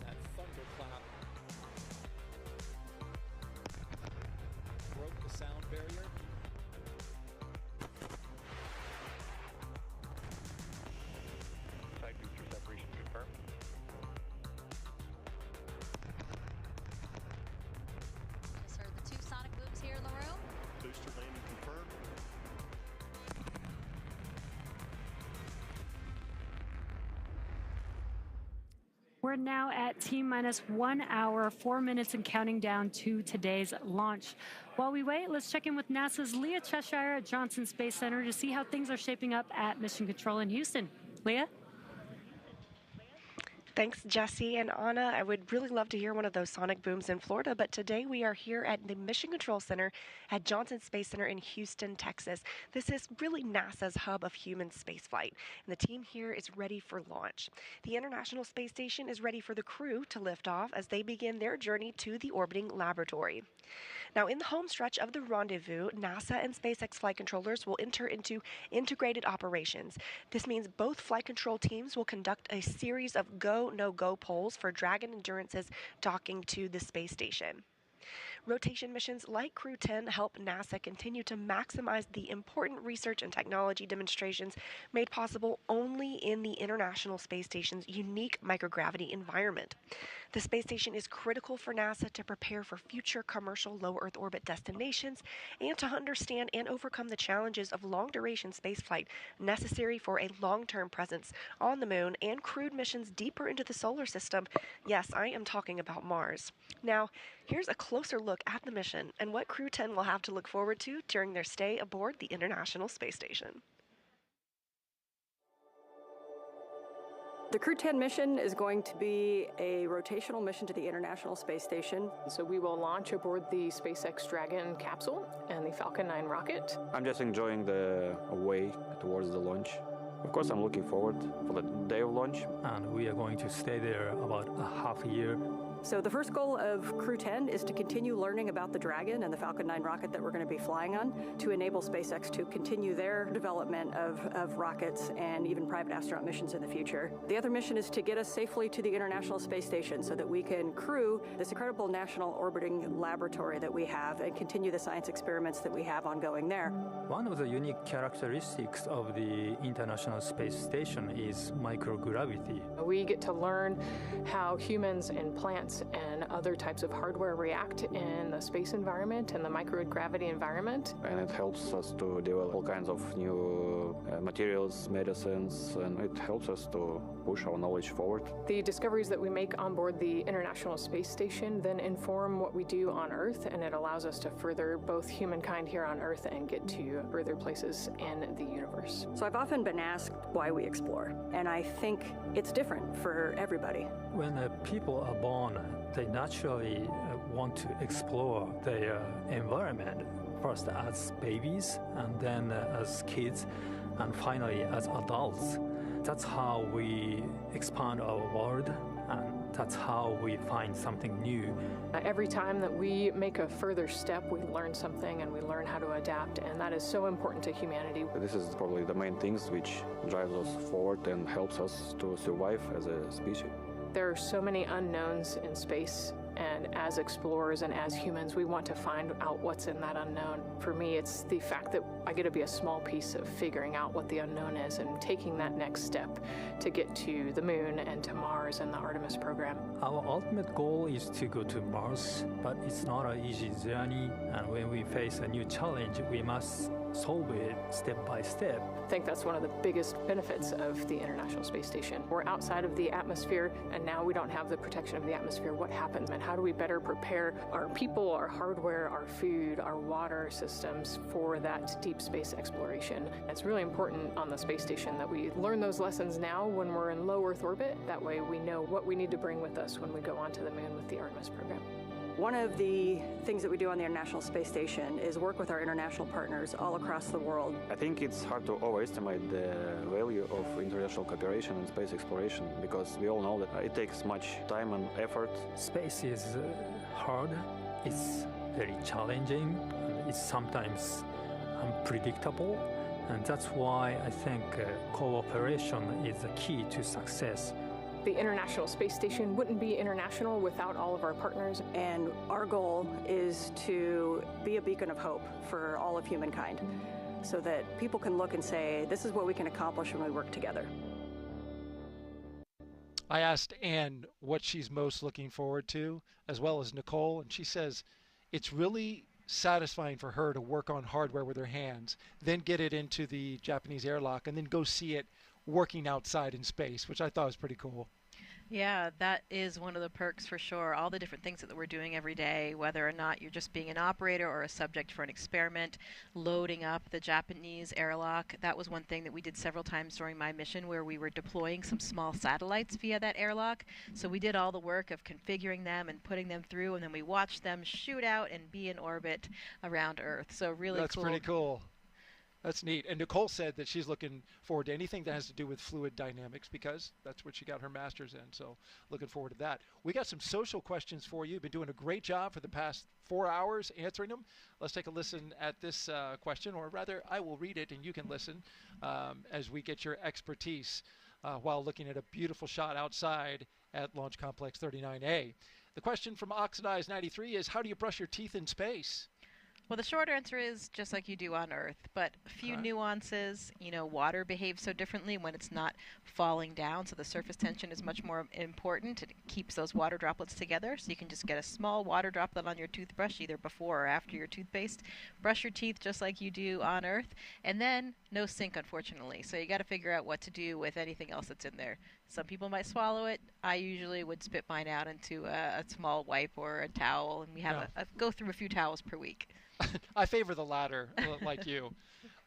That thunderclap broke the sound barrier. Side booster separation confirmed. Just heard the 2 sonic booms here in the room. Booster landing confirmed. We're now at T-minus 1 hour, 4 minutes, and counting down to today's launch. While we wait, let's check in with NASA's Leah Cheshire at Johnson Space Center to see how things are shaping up at Mission Control in Houston. Leah? Thanks, Jesse and Anna. I would really love to hear one of those sonic booms in Florida, but today we are here at the Mission Control Center at Johnson Space Center in Houston, Texas. This is really NASA's hub of human spaceflight, and the team here is ready for launch. The International Space Station is ready for the crew to lift off as they begin their journey to the orbiting laboratory. Now, in the home stretch of the rendezvous, NASA and SpaceX flight controllers will enter into integrated operations. This means both flight control teams will conduct a series of go, no-go polls for Dragon Endurance's docking to the space station. Rotation missions like CREW-10 help NASA continue to maximize the important research and technology demonstrations made possible only in the International Space Station's unique microgravity environment. The space station is critical for NASA to prepare for future commercial low Earth orbit destinations and to understand and overcome the challenges of long-duration spaceflight necessary for a long-term presence on the Moon and crewed missions deeper into the solar system. Yes, I am talking about Mars. Now, here's a closer look at the mission and what CREW-10 will have to look forward to during their stay aboard the International Space Station. The CREW-10 mission is going to be a rotational mission to the International Space Station. So we will launch aboard the SpaceX Dragon capsule and the Falcon 9 rocket. I'm just enjoying the way towards the launch. Of course, I'm looking forward for the day of launch. And we are going to stay there about a half a year. So the first goal of CREW-10 is to continue learning about the Dragon and the Falcon 9 rocket that we're going to be flying on to enable SpaceX to continue their development of rockets and even private astronaut missions in the future. The other mission is to get us safely to the International Space Station so that we can crew this incredible national orbiting laboratory that we have and continue the science experiments that we have ongoing there. One of the unique characteristics of the International Space Station is microgravity. We get to learn how humans and plants and other types of hardware react in the space environment and the microgravity environment. And it helps us to develop all kinds of new materials, medicines, and it helps us to push our knowledge forward. The discoveries that we make on board the International Space Station then inform what we do on Earth, and it allows us to further both humankind here on Earth and get to further places in the universe. So I've often been asked why we explore, and I think it's different for everybody. When people are born, they naturally want to explore their environment, first as babies, and then as kids, and finally as adults. That's how we expand our world, and that's how we find something new. Every time that we make a further step, we learn something and we learn how to adapt, and that is so important to humanity. This is probably the main things which drives us forward and helps us to survive as a species. There are so many unknowns in space, and as explorers and as humans, we want to find out what's in that unknown. For me, it's the fact that I get to be a small piece of figuring out what the unknown is and taking that next step to get to the Moon and to Mars and the Artemis program. Our ultimate goal is to go to Mars, but it's not an easy journey, and when we face a new challenge, we must solve it step by step. I think that's one of the biggest benefits of the International Space Station. We're outside of the atmosphere, and now we don't have the protection of the atmosphere. What happens, and how do we better prepare our people, our hardware, our food, our water systems for that deep space exploration? It's really important on the space station that we learn those lessons now when we're in low Earth orbit. That way we know what we need to bring with us when we go onto the Moon with the Artemis program. One of the things that we do on the International Space Station is work with our international partners all across the world. I think it's hard to overestimate the value of international cooperation in space exploration because we all know that it takes much time and effort. Space is hard, it's very challenging, it's sometimes unpredictable, and that's why I think cooperation is the key to success. The International Space Station wouldn't be international without all of our partners. And our goal is to be a beacon of hope for all of humankind so that people can look and say, this is what we can accomplish when we work together. I asked Anne what she's most looking forward to, as well as Nichole, and she says it's really satisfying for her to work on hardware with her hands, then get it into the Japanese airlock, and then go see it working outside in space, which I thought was pretty cool. Yeah, that is one of the perks for sure. All the different things that we're doing every day, whether or not you're just being an operator or a subject for an experiment, loading up the Japanese airlock. That was one thing that we did several times during my mission where we were deploying some small satellites via that airlock. So we did all the work of configuring them and putting them through, and then we watched them shoot out and be in orbit around Earth. So really That's pretty cool. That's neat. And Nichole said that she's looking forward to anything that has to do with fluid dynamics because that's what she got her master's in. So looking forward to that. We got some social questions for you. You've been doing a great job for the past 4 hours answering them. Let's take a listen at this question, or rather I will read it and you can listen as we get your expertise while looking at a beautiful shot outside at Launch Complex 39A. The question from Oxidized 93 is, how do you brush your teeth in space? Well, the short answer is just like you do on Earth, but a few nuances. You know, water behaves so differently when it's not falling down, so the surface tension is much more important. It keeps those water droplets together, so you can just get a small water droplet on your toothbrush, either before or after your toothpaste. Brush your teeth just like you do on Earth, and then no sink, unfortunately. So you got to figure out what to do with anything else that's in there. Some people might swallow it. I usually would spit mine out into a small wipe or a towel, and we have go through a few towels per week. I favor the latter, like you.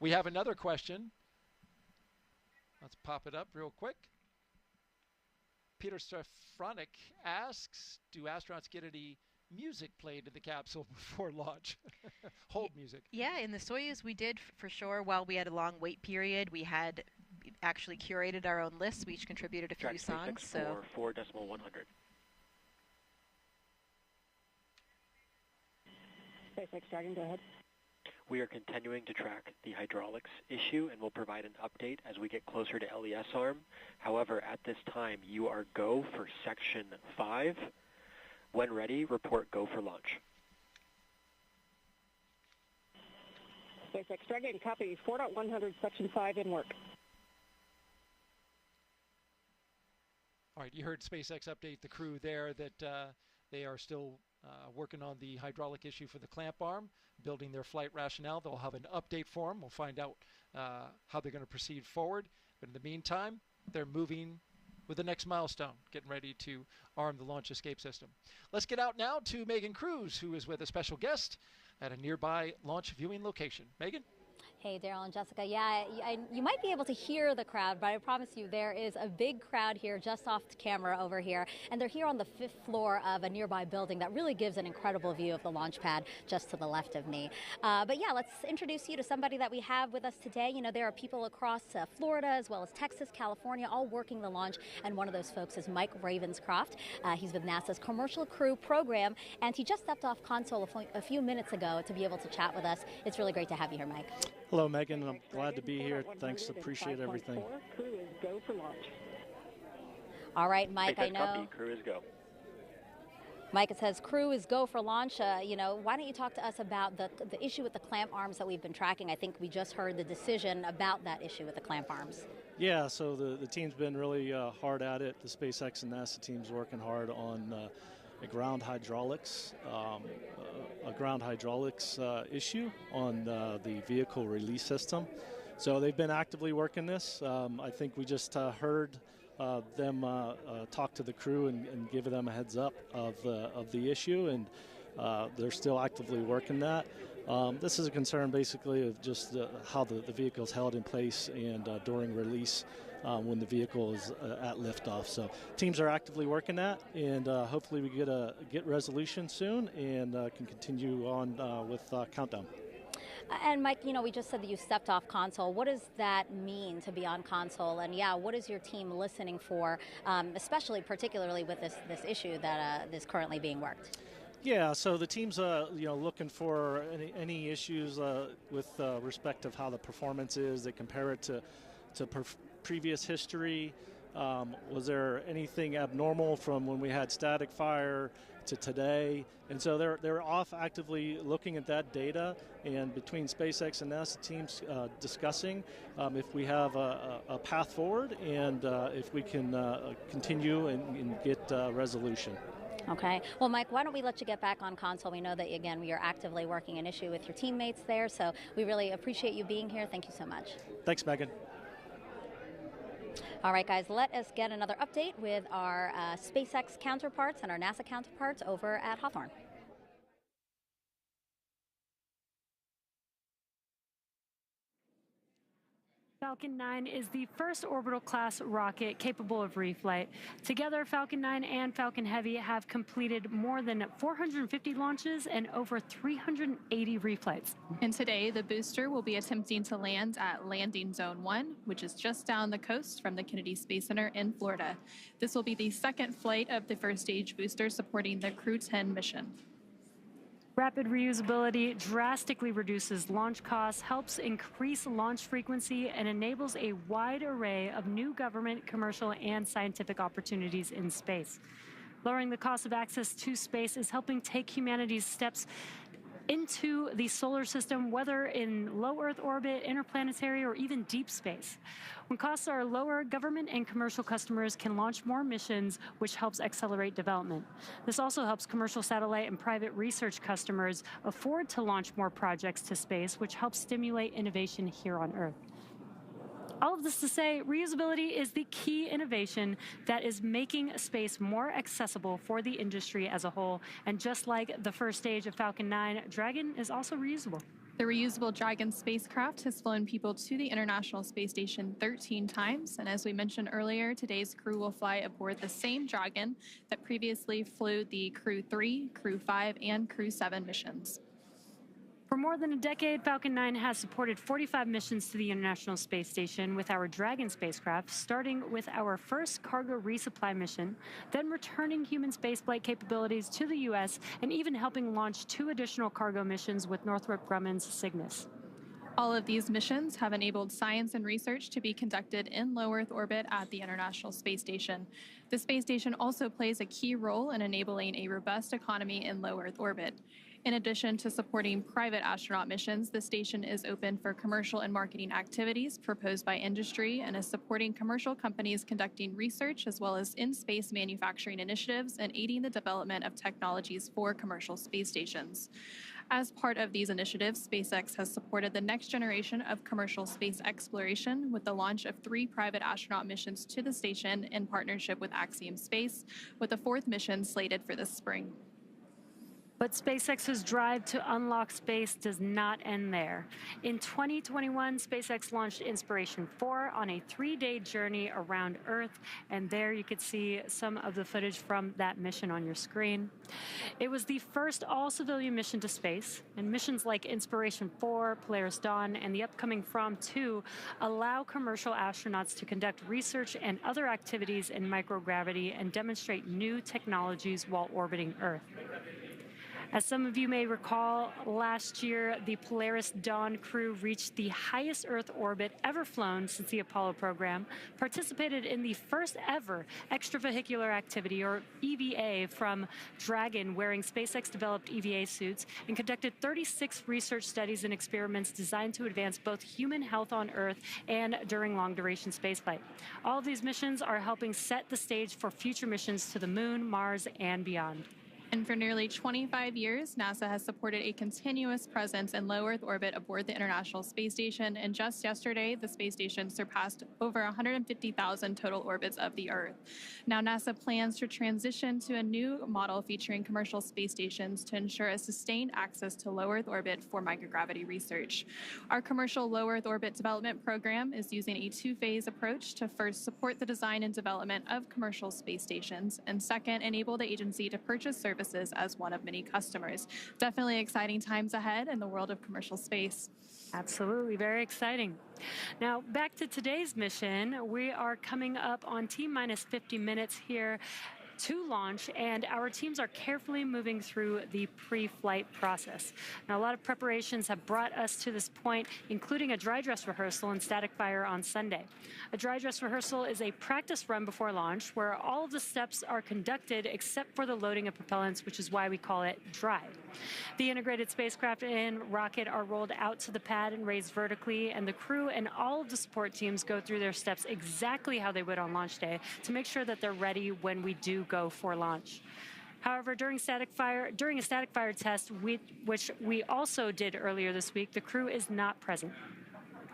We have another question. Let's pop it up real quick. Peter Stefronic asks, do astronauts get any music played in the capsule before launch? Hold music. Yeah, in the Soyuz we did for sure. While we had a long wait period, we had actually curated our own lists. We each contributed a few songs. So 4.100. SpaceX Dragon, go ahead. We are continuing to track the hydraulics issue and will provide an update as we get closer to LES arm. However, at this time, you are go for Section 5. When ready, report go for launch. SpaceX Dragon, copy 4.100, Section 5 in work. All right, you heard SpaceX update the crew there that they are still working on the hydraulic issue for the clamp arm, building their flight rationale. They'll have an update for them. We'll find out how they're going to proceed forward. But in the meantime, they're moving with the next milestone, getting ready to arm the launch escape system. Let's get out now to Megan Cruz, who is with a special guest at a nearby launch viewing location. Megan? Hey, Daryl and Jessica. Yeah, you might be able to hear the crowd, but I promise you there is a big crowd here just off the camera over here. And they're here on the 5th floor of a nearby building that really gives an incredible view of the launch pad just to the left of me. But yeah, let's introduce you to somebody that we have with us today. You know, there are people across Florida as well as Texas, California, all working the launch. And one of those folks is Mike Ravenscroft. He's with NASA's Commercial Crew program. And he just stepped off console a few minutes ago to be able to chat with us. It's really great to have you here, Mike. Hello, Megan. I'm glad to be here. Thanks. Appreciate everything. Crew is go for launch. All right, Mike, I know. Copy. Crew is go. Mike, it says crew is go for launch. You know, why don't you talk to us about the issue with the clamp arms that we've been tracking? I think we just heard the decision about that issue with the clamp arms. Yeah, so the team's been really hard at it. The SpaceX and NASA team's working hard on a ground hydraulics issue on the vehicle release system. So they've been actively working this. I think we just heard them talk to the crew and give them a heads up of the issue, and they're still actively working that. This is a concern basically of just how the vehicle is held in place and during release when the vehicle is at liftoff. So teams are actively working that, and hopefully we get resolution soon and can continue on with countdown. And Mike, you know, we just said that you stepped off console. What does that mean to be on console? And yeah, what is your team listening for, especially particularly with this issue that is currently being worked? Yeah, so the team's looking for any issues with respect of how the performance is. They compare it to previous history. Was there anything abnormal from when we had static fire to today? And so they're off actively looking at that data, and between SpaceX and NASA teams discussing if we have a path forward and if we can continue and get resolution. Okay. Well, Mike, why don't we let you get back on console? We know that, again, we are actively working an issue with your teammates there, so we really appreciate you being here. Thank you so much. Thanks, Megan. All right, guys, let us get another update with our SpaceX counterparts and our NASA counterparts over at Hawthorne. Falcon 9 is the first orbital-class rocket capable of reflight. Together, Falcon 9 and Falcon Heavy have completed more than 450 launches and over 380 reflights. And today, the booster will be attempting to land at Landing Zone 1, which is just down the coast from the Kennedy Space Center in Florida. This will be the second flight of the first stage booster supporting the CREW-10 mission. Rapid reusability drastically reduces launch costs, helps increase launch frequency, and enables a wide array of new government, commercial, and scientific opportunities in space. Lowering the cost of access to space is helping take humanity's steps into the solar system, whether in low Earth orbit, interplanetary, or even deep space. When costs are lower, government and commercial customers can launch more missions, which helps accelerate development. This also helps commercial satellite and private research customers afford to launch more projects to space, which helps stimulate innovation here on Earth. All of this to say, reusability is the key innovation that is making space more accessible for the industry as a whole. And just like the first stage of Falcon 9, Dragon is also reusable. The reusable Dragon spacecraft has flown people to the International Space Station 13 times. And as we mentioned earlier, today's crew will fly aboard the same Dragon that previously flew the Crew-3, Crew-5, and Crew-7 missions. For more than a decade, Falcon 9 has supported 45 missions to the International Space Station with our Dragon spacecraft, starting with our first cargo resupply mission, then returning human spaceflight capabilities to the U.S., and even helping launch 2 additional cargo missions with Northrop Grumman's Cygnus. All of these missions have enabled science and research to be conducted in low Earth orbit at the International Space Station. The space station also plays a key role in enabling a robust economy in low Earth orbit. In addition to supporting private astronaut missions, the station is open for commercial and marketing activities proposed by industry and is supporting commercial companies conducting research as well as in-space manufacturing initiatives and aiding the development of technologies for commercial space stations. As part of these initiatives, SpaceX has supported the next generation of commercial space exploration with the launch of 3 private astronaut missions to the station in partnership with Axiom Space, with a 4th mission slated for this spring. But SpaceX's drive to unlock space does not end there. In 2021, SpaceX launched Inspiration 4 on a 3-day journey around Earth, and there you could see some of the footage from that mission on your screen. It was the first all-civilian mission to space, and missions like Inspiration 4, Polaris Dawn, and the upcoming From 2 allow commercial astronauts to conduct research and other activities in microgravity and demonstrate new technologies while orbiting Earth. As some of you may recall, last year, the Polaris Dawn crew reached the highest Earth orbit ever flown since the Apollo program, participated in the first ever extravehicular activity, or EVA, from Dragon wearing SpaceX-developed EVA suits, and conducted 36 research studies and experiments designed to advance both human health on Earth and during long-duration spaceflight. All of these missions are helping set the stage for future missions to the Moon, Mars, and beyond. And for nearly 25 years, NASA has supported a continuous presence in low Earth orbit aboard the International Space Station, and just yesterday, the space station surpassed over 150,000 total orbits of the Earth. Now, NASA plans to transition to a new model featuring commercial space stations to ensure a sustained access to low Earth orbit for microgravity research. Our commercial low Earth orbit development program is using a 2-phase approach to first support the design and development of commercial space stations, and second, enable the agency to purchase services as one of many customers. Definitely exciting times ahead in the world of commercial space. Absolutely, very exciting. Now, back to today's mission. We are coming up on T-minus 50 minutes here to launch, and our teams are carefully moving through the pre-flight process. Now, a lot of preparations have brought us to this point, including a dry dress rehearsal and static fire on Sunday. A dry dress rehearsal is a practice run before launch where all of the steps are conducted except for the loading of propellants, which is why we call it dry. The integrated spacecraft and rocket are rolled out to the pad and raised vertically, and the crew and all of the support teams go through their steps exactly how they would on launch day to make sure that they're ready when we do go for launch. However, during a static fire test, which we also did earlier this week, the crew is not present.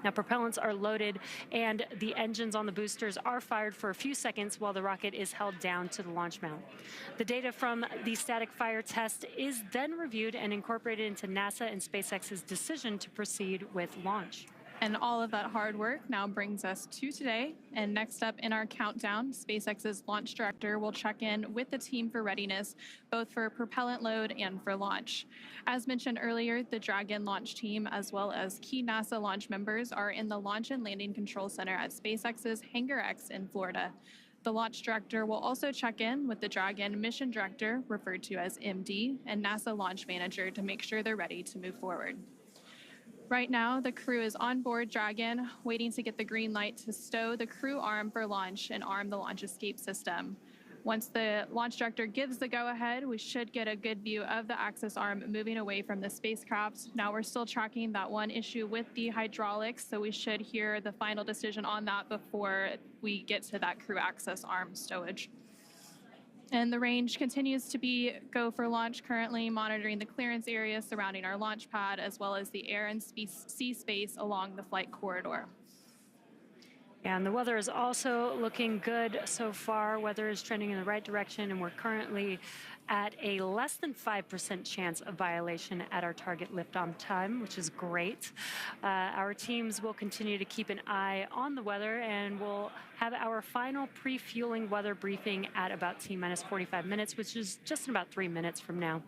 Now, propellants are loaded and the engines on the boosters are fired for a few seconds while the rocket is held down to the launch mount. The data from the static fire test is then reviewed and incorporated into NASA and SpaceX's decision to proceed with launch. And all of that hard work now brings us to today. And next up in our countdown, SpaceX's launch director will check in with the team for readiness, both for propellant load and for launch. As mentioned earlier, the Dragon launch team, as well as key NASA launch members, are in the Launch and Landing Control Center at SpaceX's Hangar X in Florida. The launch director will also check in with the Dragon mission director, referred to as MD, and NASA launch manager to make sure they're ready to move forward. Right now, the crew is on board Dragon, waiting to get the green light to stow the crew arm for launch and arm the launch escape system. Once the launch director gives the go-ahead, we should get a good view of the access arm moving away from the spacecraft. Now we're still tracking that one issue with the hydraulics, so we should hear the final decision on that before we get to that crew access arm stowage. And the range continues to be go for launch, currently monitoring the clearance area surrounding our launch pad, as well as the air and sea space along the flight corridor. And the weather is also looking good so far. Weather is trending in the right direction, and we're currently at a less than 5% chance of violation at our target lift-on time, which is great. Our teams will continue to keep an eye on the weather, and we'll have our final pre-fueling weather briefing at about T-minus 45 minutes, which is just in about 3 minutes from now.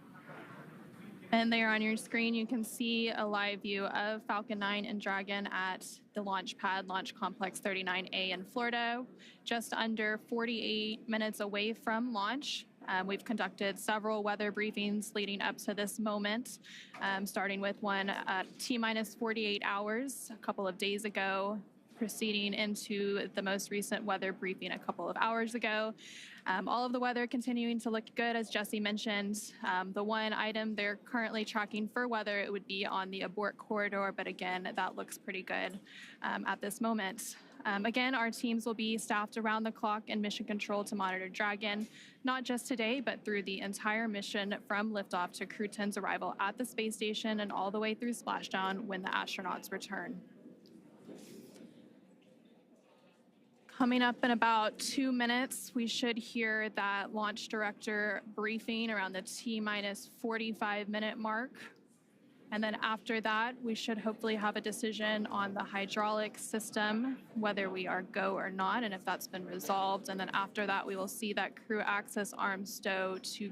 And there on your screen, you can see a live view of Falcon 9 and Dragon at the launch pad, Launch Complex 39A in Florida, just under 48 minutes away from launch. We've conducted several weather briefings leading up to this moment, starting with one at T-minus 48 hours a couple of days ago, proceeding into the most recent weather briefing a couple of hours ago. All of the weather continuing to look good, as Jesse mentioned. The one item they're currently tracking for weather, it would be on the abort corridor, but again, that looks pretty good at this moment. Again, our teams will be staffed around the clock in mission control to monitor Dragon, not just today, but through the entire mission from liftoff to Crew-10's arrival at the space station and all the way through splashdown when the astronauts return. Coming up in about 2 minutes, we should hear that launch director briefing around the T-minus 45-minute mark. And then after that, we should hopefully have a decision on the hydraulic system, whether we are go or not, and if that's been resolved. And then after that, we will see that crew access arm stow to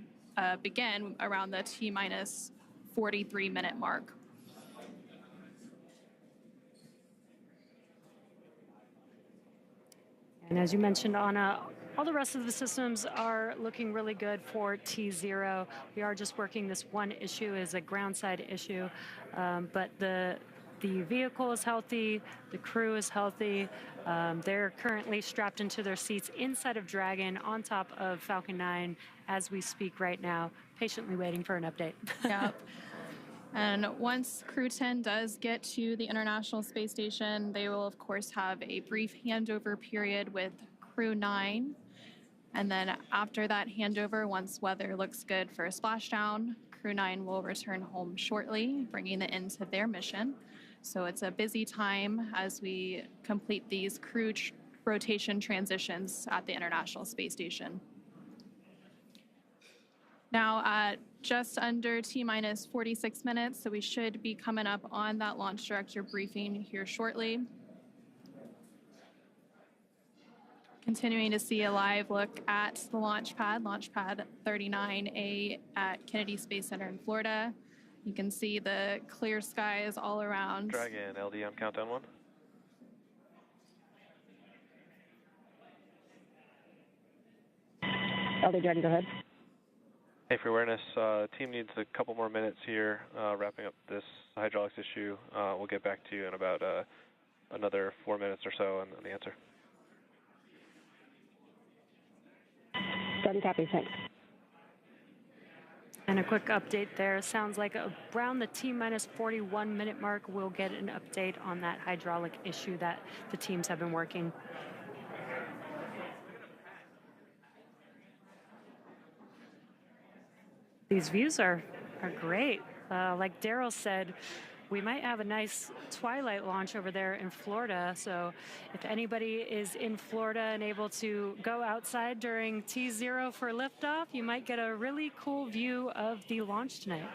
begin around the T-minus 43-minute mark. And as you mentioned, Anna, all the rest of the systems are looking really good for T0. We are just working this one issue as a ground side issue, but the vehicle is healthy, the crew is healthy. They're currently strapped into their seats inside of Dragon on top of Falcon 9 as we speak right now, patiently waiting for an update. Yep. And once Crew-10 does get to the International Space Station, they will, of course, have a brief handover period with Crew-9. And then after that handover, once weather looks good for a splashdown, Crew-9 will return home shortly, bringing the end to their mission. So it's a busy time as we complete these crew rotation transitions at the International Space Station. Now at just under T-minus 46 minutes, so we should be coming up on that launch director briefing here shortly. Continuing to see a live look at the launch pad 39A at Kennedy Space Center in Florida. You can see the clear skies all around. Dragon, LD on countdown 1. LD Dragon, go ahead. Hey, for awareness, team needs a couple more minutes here, wrapping up this hydraulics issue. We'll get back to you in about another 4 minutes or so on the answer. Sudden copy, thanks. And a quick update there. Sounds like around the T-minus 41-minute mark, we'll get an update on that hydraulic issue that the teams have been working. These views are great. Like Daryl said, we might have a nice twilight launch over there in Florida. So if anybody is in Florida and able to go outside during T0 for liftoff, you might get a really cool view of the launch tonight.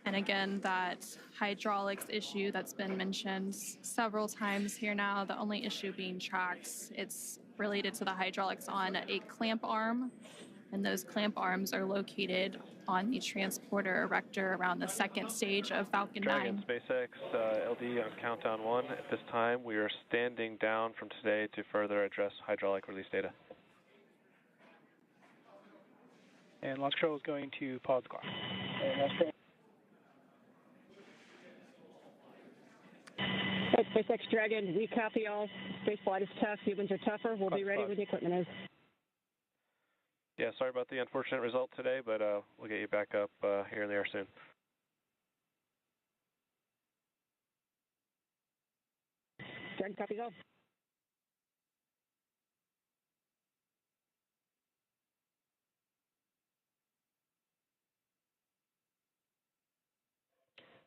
And again, that hydraulics issue that's been mentioned several times here now, the only issue being tracked, it's related to the hydraulics on a clamp arm. and those clamp arms are located on the transporter erector around the second stage of Falcon 9. Dragon, SpaceX, LD on countdown 1. At this time, we are standing down from today to further address hydraulic release data. And launch control is going to pause the clock. SpaceX Dragon, we copy all. Spaceflight is tough. Humans are tougher. We'll be ready when the equipment is. Yeah, sorry about the unfortunate result today, but we'll get you back up here in the air soon. Dragon copies all.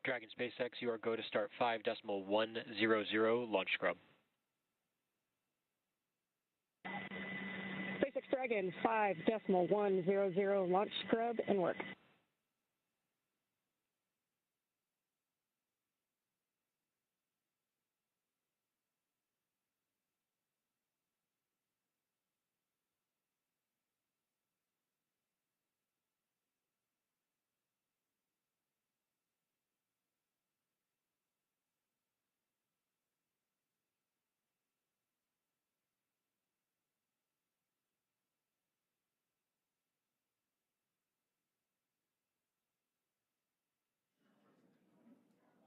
Dragon SpaceX, you are go to start 5.100 launch scrub. SpaceX Dragon 5.100 launch scrub and work.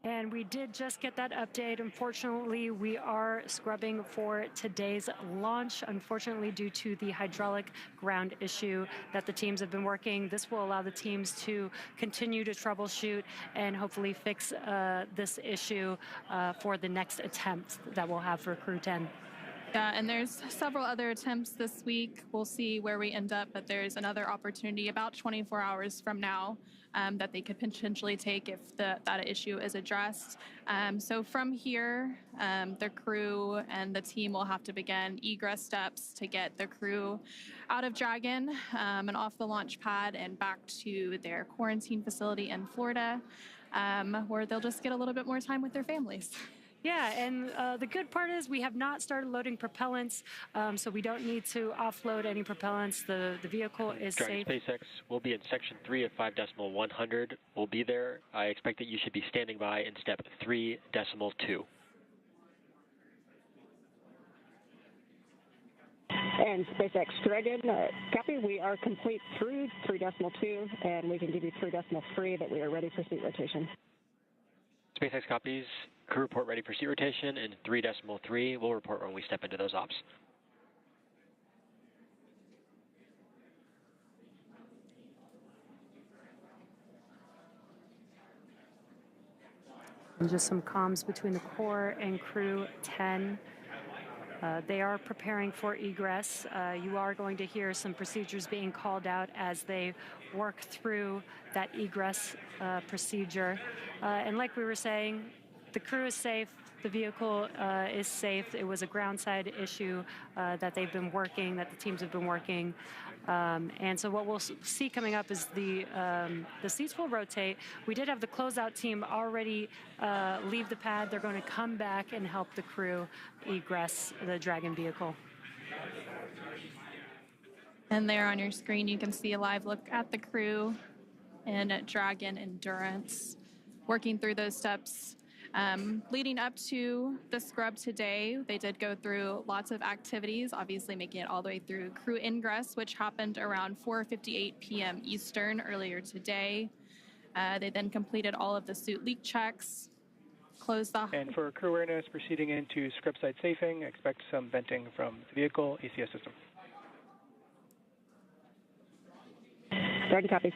And we did just get that update. Unfortunately, we are scrubbing for today's launch. Unfortunately, due to the hydraulic ground issue that the teams have been working, this will allow the teams to continue to troubleshoot and hopefully fix this issue for the next attempt that we'll have for CREW-10. Yeah, and there's several other attempts this week. We'll see where we end up, but there's another opportunity about 24 hours from now that they could potentially take if that issue is addressed. So from here, the crew and the team will have to begin egress steps to get the crew out of Dragon and off the launch pad and back to their quarantine facility in Florida, where they'll just get a little bit more time with their families. Yeah, and the good part is we have not started loading propellants, so we don't need to offload any propellants. The vehicle is Dragon safe. SpaceX will be in section 3 of 5.100. We'll be there. I expect that you should be standing by in step 3.2. And SpaceX Dragon, copy. We are complete through 3.2, and we can give you 3.3 that we are ready for seat rotation. SpaceX copies. Crew report ready for seat rotation, and 3.3 we'll report when we step into those ops. And just some comms between the core and CREW-10. They are preparing for egress. You are going to hear some procedures being called out as they work through that egress procedure. And like we were saying, the crew is safe, the vehicle is safe. It was a ground side issue that they've been working, that the teams have been working. And so what we'll see coming up is the seats will rotate. We did have the closeout team already leave the pad. They're going to come back and help the crew egress the Dragon vehicle. And there on your screen, you can see a live look at the crew in Dragon Endurance, working through those steps. Leading up to the scrub today, they did go through lots of activities, obviously making it all the way through crew ingress, which happened around 4:58 p.m. Eastern earlier today. They then completed all of the suit leak checks, closed the... And for crew awareness, proceeding into scrub site safing, expect some venting from the vehicle ACS system. Dragon copies.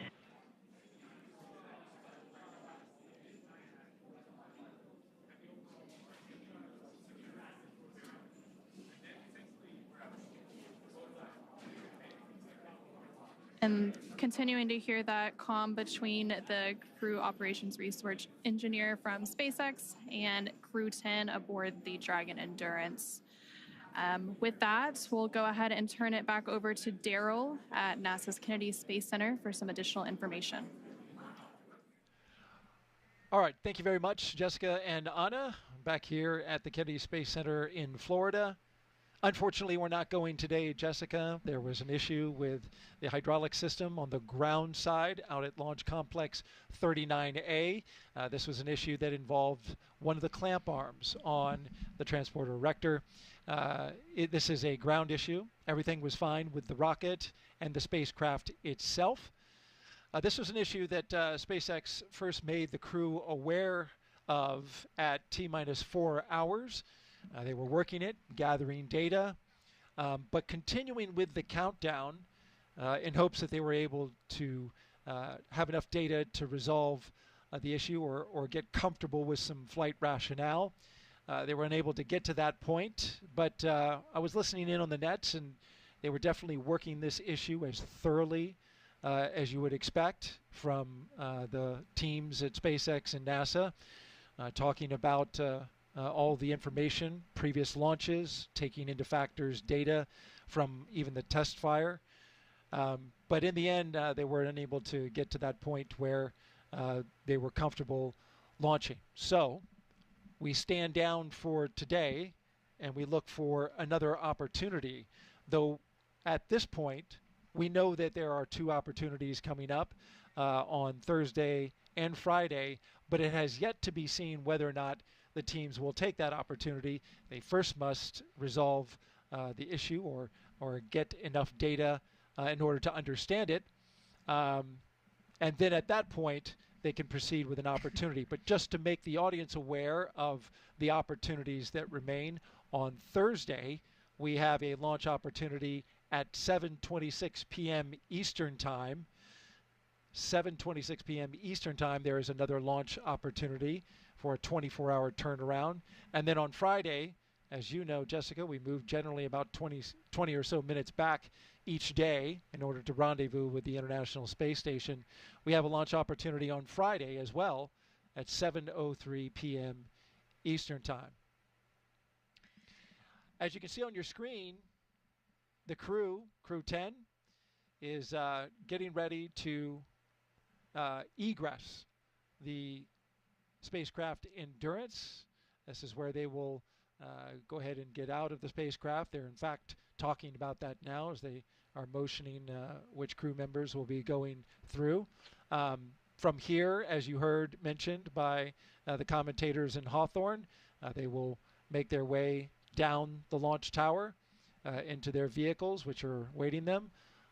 And continuing to hear that comm between the crew operations research engineer from SpaceX and CREW-10 aboard the Dragon Endurance. With that, we'll go ahead and turn it back over to Daryl at NASA's Kennedy Space Center for some additional information. All right, thank you very much, Jessica and Anna. Back here at the Kennedy Space Center in Florida. Unfortunately, we're not going today, Jessica. There was an issue with the hydraulic system on the ground side out at Launch Complex 39A. This was an issue that involved one of the clamp arms on the transporter erector. This is a ground issue. Everything was fine with the rocket and the spacecraft itself. This was an issue that SpaceX first made the crew aware of at T-minus 4 hours. They were working it, gathering data, but continuing with the countdown in hopes that they were able to have enough data to resolve the issue or get comfortable with some flight rationale. They were unable to get to that point, but I was listening in on the nets, and they were definitely working this issue as thoroughly as you would expect from the teams at SpaceX and NASA, talking about all the information, previous launches, taking into factors data from even the test fire. But in the end, they were unable to get to that point where they were comfortable launching. So we stand down for today and we look for another opportunity, though at this point we know that there are 2 opportunities coming up on Thursday and Friday, but it has yet to be seen whether or not the teams will take that opportunity. They first must resolve the issue or get enough data in order to understand it. And then at that point, they can proceed with an opportunity. But just to make the audience aware of the opportunities that remain, on Thursday, we have a launch opportunity at 7:26 p.m. Eastern Time. 7:26 p.m. Eastern Time, there is another launch opportunity for a 24-hour turnaround. And then on Friday, as you know, Jessica, we move generally about 20 or so minutes back each day in order to rendezvous with the International Space Station. We have a launch opportunity on Friday as well at 7:03 p.m. Eastern Time. As you can see on your screen, the CREW-10, is getting ready to egress the spacecraft Endurance. This is where they will go ahead and get out of the spacecraft. They're in fact talking about that now as they are motioning which crew members will be going through. From here, as you heard mentioned by the commentators in Hawthorne, they will make their way down the launch tower into their vehicles, which are waiting them,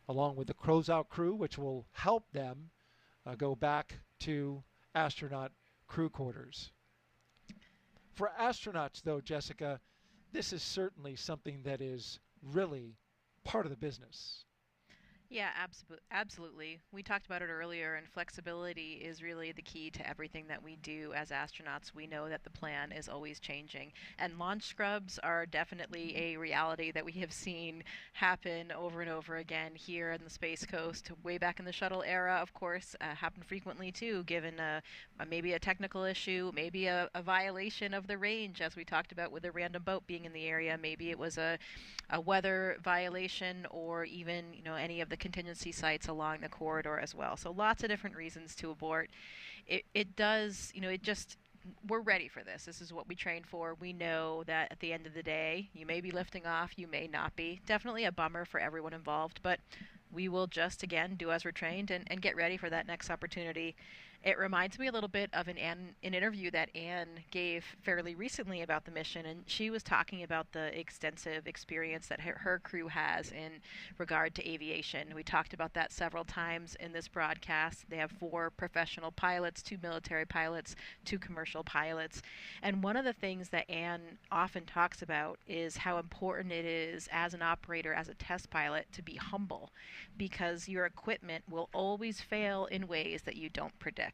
along with the closeout crew, which will help them go back to astronaut crew quarters. For astronauts, though, Jessica, this is certainly something that is really part of the business. Yeah, absolutely. We talked about it earlier, and flexibility is really the key to everything that we do as astronauts. We know that the plan is always changing, and launch scrubs are definitely a reality that we have seen happen over and over again here in the Space Coast. Way back in the shuttle era, of course, happened frequently too, given maybe a technical issue, maybe a violation of the range, as we talked about with a random boat being in the area. Maybe it was a weather violation, or even any of the contingency sites along the corridor as well. So lots of different reasons to abort. It does, we're ready for this. This is what we trained for. We know that at the end of the day, you may be lifting off, you may not be. Definitely a bummer for everyone involved, but we will just, again, do as we're trained and get ready for that next opportunity. It reminds me a little bit of an interview that Anne gave fairly recently about the mission, and she was talking about the extensive experience that her crew has in regard to aviation. We talked about that several times in this broadcast. They have 4 professional pilots, 2 military pilots, 2 commercial pilots. And one of the things that Anne often talks about is how important it is as an operator, as a test pilot, to be humble, because your equipment will always fail in ways that you don't predict.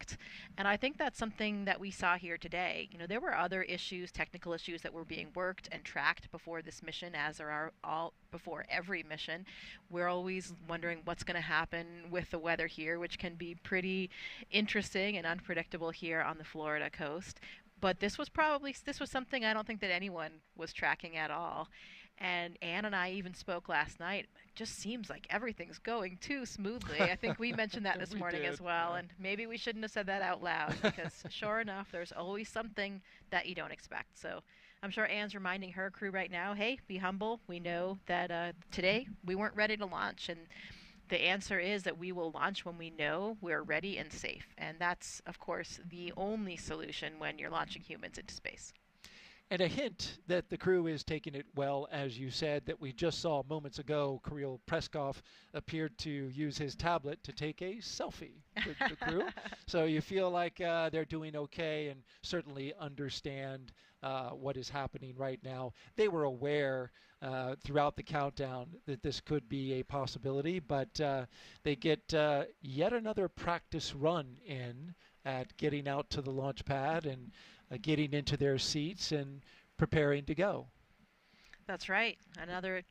And I think that's something that we saw here today. There were other issues, technical issues, that were being worked and tracked before this mission, as there are all before every mission. We're always wondering what's going to happen with the weather here, which can be pretty interesting and unpredictable here on the Florida coast. But this was something I don't think that anyone was tracking at all. And Anne and I even spoke last night. It just seems like everything's going too smoothly. I think we mentioned that this morning as well. Yeah. And maybe we shouldn't have said that out loud, because sure enough, there's always something that you don't expect. So I'm sure Anne's reminding her crew right now, hey, be humble. We know that today we weren't ready to launch, and the answer is that we will launch when we know we're ready and safe. And that's, of course, the only solution when you're launching humans into space. And a hint that the crew is taking it well, as you said, that we just saw moments ago. Kirill Peskov appeared to use his tablet to take a selfie with the crew. So you feel like they're doing okay and certainly understand what is happening right now. They were aware throughout the countdown that this could be a possibility, but they get yet another practice run in at getting out to the launch pad and getting into their seats and preparing to go. That's right. Another.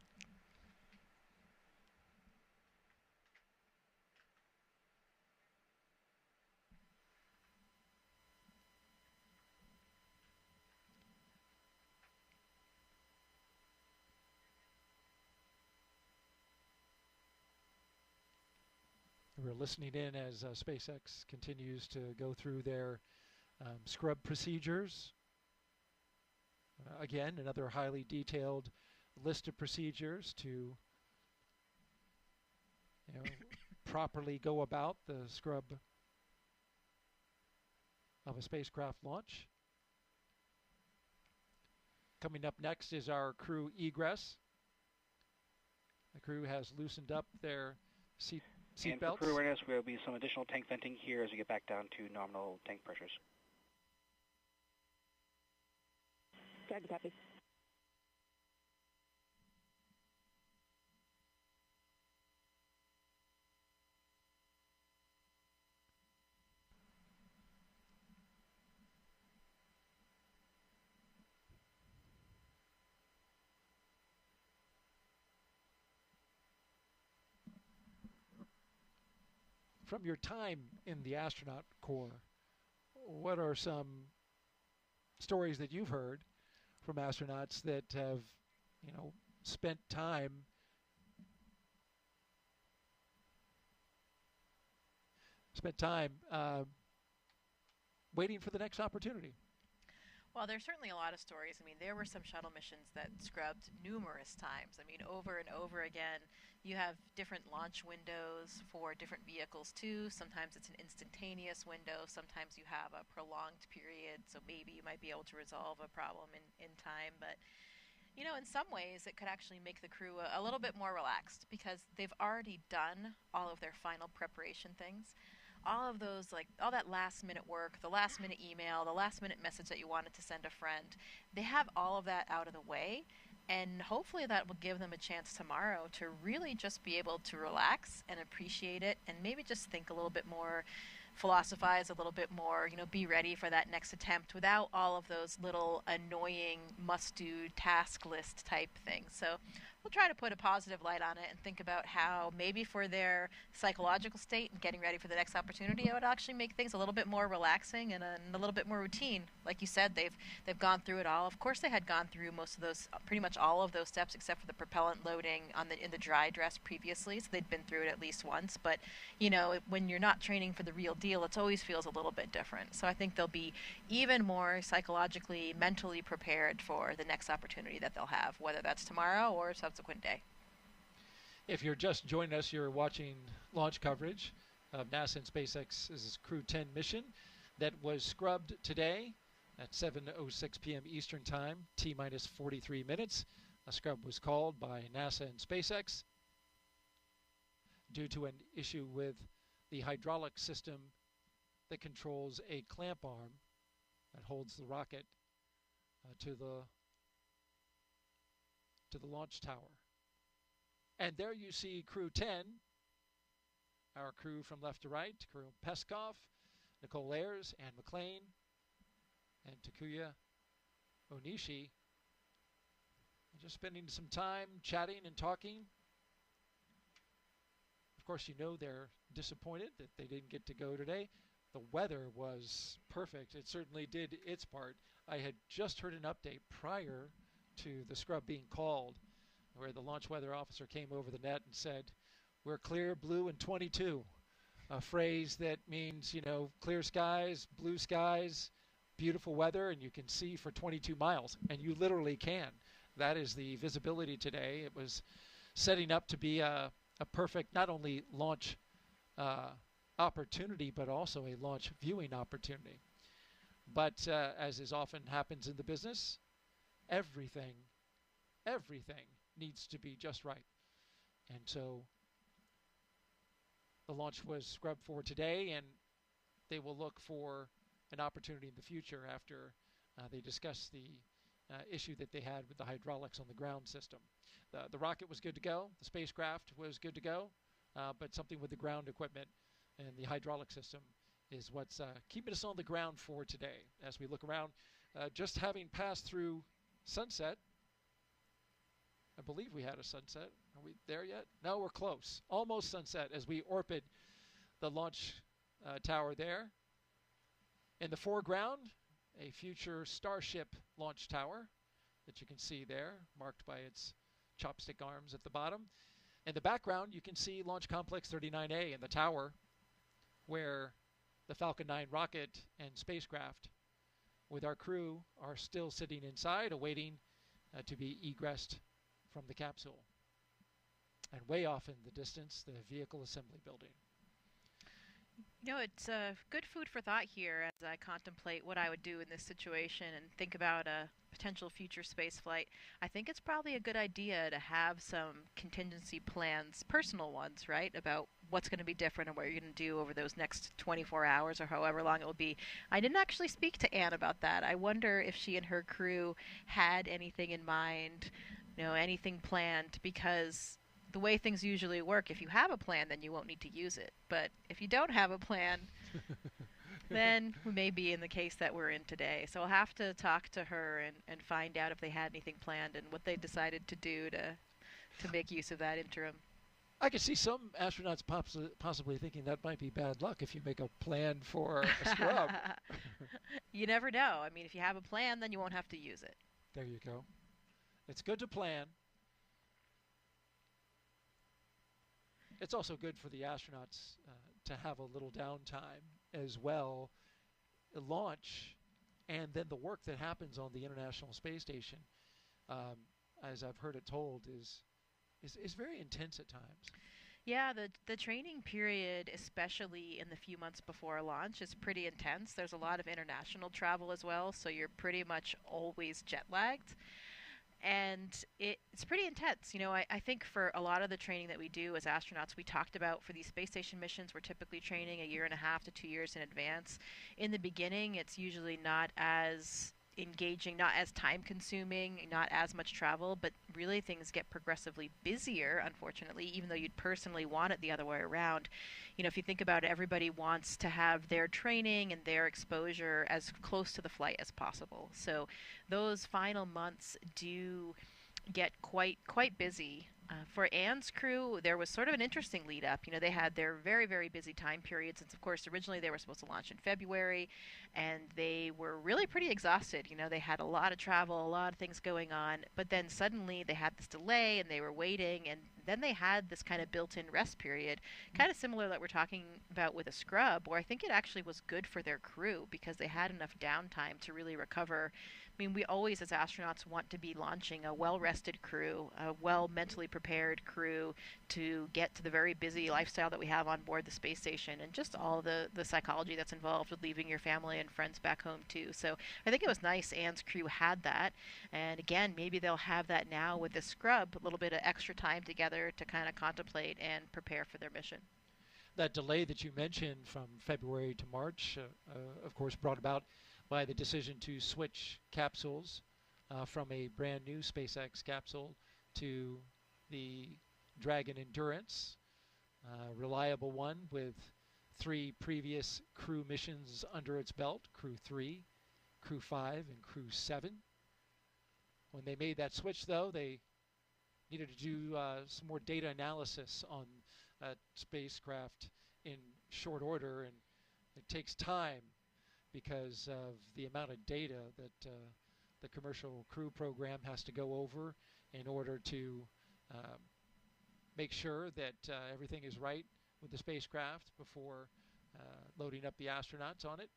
We're listening in as SpaceX continues to go through their scrub procedures. Again, another highly detailed list of procedures to properly go about the scrub of a spacecraft launch. Coming up next is our crew egress. The crew has loosened up their seat And for belts. crew awareness, there will be some additional tank venting here as we get back down to nominal tank pressures. Copy. From your time in the astronaut corps, what are some stories that you've heard from astronauts that have, spent time waiting for the next opportunity? Well, there's certainly a lot of stories. I mean, there were some shuttle missions that scrubbed numerous times. I mean, over and over again. You have different launch windows for different vehicles, too. Sometimes it's an instantaneous window. Sometimes you have a prolonged period, so maybe you might be able to resolve a problem in time. But, in some ways, it could actually make the crew a little bit more relaxed because they've already done all of their final preparation things. All of those, all that last-minute work, the last-minute email, the last-minute message that you wanted to send a friend, they have all of that out of the way, and hopefully that will give them a chance tomorrow to really just be able to relax and appreciate it and maybe just think a little bit more, philosophize a little bit more, be ready for that next attempt without all of those little annoying must-do task list type things. So we'll try to put a positive light on it and think about how maybe for their psychological state and getting ready for the next opportunity, it would actually make things a little bit more relaxing and a little bit more routine. Like you said, they've gone through it all. Of course, they had gone through most of those, pretty much all of those steps except for the propellant loading in the dry dress previously, so they'd been through it at least once. But when you're not training for the real deal, it always feels a little bit different. So I think they'll be even more psychologically, mentally prepared for the next opportunity that they'll have, whether that's tomorrow or subsequent day. If you're just joining us, you're watching launch coverage of NASA and SpaceX's CREW-10 mission that was scrubbed today at 7:06 p.m. Eastern Time, T-minus 43 minutes. A scrub was called by NASA and SpaceX due to an issue with the hydraulic system that controls a clamp arm that holds the rocket to the launch tower. And there you see CREW-10, our crew from left to right, Kirill Peskov, Nichole Ayers, Anne McClain, and Takuya Onishi. Just spending some time chatting and talking. Of course, they're disappointed that they didn't get to go today. The weather was perfect. It certainly did its part. I had just heard an update prior to the scrub being called where the launch weather officer came over the net and said, "We're clear, blue, and 22." A phrase that means, clear skies, blue skies, beautiful weather and you can see for 22 miles, and you literally can. That is the visibility today. It was setting up to be a perfect not only launch opportunity, but also a launch viewing opportunity. But as is often happens in the business, everything needs to be just right. And so the launch was scrubbed for today, and they will look for an opportunity in the future after they discuss the issue that they had with the hydraulics on the ground system. The rocket was good to go. The spacecraft was good to go. But something with the ground equipment and the hydraulic system is what's keeping us on the ground for today. As we look around, just having passed through sunset, I believe we had a sunset. Are we there yet? No, we're close. Almost sunset as we orbit the launch tower there. In the foreground, a future Starship launch tower that you can see there, marked by its chopstick arms at the bottom. In the background, you can see Launch Complex 39A and the tower where the Falcon 9 rocket and spacecraft with our crew are still sitting inside awaiting to be egressed from the capsule. And way off in the distance, the vehicle assembly building. You know, it's good food for thought here as I contemplate what I would do in this situation and think about a potential future space flight. I think it's probably a good idea to have some contingency plans, personal ones, right, about what's going to be different and what you're going to do over those next 24 hours or however long it will be. I didn't actually speak to Anne about that. I wonder if she and her crew had anything in mind, you know, anything planned, because the way things usually work, if you have a plan, then you won't need to use it. But if you don't have a plan, then we may be in the case that we're in today. So I'll have to talk to her and find out if they had anything planned and what they decided to do to make use of that interim. I could see some astronauts possibly thinking that might be bad luck if you make a plan for a scrub. You never know. I mean, if you have a plan, then you won't have to use it. There you go. It's good to plan. It's also good for the astronauts to have a little downtime as well. Launch and then the work that happens on the International Space Station, as I've heard it told, is very intense at times. Yeah, the training period, especially in the few months before launch, is pretty intense. There's a lot of international travel as well, so you're pretty much always jet-lagged. And it's pretty intense. You know, I think for a lot of the training that we do as astronauts, we talked about for these space station missions, we're typically training 1.5 to 2 years in advance. In the beginning, it's usually not as engaging, not as time consuming, not as much travel, but really things get progressively busier, unfortunately, even though you'd personally want it the other way around. You know, if you think about it, everybody wants to have their training and their exposure as close to the flight as possible. So those final months do get quite busy. For Anne's crew, there was sort of an interesting lead up. You know, they had their very, very busy time period since, of course, originally they were supposed to launch in February, and they were really pretty exhausted. You know, they had a lot of travel, a lot of things going on, but then suddenly they had this delay and they were waiting, and then they had this kind of built-in rest period, kind of similar that we're talking about with a scrub, where I think it actually was good for their crew because they had enough downtime to really recover. I mean, we always, as astronauts, want to be launching a well-rested crew, a well-mentally prepared crew to get to the very busy lifestyle that we have on board the space station, and just all the psychology that's involved with leaving your family and friends back home, too. So I think it was nice Anne's crew had that. And again, maybe they'll have that now with the scrub, a little bit of extra time together to kind of contemplate and prepare for their mission. That delay that you mentioned from February to March, of course, brought about by the decision to switch capsules from a brand new SpaceX capsule to the Dragon Endurance, reliable one with 3 previous crew missions under its belt, CREW-3, CREW-5, and CREW-7. When they made that switch, though, they needed to do some more data analysis on spacecraft in short order, and it takes time because of the amount of data that the commercial crew program has to go over in order to make sure that everything is right with the spacecraft before loading up the astronauts on it.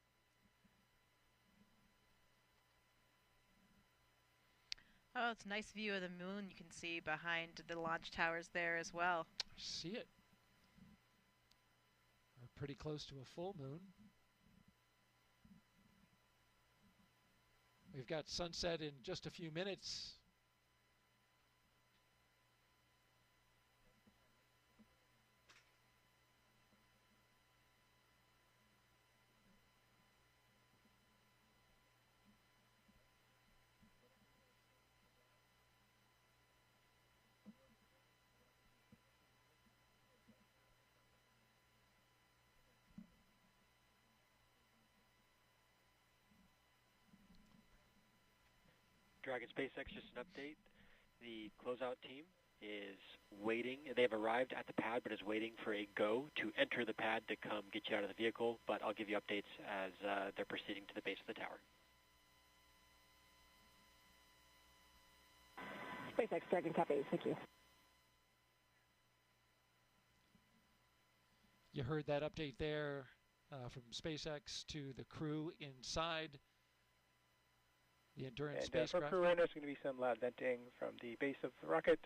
Oh, it's a nice view of the moon you can see behind the launch towers there as well. See it. We're pretty close to a full moon. We've got sunset in just a few minutes. Dragon SpaceX, just an update. The closeout team is waiting. They have arrived at the pad, but is waiting for a go to enter the pad to come get you out of the vehicle. But I'll give you updates as they're proceeding to the base of the tower. SpaceX, Dragon copy. Thank you. You heard that update there from SpaceX to the crew inside the Endurance spacecraft. For crew right now, there's going to be some loud venting from the base of the rocket.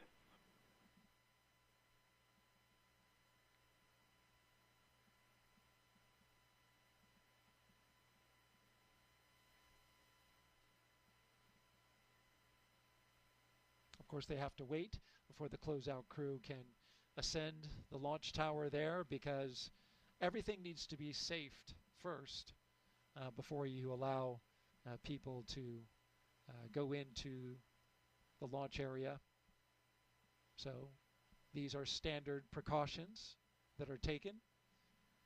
Of course, they have to wait before the closeout crew can ascend the launch tower there, because everything needs to be safed first before you allow people to go into the launch area. So these are standard precautions that are taken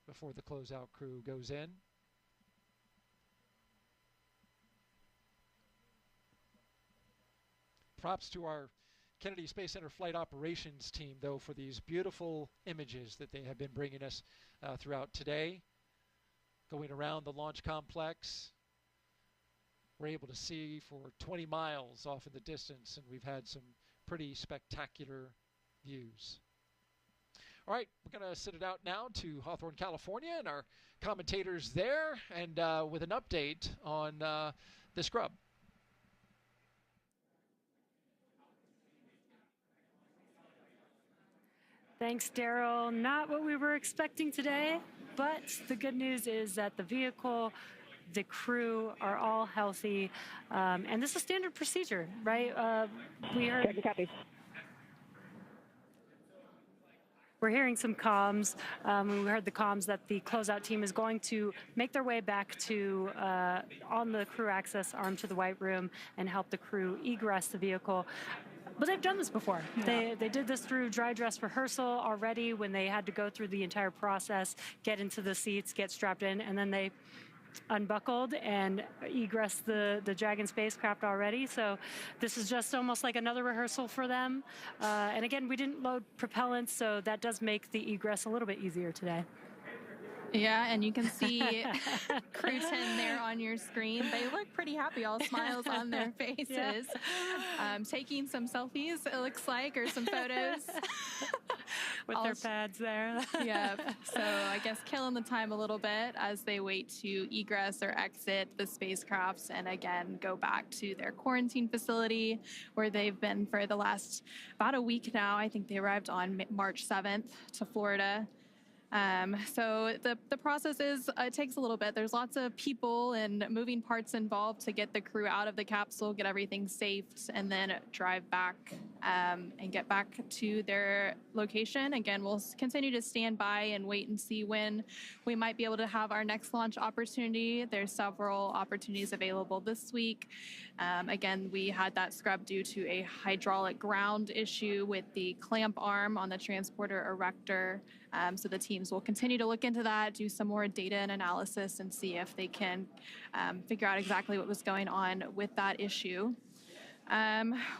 before the closeout crew goes in. Props to our Kennedy Space Center Flight Operations team, though, for these beautiful images that they have been bringing us throughout today. Going around the launch complex, we're able to see for 20 miles off in the distance, and we've had some pretty spectacular views. All right, we're going to send it out now to Hawthorne, California, and our commentators there, and with an update on the scrub. Thanks, Daryl. Not what we were expecting today, but the good news is that the vehicle, the crew are all healthy, and this is standard procedure, right? We heard. We're hearing some comms. We heard the comms that the closeout team is going to make their way back to on the crew access arm to the White Room and help the crew egress the vehicle. But they've done this before. Yeah. They did this through dry dress rehearsal already when they had to go through the entire process, get into the seats, get strapped in, and then they unbuckled and egressed the Dragon spacecraft already. So this is just almost like another rehearsal for them. And again, we didn't load propellants, so that does make the egress a little bit easier today. Yeah, and you can see CREW-10 there on your screen. They look pretty happy, all smiles on their faces. Yeah. Taking some selfies, it looks like, or some photos. With their pads there. Yeah, so I guess killing the time a little bit as they wait to egress or exit the spacecraft and again go back to their quarantine facility where they've been for the last about a week now. I think they arrived on March 7th to Florida. So the process is, it takes a little bit. There's lots of people and moving parts involved to get the crew out of the capsule, get everything safed, and then drive back and get back to their location. Again, we'll continue to stand by and wait and see when we might be able to have our next launch opportunity. There's several opportunities available this week. Again, we had that scrub due to a hydraulic ground issue with the clamp arm on the transporter erector. So the teams will continue to look into that, do some more data and analysis, and see if they can figure out exactly what was going on with that issue.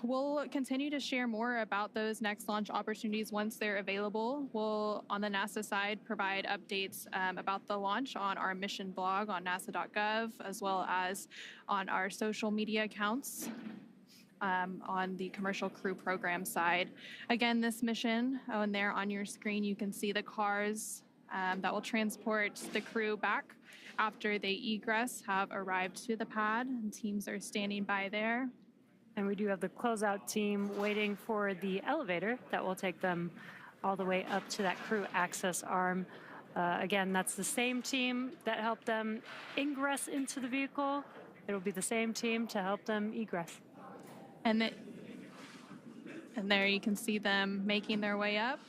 We'll continue to share more about those next launch opportunities once they're available. We'll, on the NASA side, provide updates about the launch on our mission blog on nasa.gov, as well as on our social media accounts. On the commercial crew program side. Again, this mission, and there on your screen, you can see the cars that will transport the crew back after they egress have arrived to the pad, and teams are standing by there. And we do have the closeout team waiting for the elevator that will take them all the way up to that crew access arm. Again, that's the same team that helped them ingress into the vehicle. It'll be the same team to help them egress. And there you can see them making their way up.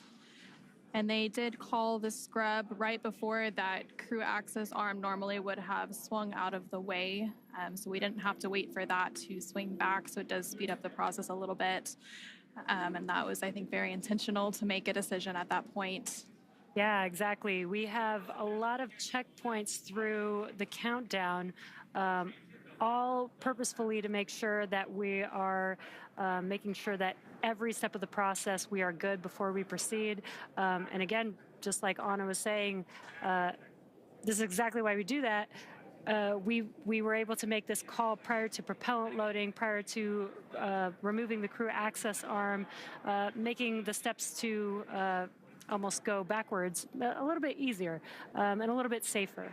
And they did call the scrub right before that crew access arm normally would have swung out of the way. So we didn't have to wait for that to swing back. So it does speed up the process a little bit. And that was, I think, very intentional to make a decision at that point. Yeah, exactly. We have a lot of checkpoints through the countdown, all purposefully to make sure that we are making sure that every step of the process we are good before we proceed. And again, just like Anna was saying, this is exactly why we do that. We were able to make this call prior to propellant loading, prior to removing the crew access arm, making the steps to almost go backwards a little bit easier and a little bit safer.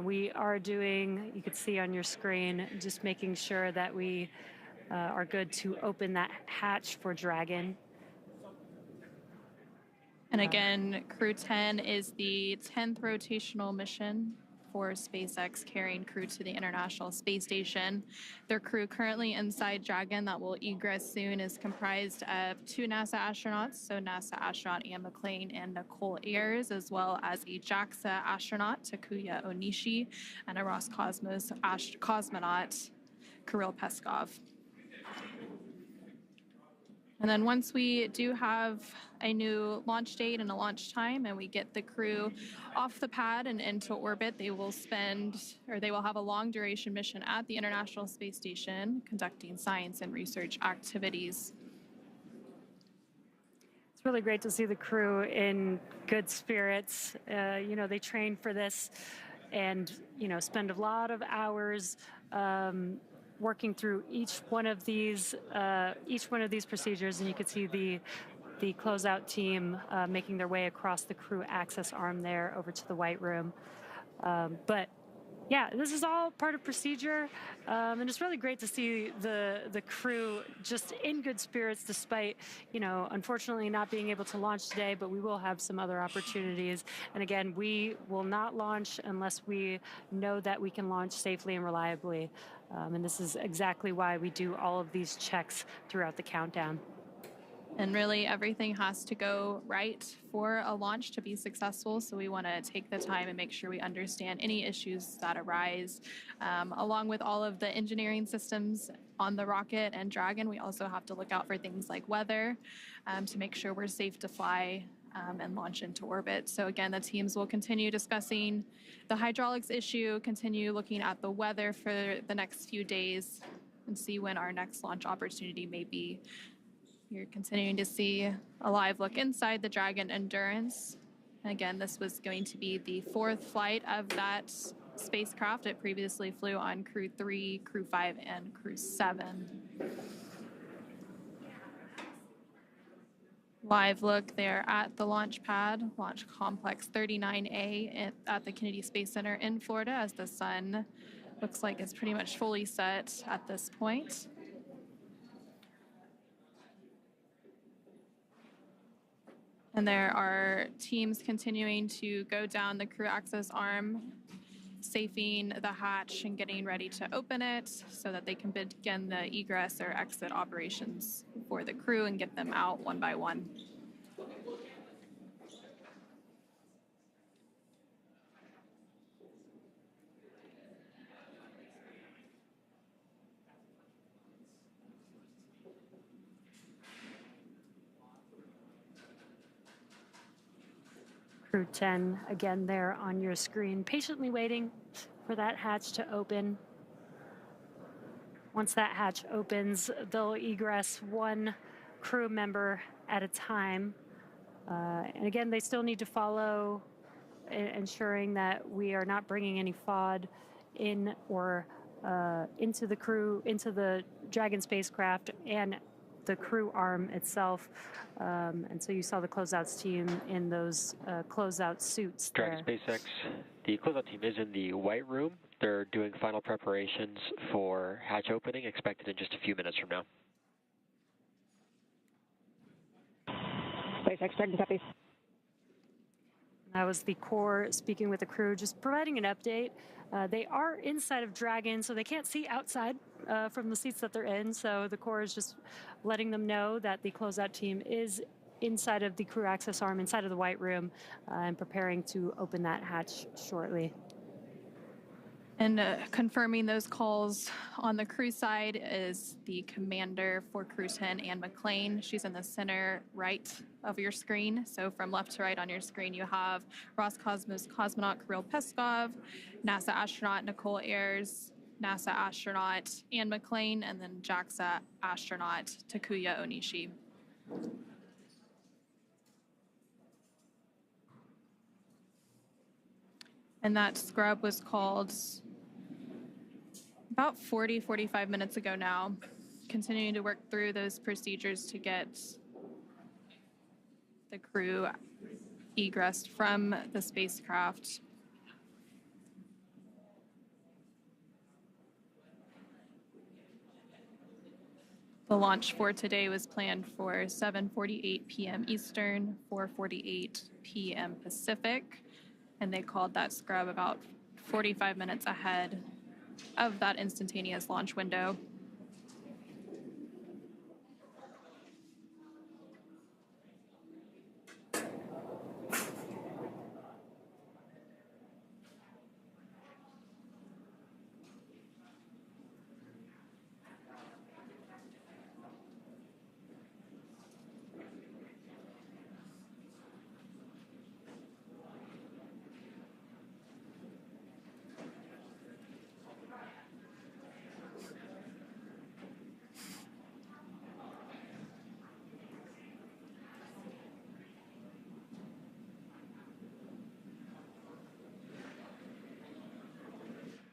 We are doing, you could see on your screen, just making sure that we are good to open that hatch for Dragon. And again, CREW-10 is the 10th rotational mission for SpaceX carrying crew to the International Space Station. Their crew currently inside Dragon that will egress soon is comprised of 2 NASA astronauts, so NASA astronaut Anne McClain and Nichole Ayers, as well as a JAXA astronaut, Takuya Onishi, and a Roscosmos cosmonaut, Kirill Peskov. And then once we do have a new launch date and a launch time and we get the crew off the pad and into orbit, they will have a long duration mission at the International Space Station conducting science and research activities. It's really great to see the crew in good spirits. They train for this and, spend a lot of hours working through each one of these procedures, and you can see the closeout team making their way across the crew access arm there over to the White Room. But yeah, this is all part of procedure, and it's really great to see the crew just in good spirits despite, unfortunately not being able to launch today, but we will have some other opportunities. And again, we will not launch unless we know that we can launch safely and reliably. And this is exactly why we do all of these checks throughout the countdown. And really everything has to go right for a launch to be successful. So we want to take the time and make sure we understand any issues that arise. Along with all of the engineering systems on the rocket and Dragon, we also have to look out for things like weather to make sure we're safe to fly and launch into orbit. So again, the teams will continue discussing the hydraulics issue, continue looking at the weather for the next few days, and see when our next launch opportunity may be. You're continuing to see a live look inside the Dragon Endurance. Again, this was going to be the 4th flight of that spacecraft. It previously flew on CREW-3, CREW-5, and CREW-7. Live look there at the launch pad, Launch Complex 39A at the Kennedy Space Center in Florida, as the sun looks like it's pretty much fully set at this point. And there are teams continuing to go down the crew access arm, safing the hatch and getting ready to open it so that they can begin the egress or exit operations for the crew and get them out one by one. CREW-10, again, there on your screen, patiently waiting for that hatch to open. Once that hatch opens, they'll egress 1 crew member at a time. And again, they still need to follow, ensuring that we are not bringing any FOD in or into the Dragon spacecraft and the crew arm itself. And so you saw the closeouts team in those closeout suits there. Dragon SpaceX The closeout team is in the white room. They're doing final preparations for hatch opening, expected in just a few minutes from now. SpaceX Dragon copies. That was the core speaking with the crew, just providing an update. They are inside of Dragon, so they can't see outside from the seats that they're in. So the core is just letting them know that the closeout team is inside of the crew access arm, inside of the white room, and preparing to open that hatch shortly. And confirming those calls on the crew side is the commander for CREW-10, Anne McClain. She's in the center right of your screen. So from left to right on your screen, you have Roscosmos cosmonaut Kirill Peskov, NASA astronaut Nichole Ayers, NASA astronaut Anne McClain, and then JAXA astronaut Takuya Onishi. And that scrub was called about 45 minutes ago now, continuing to work through those procedures to get the crew egressed from the spacecraft. The launch for today was planned for 7:48 p.m. Eastern, 4:48 p.m. Pacific, and they called that scrub about 45 minutes ahead of that instantaneous launch window.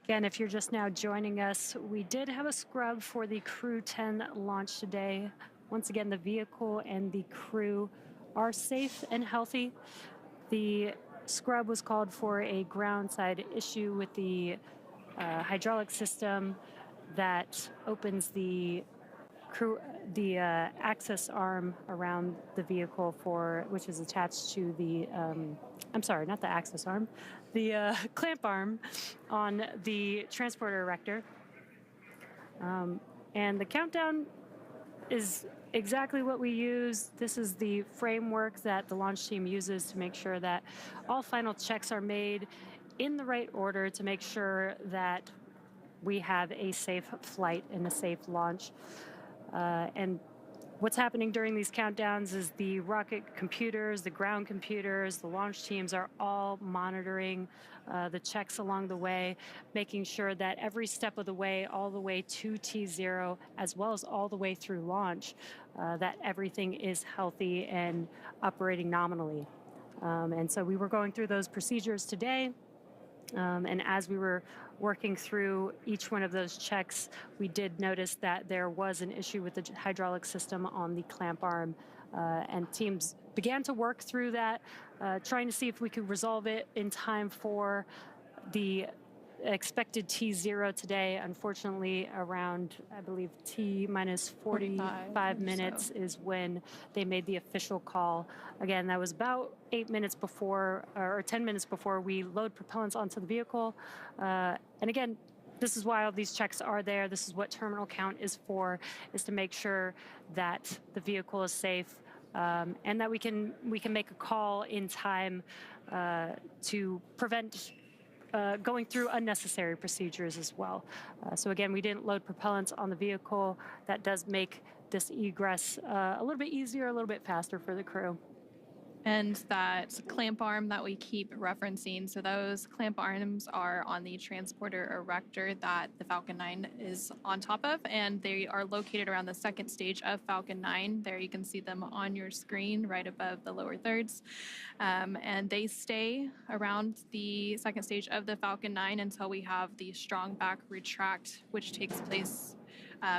Again, if you're just now joining us, we did have a scrub for the CREW-10 launch today. Once again, the vehicle and the crew are safe and healthy. The scrub was called for a ground side issue with the hydraulic system that opens the access arm around the vehicle which is attached to the, I'm sorry, not the access arm, the clamp arm on the transporter erector. And the countdown is exactly what we use. This is the framework that the launch team uses to make sure that all final checks are made in the right order to make sure that we have a safe flight and a safe launch. And what's happening during these countdowns is the rocket computers, the ground computers, the launch teams are all monitoring the checks along the way, making sure that every step of the way, all the way to T0, as well as all the way through launch, that everything is healthy and operating nominally. And so we were going through those procedures today. And as we were working through each one of those checks, we did notice that there was an issue with the hydraulic system on the clamp arm. And teams began to work through that, trying to see if we could resolve it in time for the expected T0 today. Unfortunately, around, I believe, T minus 45 minutes is when they made the official call. Again, that was about 8 minutes before, or 10 minutes before we load propellants onto the vehicle. And again, this is why all these checks are there. This is what terminal count is for, is to make sure that the vehicle is safe, and that we can make a call in time to prevent going through unnecessary procedures as well. So again, we didn't load propellants on the vehicle. That does make this egress a little bit easier, a little bit faster for the crew. And that clamp arm that we keep referencing, so those clamp arms are on the transporter erector that the Falcon 9 is on top of, and they are located around the second stage of Falcon 9. There you can see them on your screen right above the lower thirds. And they stay around the second stage of the Falcon 9 until we have the strong back retract, which takes place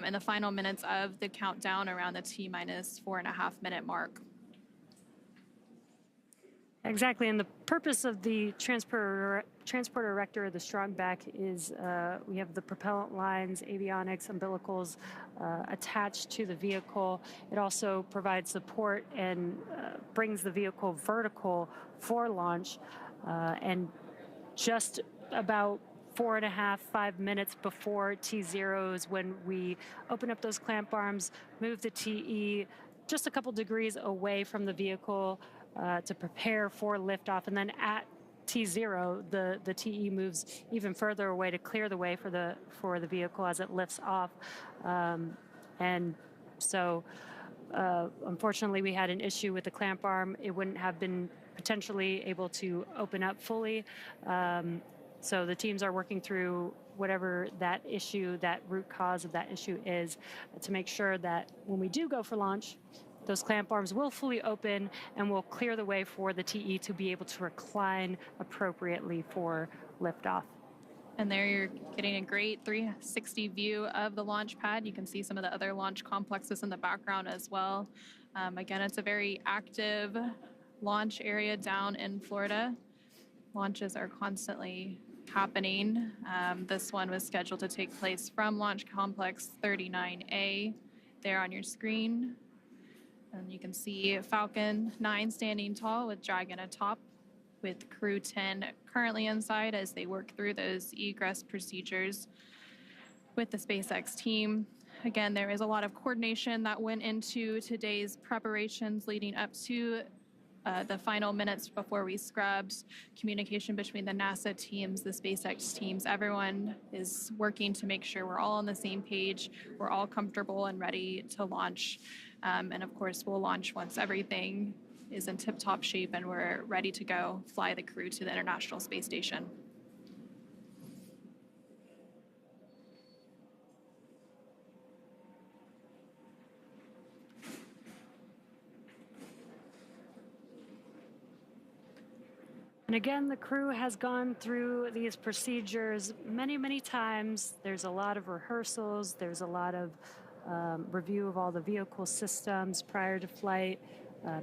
in the final minutes of the countdown around the T minus 4.5 minute mark. Exactly, and the purpose of the transporter erector, the strong back, is we have the propellant lines, avionics, umbilicals attached to the vehicle. It also provides support and brings the vehicle vertical for launch. And just about 4.5, 5 minutes before T0 is when we open up those clamp arms, move the TE just a couple degrees away from the vehicle to prepare for liftoff, and then at T0, the TE moves even further away to clear the way for the vehicle as it lifts off. And so, unfortunately, we had an issue with the clamp arm. It wouldn't have been potentially able to open up fully. So the teams are working through whatever that issue, that root cause of that issue is, to make sure that when we do go for launch, those clamp arms will fully open and will clear the way for the TE to be able to recline appropriately for liftoff. And there you're getting a great 360 view of the launch pad. You can see some of the other launch complexes in the background as well. Again, it's a very active launch area down in Florida. Launches are constantly happening. This one was scheduled to take place from Launch Complex 39A there on your screen. And you can see Falcon 9 standing tall with Dragon atop, with CREW-10 currently inside as they work through those egress procedures with the SpaceX team. Again, there is a lot of coordination that went into today's preparations leading up to the final minutes before we scrubbed. Communication between the NASA teams, the SpaceX teams, everyone is working to make sure we're all on the same page, we're all comfortable and ready to launch. And of course, we'll launch once everything is in tip-top shape and we're ready to go fly the crew to the International Space Station. And again, the crew has gone through these procedures many, many times. There's a lot of rehearsals. There's a lot of review of all the vehicle systems prior to flight,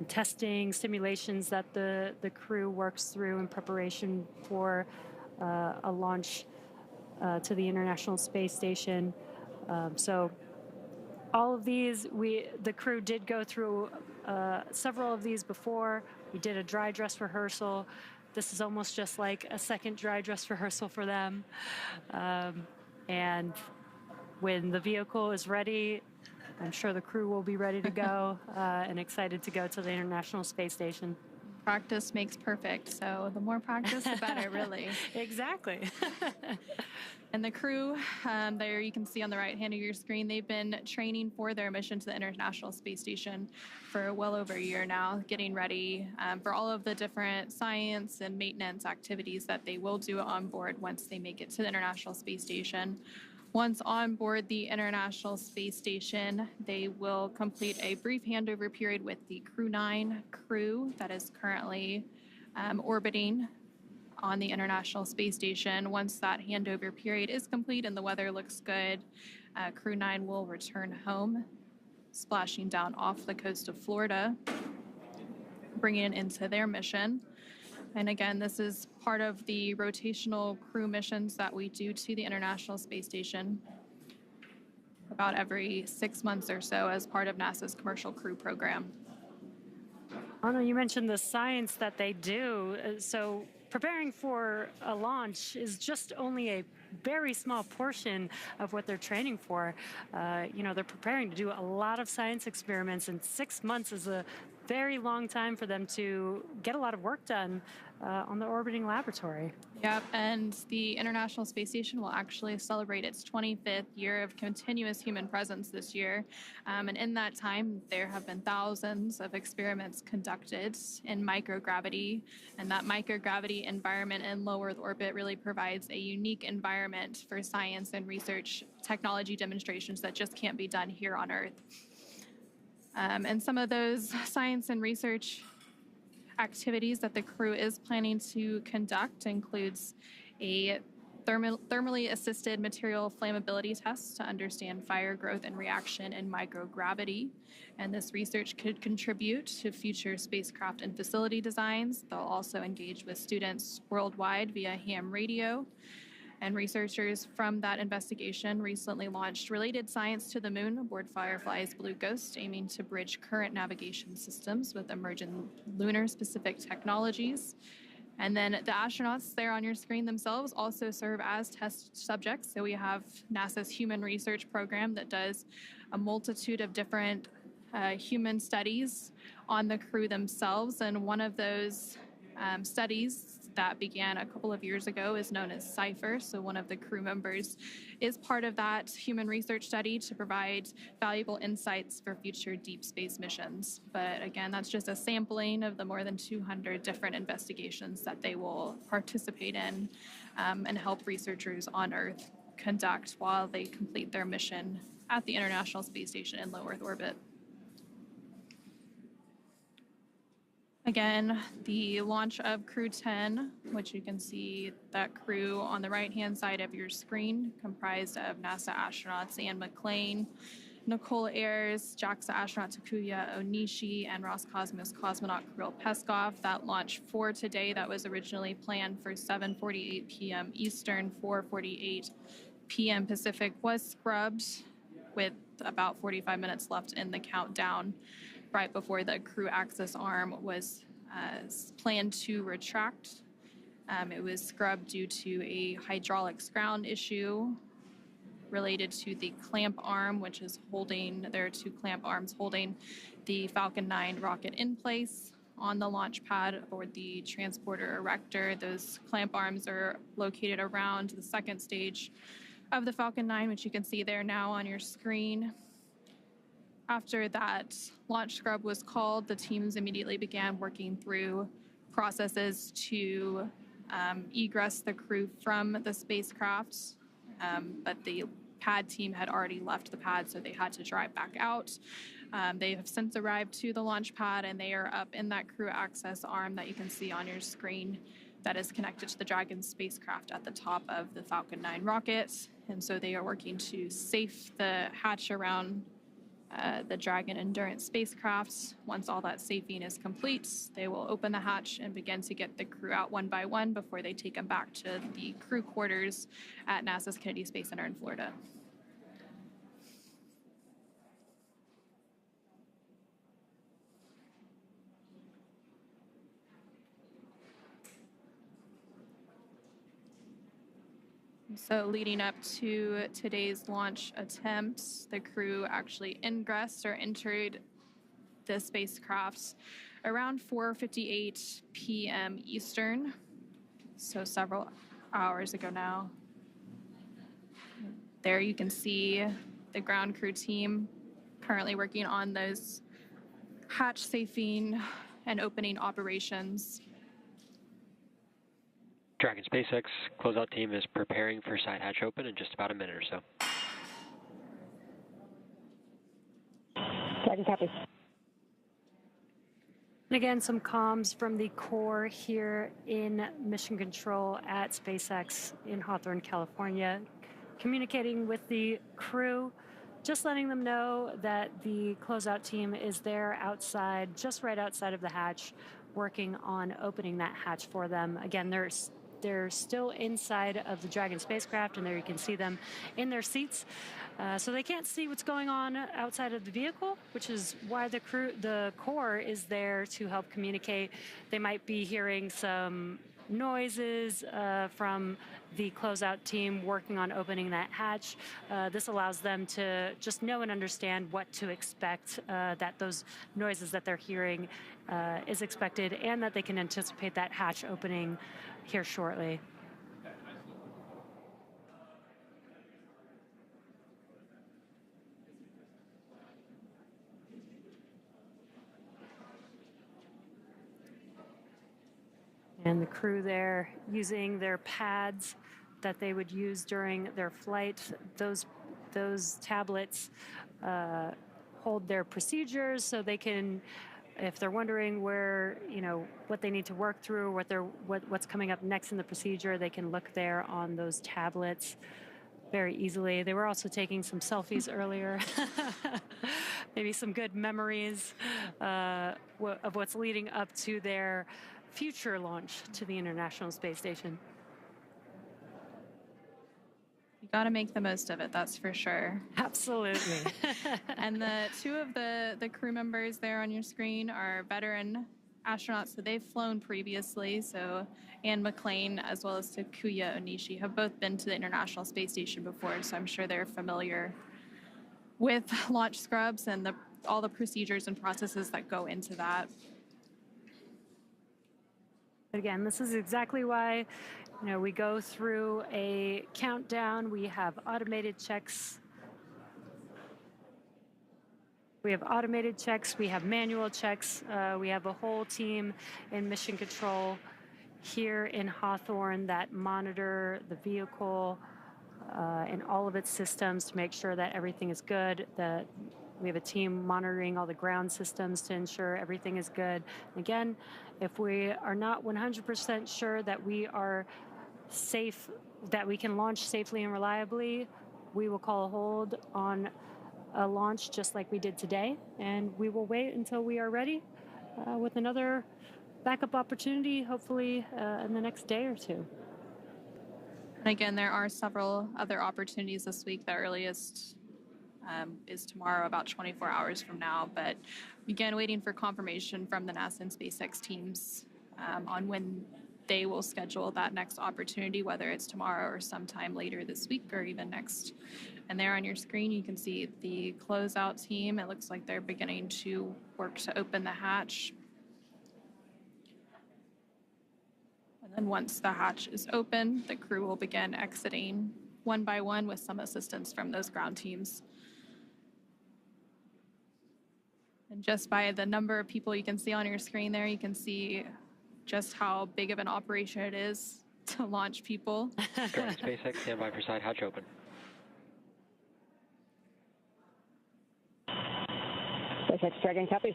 testing, simulations that the crew works through in preparation for a launch to the International Space Station. So all of these, the crew did go through several of these before. We did a dry dress rehearsal. This is almost just like a second dry dress rehearsal for them. And when the vehicle is ready, I'm sure the crew will be ready to go and excited to go to the International Space Station. Practice makes perfect, so the more practice, the better, really. Exactly. And the crew, there you can see on the right hand of your screen, they've been training for their mission to the International Space Station for well over a year now, getting ready for all of the different science and maintenance activities that they will do on board once they make it to the International Space Station. Once on board the International Space Station, they will complete a brief handover period with the CREW-9 crew that is currently orbiting on the International Space Station. Once that handover period is complete and the weather looks good, CREW-9 will return home, splashing down off the coast of Florida, bringing it into their mission. And again, this is part of the rotational crew missions that we do to the International Space Station about every 6 months or so as part of NASA's Commercial Crew Program. Anna, you mentioned the science that they do. So preparing for a launch is just only a very small portion of what they're training for. They're preparing to do a lot of science experiments, and 6 months is a very long time for them to get a lot of work done on the orbiting laboratory. Yep, and the International Space Station will actually celebrate its 25th year of continuous human presence this year. And in that time, there have been thousands of experiments conducted in microgravity. And that microgravity environment in low Earth orbit really provides a unique environment for science and research technology demonstrations that just can't be done here on Earth. And some of those science and research activities that the crew is planning to conduct includes a thermally assisted material flammability tests to understand fire growth and reaction in microgravity. And this research could contribute to future spacecraft and facility designs. They'll also engage with students worldwide via ham radio. And researchers from that investigation recently launched related science to the moon aboard Firefly's Blue Ghost, aiming to bridge current navigation systems with emerging lunar-specific technologies. And then the astronauts there on your screen themselves also serve as test subjects. So we have NASA's Human Research Program that does a multitude of different human studies on the crew themselves. And one of those studies that began a couple of years ago is known as CIPHER. So one of the crew members is part of that human research study to provide valuable insights for future deep space missions. But again, that's just a sampling of the more than 200 different investigations that they will participate in and help researchers on Earth conduct while they complete their mission at the International Space Station in low Earth orbit. Again, the launch of CREW-10, which you can see that crew on the right-hand side of your screen, comprised of NASA astronauts Anne McClain, Nichole Ayers, JAXA astronaut Takuya Onishi, and Roscosmos cosmonaut Kirill Peskov. That launch for today that was originally planned for 7:48 p.m. Eastern, 4:48 p.m. Pacific was scrubbed with about 45 minutes left in the countdown, right before the crew access arm was planned to retract. It was scrubbed due to a hydraulics ground issue related to the clamp arm, which is holding, there are two clamp arms holding the Falcon 9 rocket in place on the launch pad aboard the transporter erector. Those clamp arms are located around the second stage of the Falcon 9, which you can see there now on your screen. After that launch scrub was called, the teams immediately began working through processes to egress the crew from the spacecraft, but the pad team had already left the pad, so they had to drive back out. They have since arrived to the launch pad, and they are up in that crew access arm that you can see on your screen that is connected to the Dragon spacecraft at the top of the Falcon 9 rocket. And so they are working to safe the hatch around the Dragon Endurance spacecraft. Once all that safing is complete, they will open the hatch and begin to get the crew out one by one before they take them back to the crew quarters at NASA's Kennedy Space Center in Florida. So leading up to today's launch attempt, the crew actually ingressed or entered the spacecraft around 4:58 p.m. Eastern, so several hours ago now. There you can see the ground crew team currently working on those hatch safing and opening operations. Dragon SpaceX closeout team is preparing for side hatch open in just about a minute or so. Dragon copy. And again, some comms from the core here in Mission Control at SpaceX in Hawthorne, California, communicating with the crew, just letting them know that the closeout team is there outside, just right outside of the hatch, working on opening that hatch for them. Again, they're still inside of the Dragon spacecraft, and there you can see them in their seats. So they can't see what's going on outside of the vehicle, which is why the core is there to help communicate. They might be hearing some noises from the closeout team working on opening that hatch. This allows them to just know and understand what to expect, that those noises that they're hearing is expected, and that they can anticipate that hatch opening here shortly. And the crew there using their pads that they would use during their flight. Those tablets hold their procedures, so they can if they're wondering where, what they need to work through, what's coming up next in the procedure, they can look there on those tablets very easily. They were also taking some selfies earlier, maybe some good memories of what's leading up to their future launch to the International Space Station. You got to make the most of it, that's for sure. Absolutely. And the two of the crew members there on your screen are veteran astronauts, so they've flown previously. So Anne McClain as well as Takuya Onishi have both been to the International Space Station before, so I'm sure they're familiar with launch scrubs and all the procedures and processes that go into that. Again, this is exactly why we go through a countdown. We have automated checks. We have automated checks. We have manual checks. We have a whole team in mission control here in Hawthorne that monitor the vehicle and all of its systems to make sure that everything is good. We have a team monitoring all the ground systems to ensure everything is good. Again, if we are not 100% sure that we are safe, that we can launch safely and reliably, we will call a hold on a launch just like we did today, and we will wait until we are ready with another backup opportunity, hopefully in the next day or two. And again, there are several other opportunities this week. The earliest is tomorrow, about 24 hours from now, but again, waiting for confirmation from the NASA and SpaceX teams on when they will schedule that next opportunity, whether it's tomorrow or sometime later this week or even next. And there on your screen, you can see the closeout team. It looks like they're beginning to work to open the hatch. And then once the hatch is open, the crew will begin exiting one by one with some assistance from those ground teams. And just by the number of people you can see on your screen there, you can see just how big of an operation it is to launch people. Starting SpaceX, stand by for side hatch open. SpaceX Dragon copies.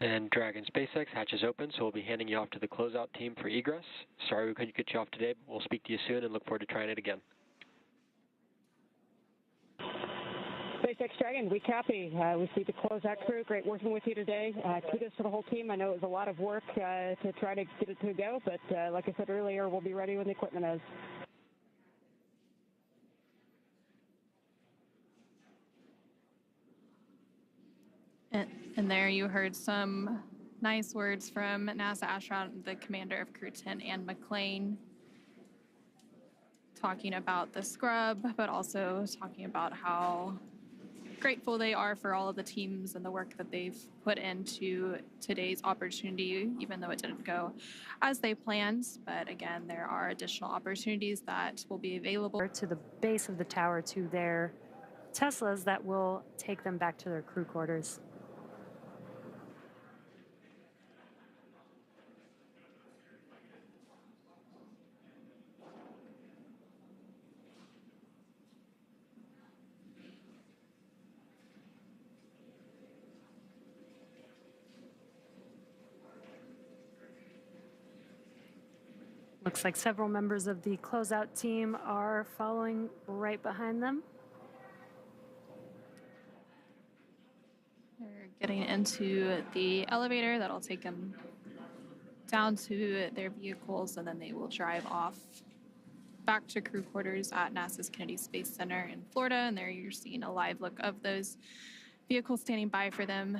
And Dragon SpaceX, hatch is open, so we'll be handing you off to the closeout team for egress. Sorry we couldn't get you off today, but we'll speak to you soon and look forward to trying it again. SpaceX Dragon, we copy. We see the closeout crew. Great working with you today. Kudos to the whole team. I know it was a lot of work to try to get it to go, but like I said earlier, we'll be ready when the equipment is. And there you heard some nice words from NASA astronaut, the commander of CREW-10, Anne McClain, talking about the scrub, but also talking about how grateful they are for all of the teams and the work that they've put into today's opportunity, even though it didn't go as they planned. But again, there are additional opportunities that will be available to the base of the tower to their Teslas that will take them back to their crew quarters. Looks like several members of the closeout team are following right behind them. They're getting into the elevator that'll take them down to their vehicles, and then they will drive off back to crew quarters at NASA's Kennedy Space Center in Florida. And there you're seeing a live look of those vehicles standing by for them.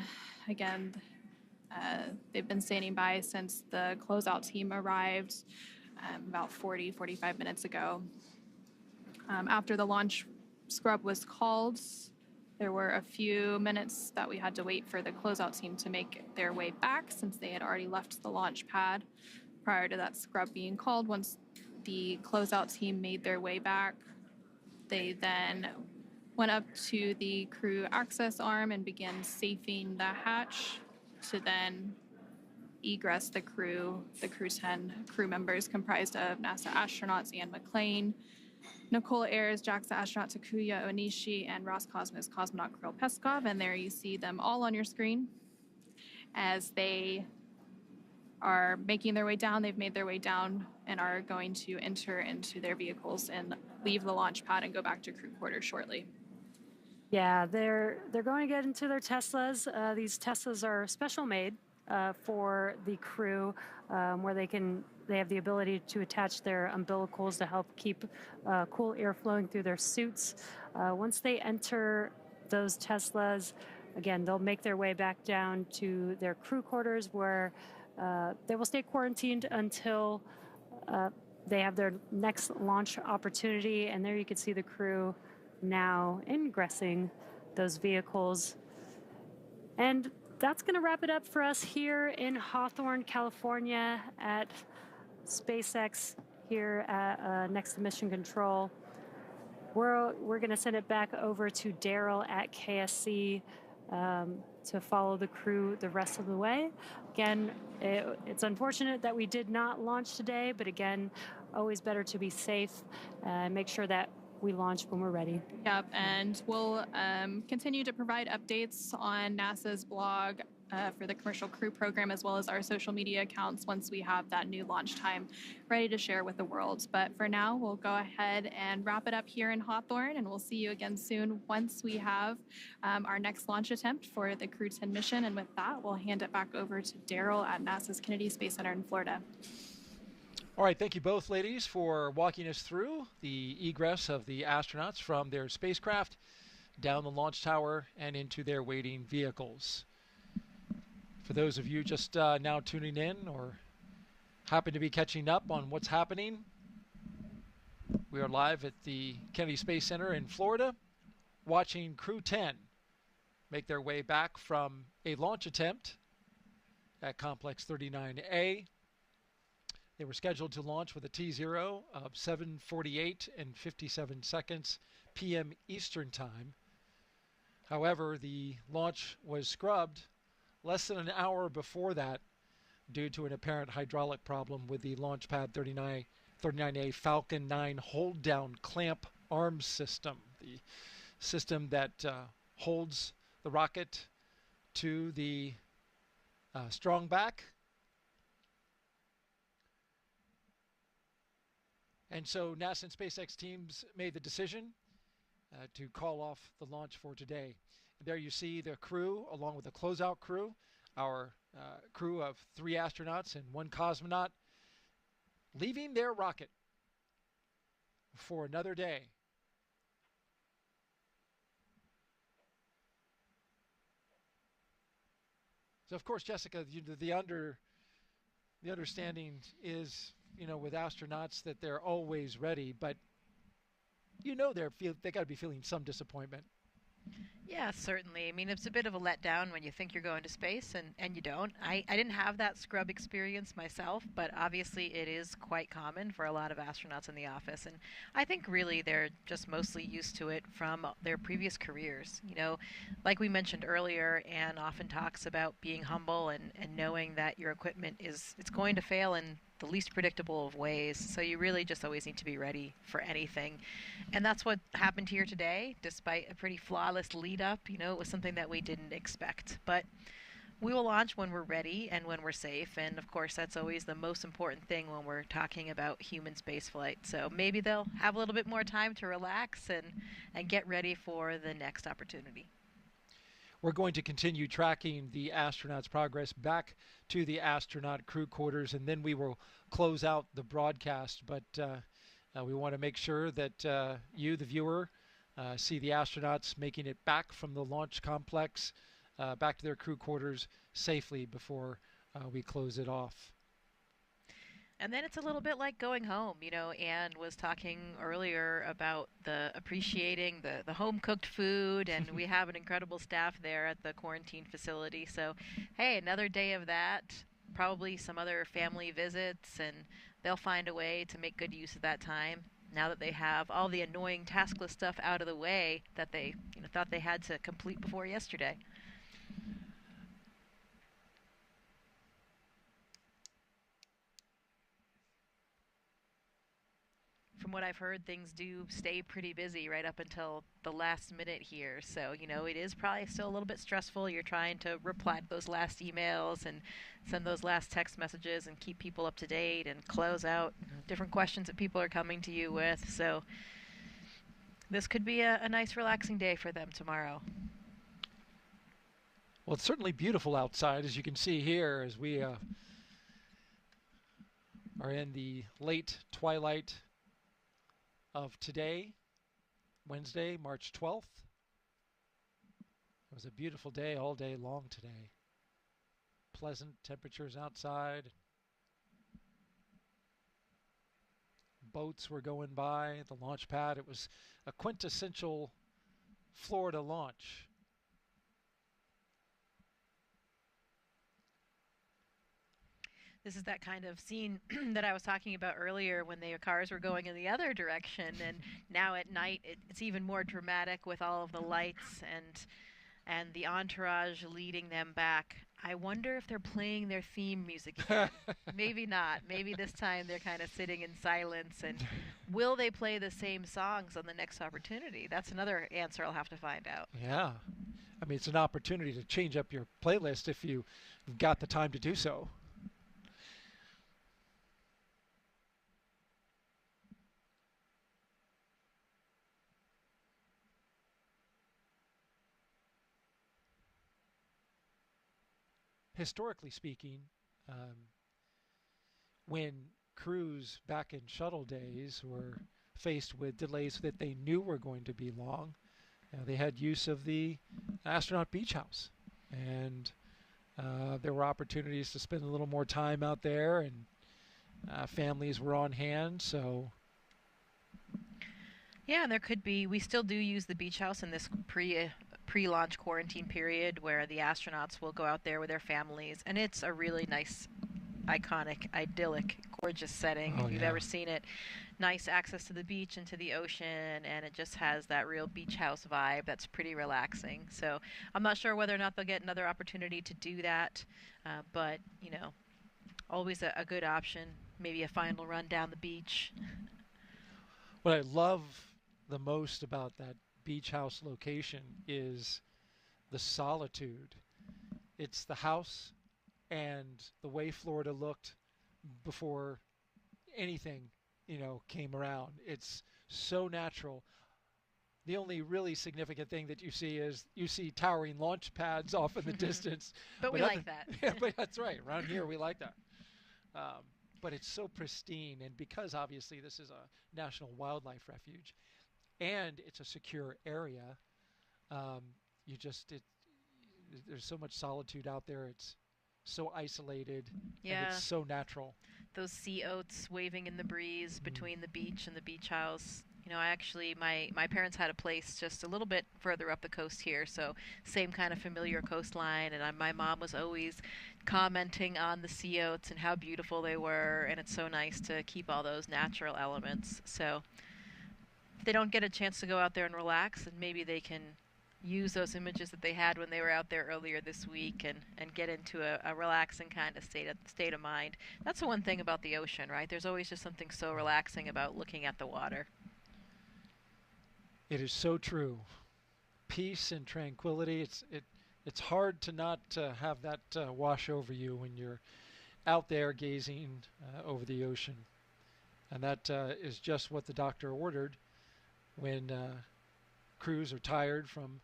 Again, they've been standing by since the closeout team arrived about 45 minutes ago. After the launch scrub was called, there were a few minutes that we had to wait for the closeout team to make their way back, since they had already left the launch pad prior to that scrub being called. Once the closeout team made their way back, they then went up to the crew access arm and began safing the hatch to then egress the crew. The CREW-10 crew members comprised of NASA astronauts Anne McClain, Nichole Ayers, JAXA astronaut Takuya Onishi, and Roscosmos cosmonaut Kirill Peskov. And there you see them all on your screen as they are making their way down. They've made their way down and are going to enter into their vehicles and leave the launch pad and go back to crew quarters shortly. Yeah, they're going to get into their Teslas. These Teslas are special made for the crew, where they have the ability to attach their umbilicals to help keep cool air flowing through their suits. Once they enter those Teslas, again, they'll make their way back down to their crew quarters, where they will stay quarantined until they have their next launch opportunity. And there you can see the crew now ingressing those vehicles. And that's going to wrap it up for us here in Hawthorne, California at SpaceX here at next to Mission Control. We're going to send it back over to Daryl at KSC to follow the crew the rest of the way. Again, it's unfortunate that we did not launch today, but again, always better to be safe and make sure that we launch when we're ready. Yep, and we'll continue to provide updates on NASA's blog for the Commercial Crew Program, as well as our social media accounts once we have that new launch time ready to share with the world. But for now, we'll go ahead and wrap it up here in Hawthorne, and we'll see you again soon once we have our next launch attempt for the CREW-10 mission. And with that, we'll hand it back over to Daryl at NASA's Kennedy Space Center in Florida. All right, thank you both, ladies, for walking us through the egress of the astronauts from their spacecraft down the launch tower and into their waiting vehicles. For those of you just now tuning in or happen to be catching up on what's happening, we are live at the Kennedy Space Center in Florida, watching CREW-10 make their way back from a launch attempt at Complex 39A. They were scheduled to launch with a T0 of 7:48 and 57 seconds p.m. Eastern Time. However, the launch was scrubbed less than an hour before that due to an apparent hydraulic problem with the launchpad 39A Falcon 9 hold-down clamp arm system, the system that holds the rocket to the strong back. And so NASA and SpaceX teams made the decision to call off the launch for today. There you see the crew along with the closeout crew, our crew of 3 astronauts and 1 cosmonaut, leaving their rocket for another day. So of course, Jessica, the understanding is, with astronauts that they're always ready, but they got to be feeling some disappointment. Yeah, certainly. I mean, it's a bit of a letdown when you think you're going to space and you don't. I didn't have that scrub experience myself, but obviously it is quite common for a lot of astronauts in the office. And I think really they're just mostly used to it from their previous careers. Like we mentioned earlier, Anne often talks about being humble and knowing that your equipment it's going to fail in the least predictable of ways. So you really just always need to be ready for anything. And that's what happened here today, despite a pretty flawless lead up. It was something that we didn't expect. But we will launch when we're ready and when we're safe. And of course, that's always the most important thing when we're talking about human spaceflight. So maybe they'll have a little bit more time to relax and get ready for the next opportunity. We're going to continue tracking the astronauts' progress back to the astronaut crew quarters, and then we will close out the broadcast. But we want to make sure that you, the viewer, see the astronauts making it back from the launch complex back to their crew quarters safely before we close it off. And then it's a little bit like going home. Anne was talking earlier about appreciating the home-cooked food, and we have an incredible staff there at the quarantine facility. So, hey, another day of that, probably some other family visits, and they'll find a way to make good use of that time now that they have all the annoying taskless stuff out of the way that they thought they had to complete before yesterday. From what I've heard, things do stay pretty busy right up until the last minute here. So, you know, it is probably still a little bit stressful. You're trying to reply to those last emails and send those last text messages and keep people up to date and close out different questions that people are coming to you with. So this could be a nice relaxing day for them tomorrow. Well, it's certainly beautiful outside, as you can see here, as we are in the late twilight of today, Wednesday, March 12th. It was a beautiful day all day long today. Pleasant temperatures outside. Boats were going by, the launch pad. It was a quintessential Florida launch. This is that kind of scene that I was talking about earlier when the cars were going in the other direction, and now at night it's even more dramatic with all of the lights and the entourage leading them back. I wonder if they're playing their theme music again. Maybe not. Maybe this time they're kind of sitting in silence, and will they play the same songs on the next opportunity? That's another answer I'll have to find out. Yeah. I mean, it's an opportunity to change up your playlist if you've got the time to do so. Historically speaking, when crews back in shuttle days were faced with delays that they knew were going to be long, they had use of the astronaut beach house. And there were opportunities to spend a little more time out there, and families were on hand. So yeah, and there could be, we still do use the beach house in this pre-launch quarantine period where the astronauts will go out there with their families, and it's a really nice, iconic, idyllic, gorgeous setting if you've ever seen it. Nice access to the beach and to the ocean, and it just has that real beach house vibe that's pretty relaxing. So I'm not sure whether or not they'll get another opportunity to do that, but you know, always a good option. Maybe a final run down the beach. What I love the most about that beach house location is the solitude. It's the house and the way Florida looked before anything, you know, came around. It's so natural. The only really significant thing that you see is you see towering launch pads off in the distance. But we like that. Yeah, but that's right. Around here we like that. But it's so pristine, and because obviously this is a national wildlife refuge and it's a secure area, there's so much solitude out there. It's so isolated, and it's so natural. Those sea oats waving in the breeze between the beach and the beach house. You know, I actually, my parents had a place just a little bit further up the coast here, so same kind of familiar coastline, and my mom was always commenting on the sea oats and how beautiful they were, and it's so nice to keep all those natural elements. So if they don't get a chance to go out there and relax, and maybe they can use those images that they had when they were out there earlier this week and get into a relaxing kind of state of mind. That's the one thing about the ocean, right? There's always just something so relaxing about looking at the water. It is so true. Peace and tranquility. It's hard to not have that wash over you when you're out there gazing over the ocean. And that is just what the doctor ordered when crews are tired from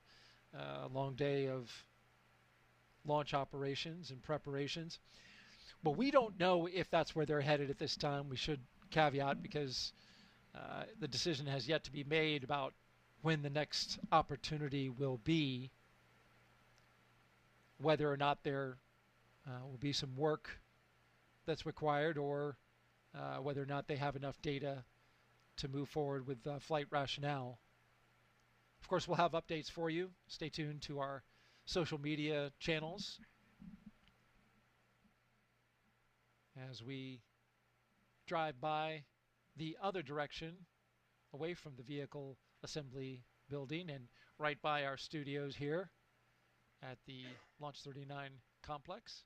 a long day of launch operations and preparations. But we don't know if that's where they're headed at this time. We should caveat, because the decision has yet to be made about when the next opportunity will be, whether or not there will be some work that's required, or whether or not they have enough data to move forward with flight rationale. Of course, we'll have updates for you. Stay tuned to our social media channels as we drive by the other direction, away from the vehicle assembly building and right by our studios here at the Launch 39 complex.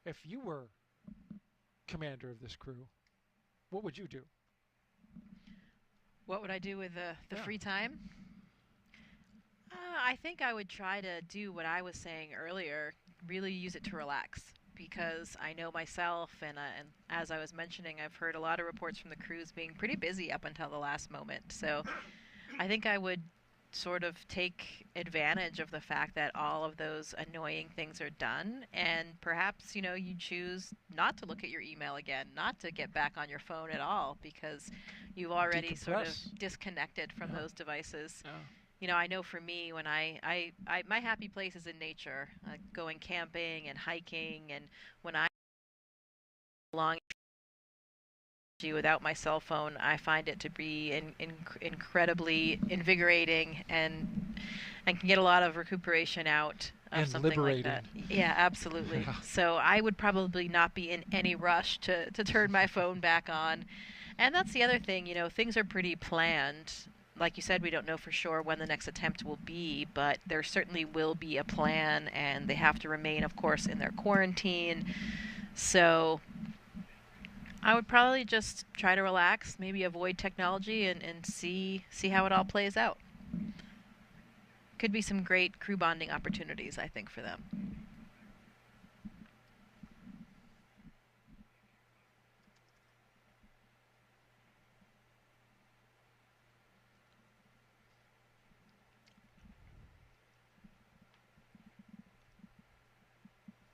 If you were commander of this crew, what would you do? What would I do with the free time? I think I would try to do what I was saying earlier, really use it to relax, because I know myself, and as I was mentioning, I've heard a lot of reports from the crews being pretty busy up until the last moment. So I think I would sort of take advantage of the fact that all of those annoying things are done, and perhaps, you choose not to look at your email again, not to get back on your phone at all, because you've already sort of disconnected from those devices. I know for me, when I my happy place is in nature, going camping and hiking, and when I long without my cell phone, I find it to be incredibly invigorating, and can get a lot of recuperation out of and something liberating. like that. Yeah, absolutely. Yeah. So I would probably not be in any rush to turn my phone back on. And that's the other thing, things are pretty planned. Like you said, we don't know for sure when the next attempt will be, but there certainly will be a plan, and they have to remain, of course, in their quarantine. So I would probably just try to relax, maybe avoid technology, and see how it all plays out. Could be some great crew bonding opportunities, I think, for them.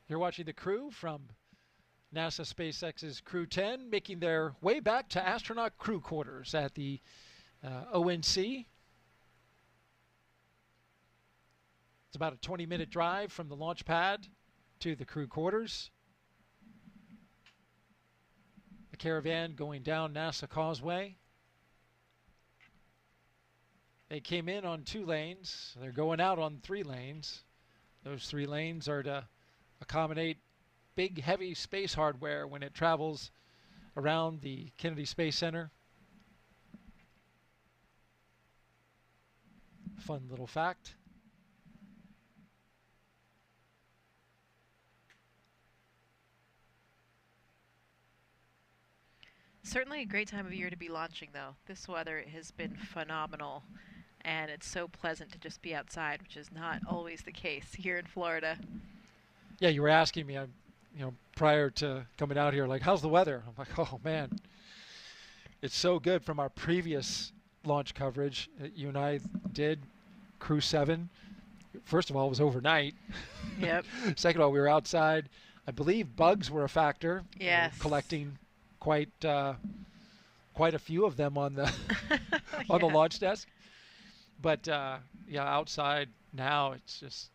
You're watching the crew from NASA SpaceX's CREW-10 making their way back to astronaut crew quarters at the ONC. It's about a 20-minute drive from the launch pad to the crew quarters. The caravan going down NASA Causeway. They came in on 2 lanes. They're going out on 3 lanes. Those 3 lanes are to accommodate big, heavy space hardware when it travels around the Kennedy Space Center. Fun little fact. Certainly a great time of year to be launching, though. This weather has been phenomenal, and it's so pleasant to just be outside, which is not always the case here in Florida. Yeah, you were asking me, prior to coming out here, like, how's the weather? I'm like, oh man, it's so good from our previous launch coverage that you and I did, CREW-7. First of all, it was overnight. Yep. Second of all, we were outside. I believe bugs were a factor. Yes. Collecting quite a few of them on the on the launch desk. But outside now, it's just,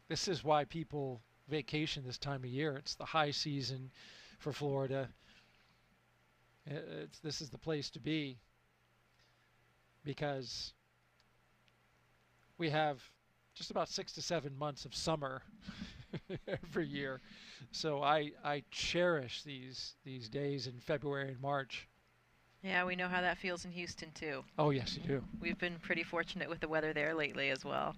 this is why people vacation this time of year. It's the high season for Florida. This is the place to be, because we have just about 6 to 7 months of summer every year. So I cherish these days in February and March. Yeah, we know how that feels in Houston too. Oh yes, you do. We've been pretty fortunate with the weather there lately as well.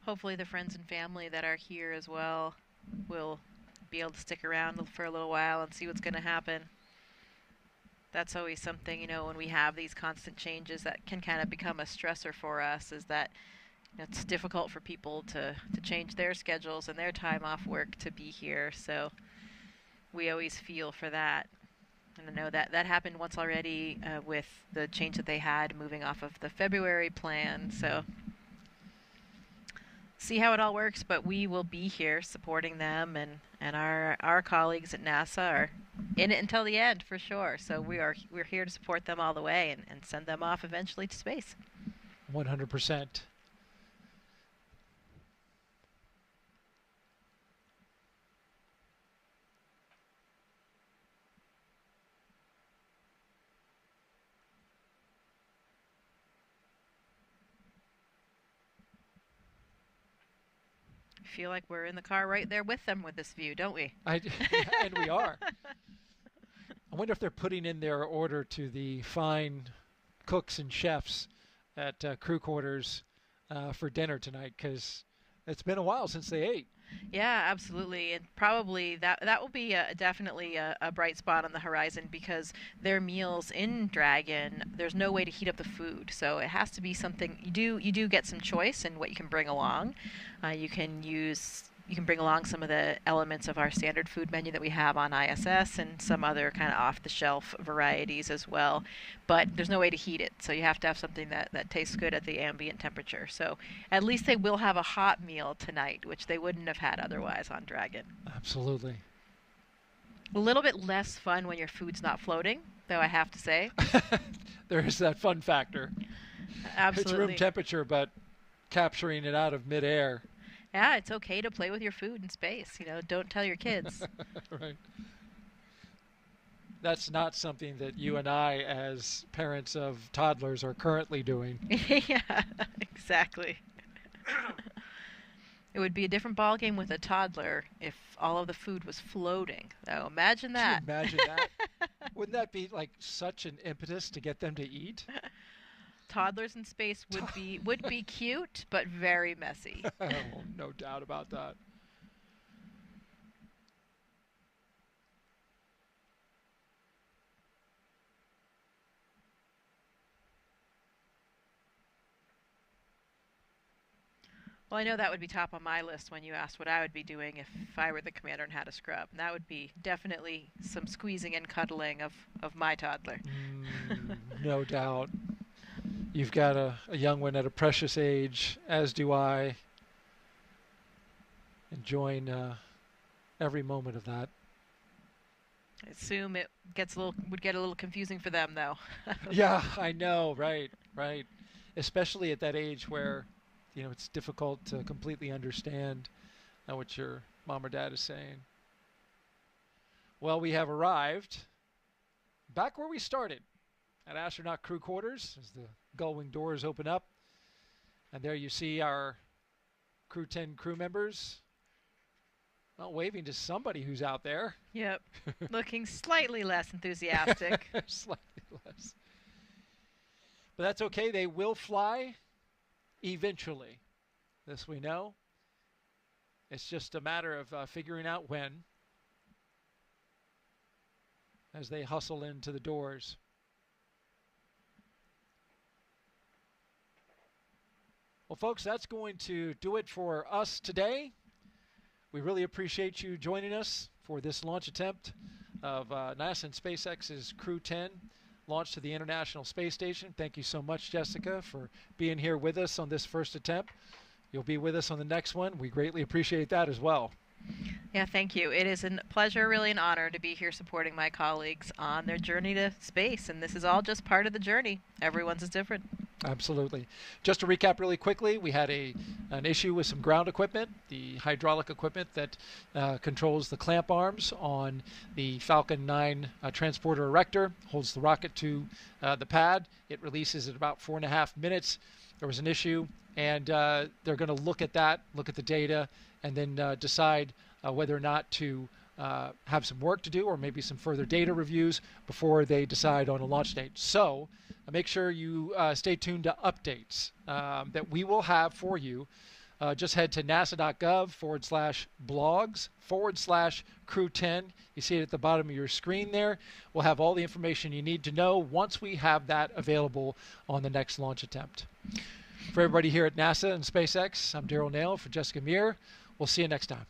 Hopefully the friends and family that are here as well will be able to stick around for a little while and see what's going to happen. That's always something, when we have these constant changes that can kind of become a stressor for us, is that it's difficult for people to change their schedules and their time off work to be here. So we always feel for that. And I know that happened once already with the change that they had moving off of the February plan. So see how it all works, but we will be here supporting them, and our colleagues at NASA are in it until the end for sure. So we're here to support them all the way and send them off eventually to space. 100%. feel like we're in the car right there with them with this view, don't we? And we are. I wonder if they're putting in their order to the fine cooks and chefs at crew quarters for dinner tonight, because it's been a while since they ate. Yeah, absolutely, and probably that will be definitely a bright spot on the horizon, because their meals in Dragon, there's no way to heat up the food, so it has to be something you do get some choice in what you can bring along. You can bring along some of the elements of our standard food menu that we have on ISS and some other kind of off-the-shelf varieties as well. But there's no way to heat it, so you have to have something that tastes good at the ambient temperature. So at least they will have a hot meal tonight, which they wouldn't have had otherwise on Dragon. Absolutely. A little bit less fun when your food's not floating, though, I have to say. There is that fun factor. Absolutely. It's room temperature, but capturing it out of midair. Yeah, it's okay to play with your food in space. Don't tell your kids. Right. That's not something that you and I, as parents of toddlers, are currently doing. Yeah, exactly. It would be a different ballgame with a toddler if all of the food was floating. So imagine that. Can you imagine that? Wouldn't that be like such an impetus to get them to eat? Toddlers in space would be cute, but very messy. Oh, no doubt about that. Well, I know that would be top on my list when you asked what I would be doing if I were the commander and had a scrub. And that would be definitely some squeezing and cuddling of my toddler. No doubt. You've got a young one at a precious age, as do I. Enjoying every moment of that. I assume it would get a little confusing for them, though. Yeah, I know, right. Especially at that age where, it's difficult to completely understand what your mom or dad is saying. Well, we have arrived back where we started, at Astronaut Crew Quarters, as the gull-wing doors open up. And there you see our CREW-10 crew members waving to somebody who's out there. Yep. Looking slightly less enthusiastic. Slightly less. But that's okay. They will fly eventually. This we know. It's just a matter of figuring out when, as they hustle into the doors. Well, folks, that's going to do it for us today. We really appreciate you joining us for this launch attempt of NASA and SpaceX's CREW-10 launch to the International Space Station. Thank you so much, Jessica, for being here with us on this first attempt. You'll be with us on the next one. We greatly appreciate that as well. Yeah, thank you. It is a pleasure, really an honor to be here supporting my colleagues on their journey to space, and this is all just part of the journey. Everyone's is different. Absolutely. Just to recap really quickly, we had an issue with some ground equipment, the hydraulic equipment that controls the clamp arms on the Falcon 9 transporter erector, holds the rocket to the pad. It releases at about 4.5 minutes. There was an issue, and they're going to look at that, look at the data, and then decide whether or not to have some work to do or maybe some further data reviews before they decide on a launch date. So make sure you stay tuned to updates that we will have for you. Just head to nasa.gov/blogs/CREW-10. You see it at the bottom of your screen there. We'll have all the information you need to know once we have that available on the next launch attempt. For everybody here at NASA and SpaceX, I'm Daryl Nail for Jessica Muir. We'll see you next time.